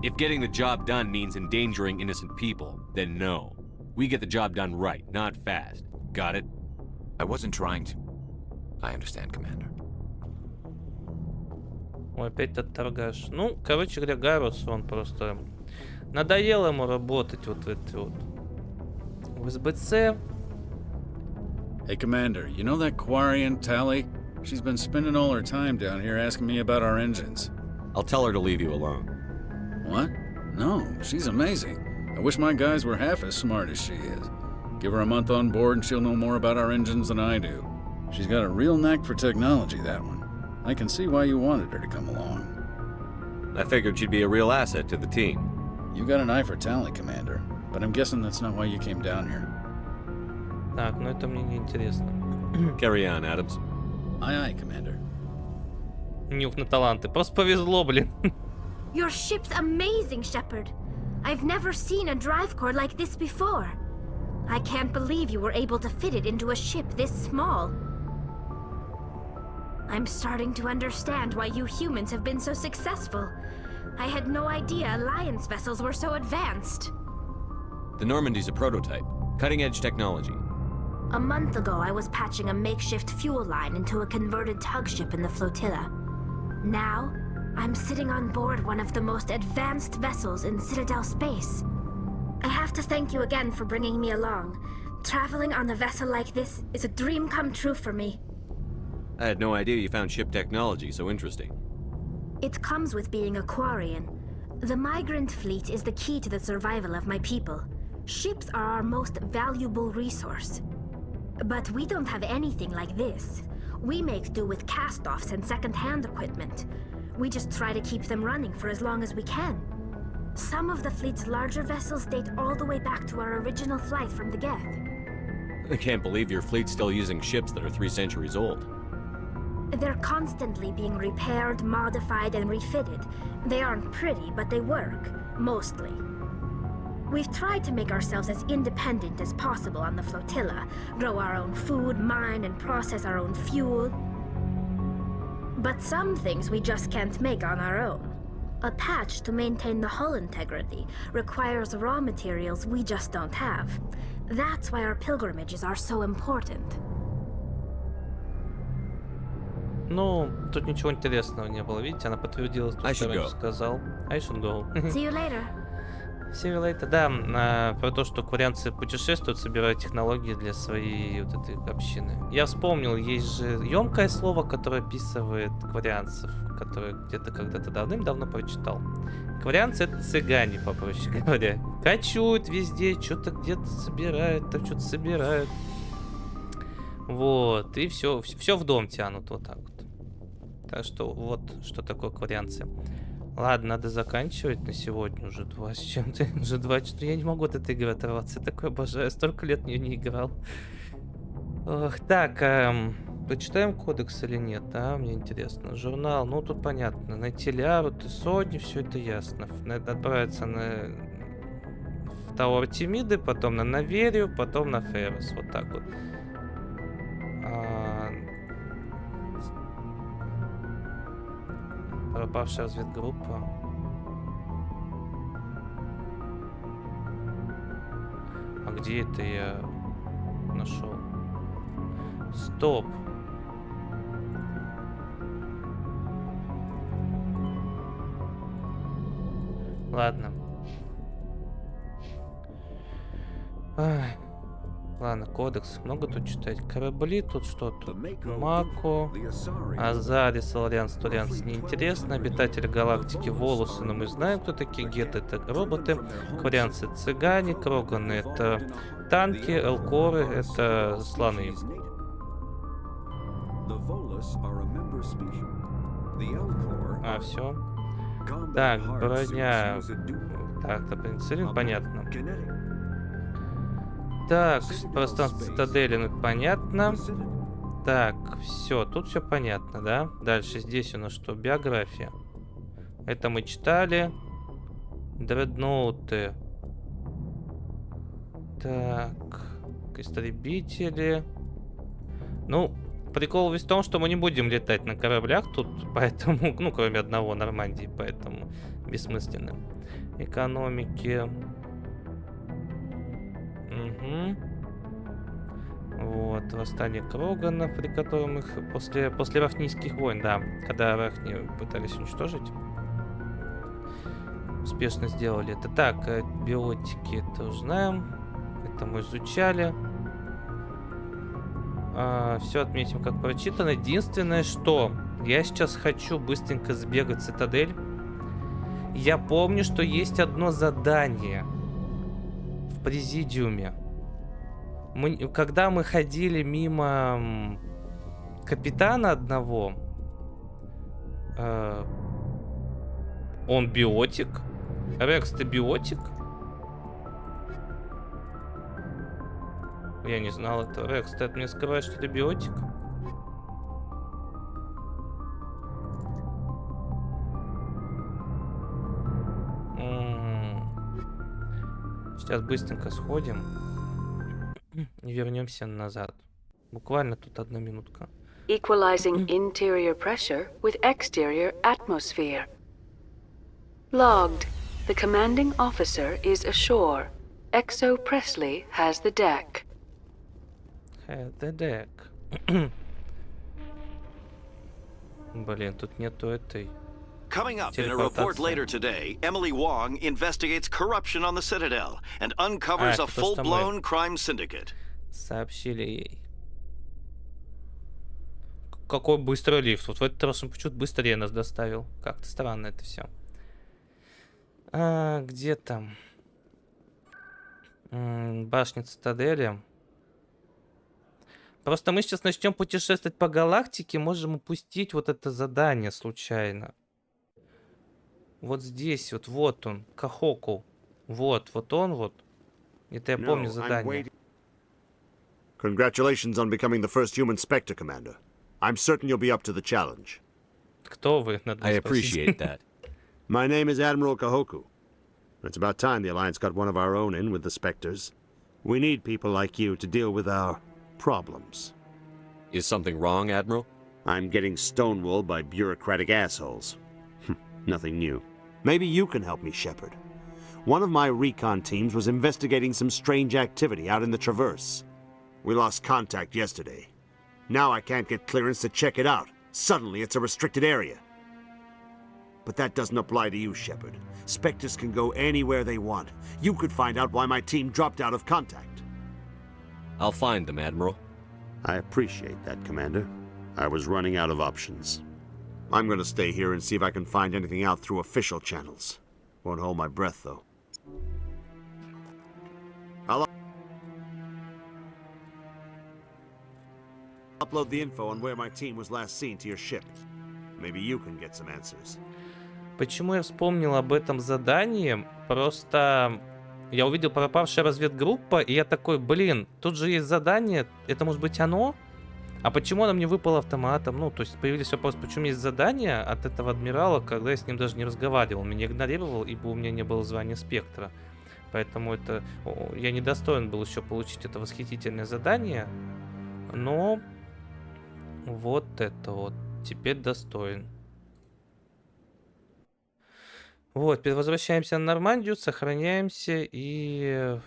If getting the job done means endangering innocent people, then no. We get the job done right, not fast. Got it? I wasn't trying to... I understand, Commander. Ой, опять тот торгаш. Ну, короче говоря, Гаррус, он просто... Надоело ему работать вот в этой вот... в СБЦ. Hey, Commander, you know that Quarian, Tali? She's been spending all her time down here asking me about our engines. I'll tell her to leave you alone. What? No, she's amazing. I wish my guys were half as smart as she is. Give her a month on board and she'll know more about our engines than I do. She's got a real knack for technology, that one. I can see why you wanted her to come along. I figured she'd be a real asset to the team. You got an eye for talent, Commander, but I'm guessing that's not why you came down here. Так, ну это мне не интересно. Carry on, Adams. Aye, aye, Commander. Нюх на таланты. Просто повезло, блин. Your ship's amazing, Shepard. I've never seen a drive core like this before. I can't believe you were able to fit it into a ship this small. I'm starting to understand why you humans have been so successful. I had no idea Alliance vessels were so advanced. The Normandy's a prototype. Cutting-edge technology. A month ago, I was patching a makeshift fuel line into a converted tug ship in the flotilla. Now, I'm sitting on board one of the most advanced vessels in Citadel space. I have to thank you again for bringing me along. Traveling on a vessel like this is a dream come true for me. I had no idea you found ship technology so interesting. It comes with being a Quarian. The migrant fleet is the key to the survival of my people. Ships are our most valuable resource. But we don't have anything like this. We make do with cast-offs and second-hand equipment. We just try to keep them running for as long as we can. Some of the fleet's larger vessels date all the way back to our original flight from the Geth. I can't believe your fleet's still using ships that are 3 centuries old. They're constantly being repaired, modified, and refitted. They aren't pretty, but they work, mostly. We've tried to make ourselves as independent as possible on the flotilla, grow our own food, mine and process our own fuel. But some things we just can't make on our own. A patch to maintain the hull integrity requires raw materials we just don't have. That's why our pilgrimages are so important. Ну, тут ничего интересного не было. Видите, она подтвердила то, что я сказал. I should go. See you later. See you later. Да, про то, что кварианцы путешествуют, собирают технологии для своей вот этой общины. Я вспомнил, есть же емкое слово, которое описывает кварианцев, которое где-то когда-то давным-давно прочитал. Кварианцы — это цыгане, попроще говоря. Кочуют везде, что-то где-то собирают, там что-то собирают. Вот, и все в дом тянут вот так вот. Так что вот что такое кварианцы. Ладно, надо заканчивать на сегодня. Уже 2 с чем-то. Уже 2 часа. Я не могу от этой игры оторваться. Я такое обожаю. Столько лет в нее не играл. Ох, так, почитаем кодекс или нет, а? Мне интересно. Журнал, ну тут понятно. Найти Лярут и сотни, все это ясно. Надо отправиться в Тауэр Артемиды, потом на Наверию, потом на Феррес. Вот так вот. Пропавшая разведгруппа. А где это я нашел? Стоп. Ладно. Ай. Ладно, кодекс. Много тут читать. Корабли, тут что тут? Мако, Азарис, Алрианс, Турианс. Неинтересно. Обитатели галактики Волосы, но мы знаем, кто такие. Геты — это роботы. Кварианцы — цыгане. Кроганы — это танки. Элкоры — это слоны. А, все. Так, броня. Так, это пенициллин, понятно. Так, пространство цитадели, ну понятно. Так, все, тут все понятно, да? Дальше здесь у нас что? Биография. Это мы читали. Дредноуты. Так, истребители. Ну, прикол весь в том, что мы не будем летать на кораблях тут, поэтому, ну, кроме одного Нормандии, поэтому бессмысленно. Экономики. Угу. Вот, восстание Кроганов, при котором их после Рахнийских войн, да, когда Рахни пытались уничтожить, успешно сделали это. Так, биотики это уже знаем, это мы изучали. Все отметим как прочитано. Единственное, что я сейчас хочу быстренько сбегать в Цитадель. Я помню, что есть одно задание в президиуме. Когда мы ходили мимо капитана одного, он биотик. Рекс, ты биотик? Я не знал этого. Рекс, ты от меня скрываешь, что ты биотик? Сейчас быстренько сходим и вернемся назад. Буквально тут 1 минутка. Equalizing interior pressure with exterior atmosphere. Logged. The commanding officer is ashore. Exo Presley has the deck. The deck. Блин, тут нету этой. Coming up in a report later today, Emily Wong investigates corruption on the Citadel and uncovers a full-blown crime syndicate. Сообщили ей. Какой быстрый лифт. Вот в этот раз он почему-то быстрее нас доставил. Как-то странно это все. Где там? Башня Цитадели. Просто мы сейчас начнем путешествовать по галактике, можем упустить вот это задание случайно. Вот здесь, вот он, Кахоку. Вот он вот. Это я помню задание. Congratulations on becoming the first human Spectre, Commander. I'm certain you'll be up to the challenge. Кто вы? I appreciate that. My name is Admiral Kahoku. It's about time the Alliance got one of our own in with the Spectres. We need people like you to deal with our problems. Is something wrong, Admiral? I'm getting stonewalled by bureaucratic assholes. Nothing new. Maybe you can help me, Shepard. One of my recon teams was investigating some strange activity out in the Traverse. We lost contact yesterday. Now I can't get clearance to check it out. Suddenly it's a restricted area. But that doesn't apply to you, Shepard. Spectres can go anywhere they want. You could find out why my team dropped out of contact. I'll find them, Admiral. I appreciate that, Commander. I was running out of options. I'm gonna stay here and see if I can find anything out through official channels. Won't hold my breath, though. I'll upload the info on where my team was last seen to your ship. Maybe you can get some answers. Почему я вспомнил об этом задании? Просто я увидел пропавшая разведгруппа, и я такой, блин, тут же есть задание, это может быть оно? А почему оно мне выпало автоматом? Ну, то есть появились вопросы, почему есть задание от этого адмирала, когда я с ним даже не разговаривал, меня игнорировал, ибо у меня не было звания спектра. Поэтому это я недостоин был еще получить это восхитительное задание, но вот это вот теперь достоин. Вот, возвращаемся на Нормандию, сохраняемся и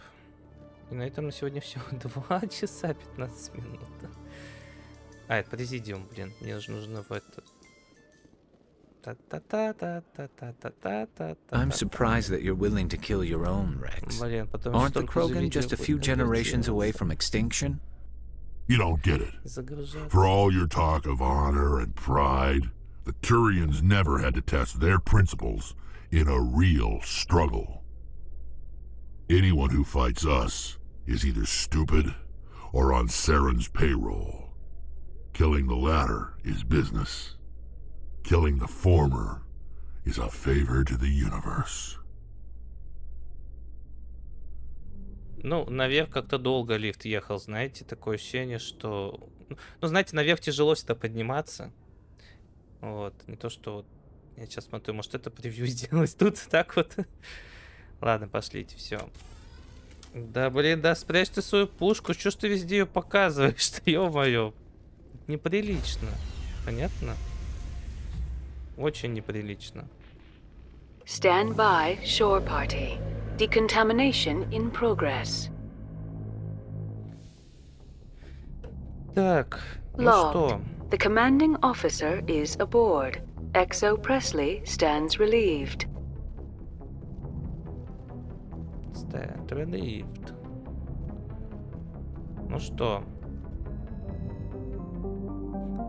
на этом на сегодня все. 2 часа 15 минут. Это президиум, блин, мне же нужно в это. I'm surprised that you're willing to kill your own, Rex. Aren't the Krogan just a few generations away from extinction? You don't get it. For all your talk of honor and pride, the Turians never had to test their principles in a real struggle. Anyone who fights us is either stupid or on Saren's payroll. Killing the latter is business. Killing the former is a favor to the universe. Ну, наверх как-то долго лифт ехал, знаете, такое ощущение, что... Ну, знаете, наверх тяжело всегда подниматься. Вот, не то, что вот... Я сейчас смотрю, может это превью сделать тут, так вот. Ладно, пошлите, все. Да, блин, да, спрячь ты свою пушку, что ж ты везде ее показываешь, ё-моё. Неприлично, понятно? Очень неприлично. Stand by, shore party. Decontamination in progress. Так, ну что? The commanding officer is aboard. Exo Presley stands relieved. Stand relieved. Ну что?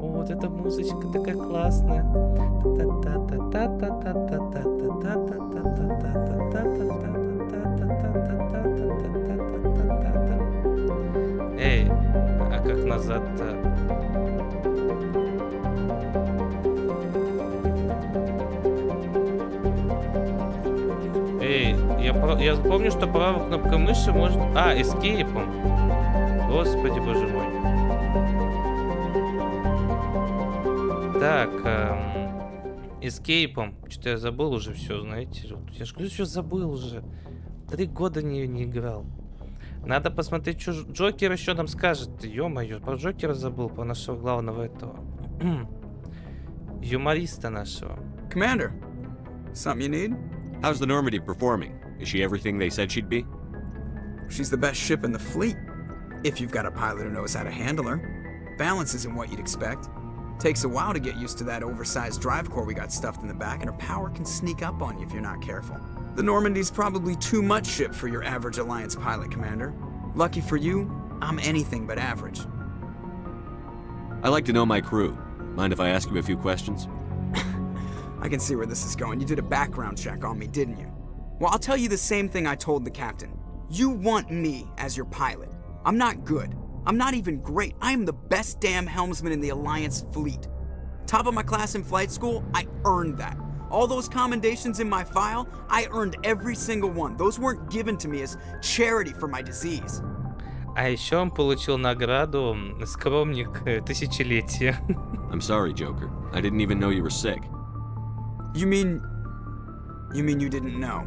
О, вот эта музычка такая классная. Эй, а как назад-то? Эй, я помню, что правой кнопкой мыши можно... А, эскейпом. Господи, боже мой. Так, эскейпом. Что-то я забыл уже все, знаете. Я же говорю, что забыл уже. 3 года не играл. Надо посмотреть, что Джокер еще нам скажет. Ё-моё, про Джокера забыл, про нашего главного этого. Юмориста нашего. Commander, something you need? How's the Normandy performing? Is she everything they said she'd be? She's the best ship in the fleet, if you've got a pilot who knows how to handle her. Balance isn't what you'd expect. Takes a while to get used to that oversized drive core we got stuffed in the back, and her power can sneak up on you if you're not careful. The Normandy's probably too much ship for your average Alliance pilot, Commander. Lucky for you, I'm anything but average. I like to know my crew. Mind if I ask you a few questions? I can see where this is going. You did a background check on me, didn't you? Well, I'll tell you the same thing I told the captain. You want me as your pilot. I'm not good. I'm not even great. I am the best damn helmsman in the Alliance fleet. Top of my class in flight school, I earned that. All those commendations in my file, I earned every single one. Those weren't given to me as charity for my disease. А еще он получил награду «Скромник тысячелетия». I'm sorry, Joker. I didn't even know you were sick. You mean you didn't know?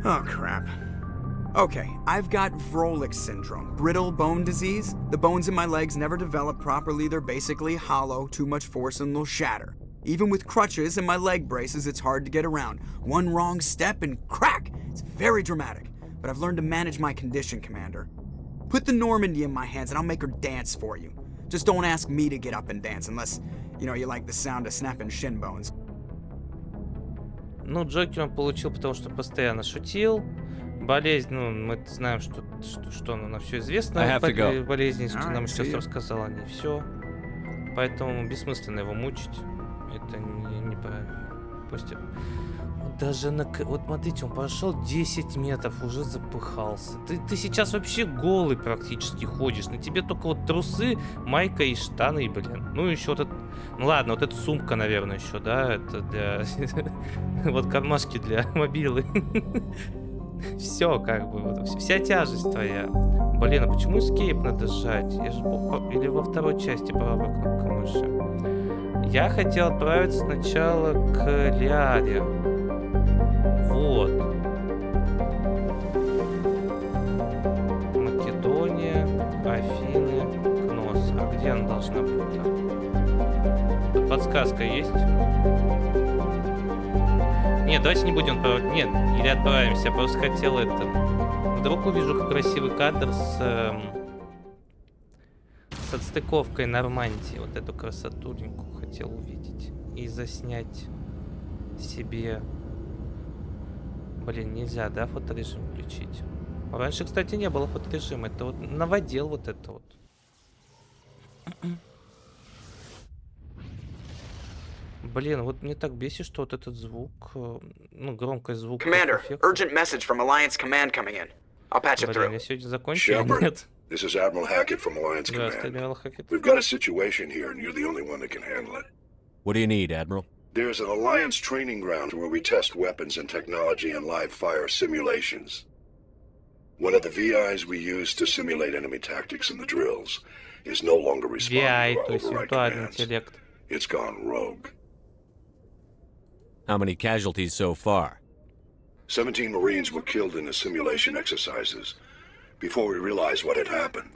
Oh, crap. Okay, I've got Vrolik syndrome, brittle bone disease. The bones in my legs never develop properly. They're basically hollow, too much force and they'll shatter. Even with crutches and my leg braces, it's hard to get around. One wrong step and crack! It's very dramatic. But I've learned to manage my condition, Commander. Put the Normandy in my hands and I'll make her dance for you. Just don't ask me to get up and dance unless, you like the sound of snapping shin bones. Ну, Джокер он получил, потому что постоянно шутил. Болезнь, мы знаем, что она все известна. Болезнь, что нам сейчас рассказал о ней. Все. Поэтому бессмысленно его мучить. Это неправильно. Пусть... Вот даже вот смотрите, он прошел 10 метров, уже запыхался. Ты сейчас вообще голый практически ходишь. На тебе только вот трусы, майка и штаны, блин. Ну, еще вот это... Ну ладно, вот эта сумка, наверное, еще, да? Это для... Вот кармашки для мобилы. Все, как бы, вот, вся тяжесть твоя. Блин, а почему escape надо сжать? Я же... Или во второй части правая кнопка мыши. Я хотел отправиться сначала к Лиаре. Вот. Македония, Афины, Кнос. А где она должна быть? Тут подсказка есть? Нет, давайте не будем отправлять. Нет, или отправимся. Я просто хотел это... Вдруг увижу красивый кадр с отстыковкой Нормандии. Вот эту красотуленькую хотел увидеть. И заснять себе... Блин, нельзя, да, фоторежим включить? Раньше, кстати, не было фоторежима. Это вот новодел вот это вот. Блин, вот мне так бесит, что вот этот звук, громкость звука. Commander, urgent message from Alliance Command coming in. I'll patch it through. Я сегодня закончил. Shepard, this is Admiral Hackett from Alliance Command. We've got a situation here, and you're the only one that can handle it. What do you need, Admiral? There's an Alliance training ground where we test weapons and technology in live fire simulations. One of the VIs we use to simulate enemy tactics in the drills is no longer responding to our override commands. It's gone rogue. How many casualties so far? 17 Marines were killed in the simulation exercises before we realized what had happened.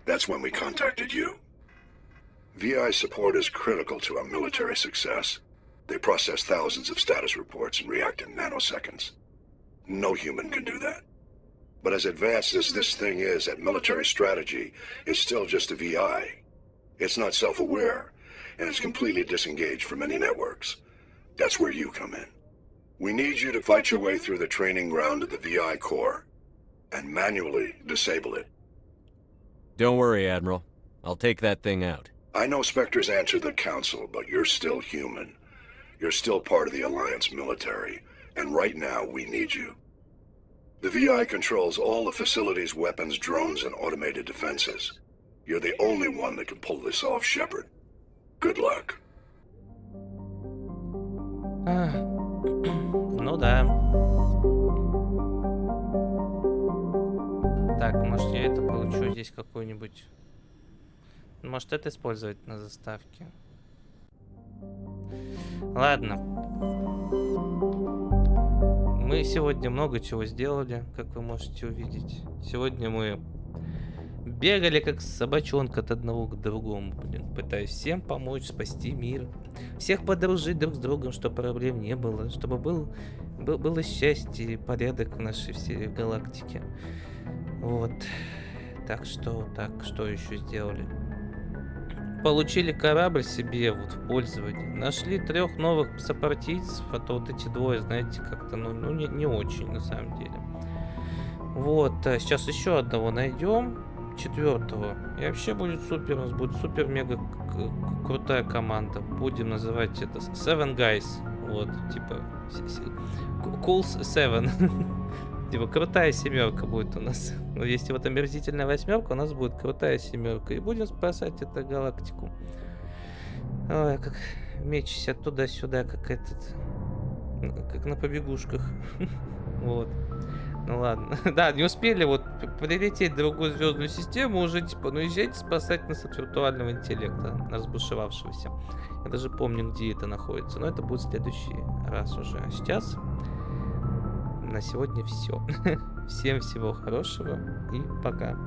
That's when we contacted you. VI support is critical to our military success. They process thousands of status reports and react in nanoseconds. No human can do that. But as advanced as this thing is at military strategy, it's still just a VI. It's not self-aware, and it's completely disengaged from any networks. That's where you come in. We need you to fight your way through the training ground of the VI core and manually disable it. Don't worry, Admiral. I'll take that thing out. I know Spectres answer the Council, but you're still human. You're still part of the Alliance military, and right now we need you. The VI controls all the facility's weapons, drones, and automated defenses. You're the only one that can pull this off, Shepard. Good luck. Ну да. Так, может я это получу здесь какую-нибудь... Может это использовать на заставке? Ладно. Мы сегодня много чего сделали, как вы можете увидеть. Сегодня мы бегали как собачонка от одного к другому, блин, пытаясь всем помочь, спасти мир. Всех подружить друг с другом, чтобы проблем не было, чтобы было счастье и порядок в нашей всей галактике. Вот. Так, что еще сделали? Получили корабль себе вот в пользование. Нашли 3 новых сопартийцев, а то вот эти двое, знаете, как-то, ну не очень, на самом деле. Вот, сейчас еще одного найдем, 4-го. И вообще будет супер, у нас будет супер-мега крутая команда. Будем называть это Seven Guys. Вот, типа, Cool 7. Типа, крутая 7 будет у нас. Но если вот омерзительная 8, у нас будет крутая 7. И будем спасать эту галактику. Ой, как мечься туда-сюда, как как на побегушках. Вот. Ну ладно. Да, не успели вот прилететь в другую звездную систему, уже типа, ну езжайте спасать нас от виртуального интеллекта, разбушевавшегося. Я даже помню, где это находится. Но это будет в следующий раз уже. А сейчас на сегодня все. Всем всего хорошего и пока.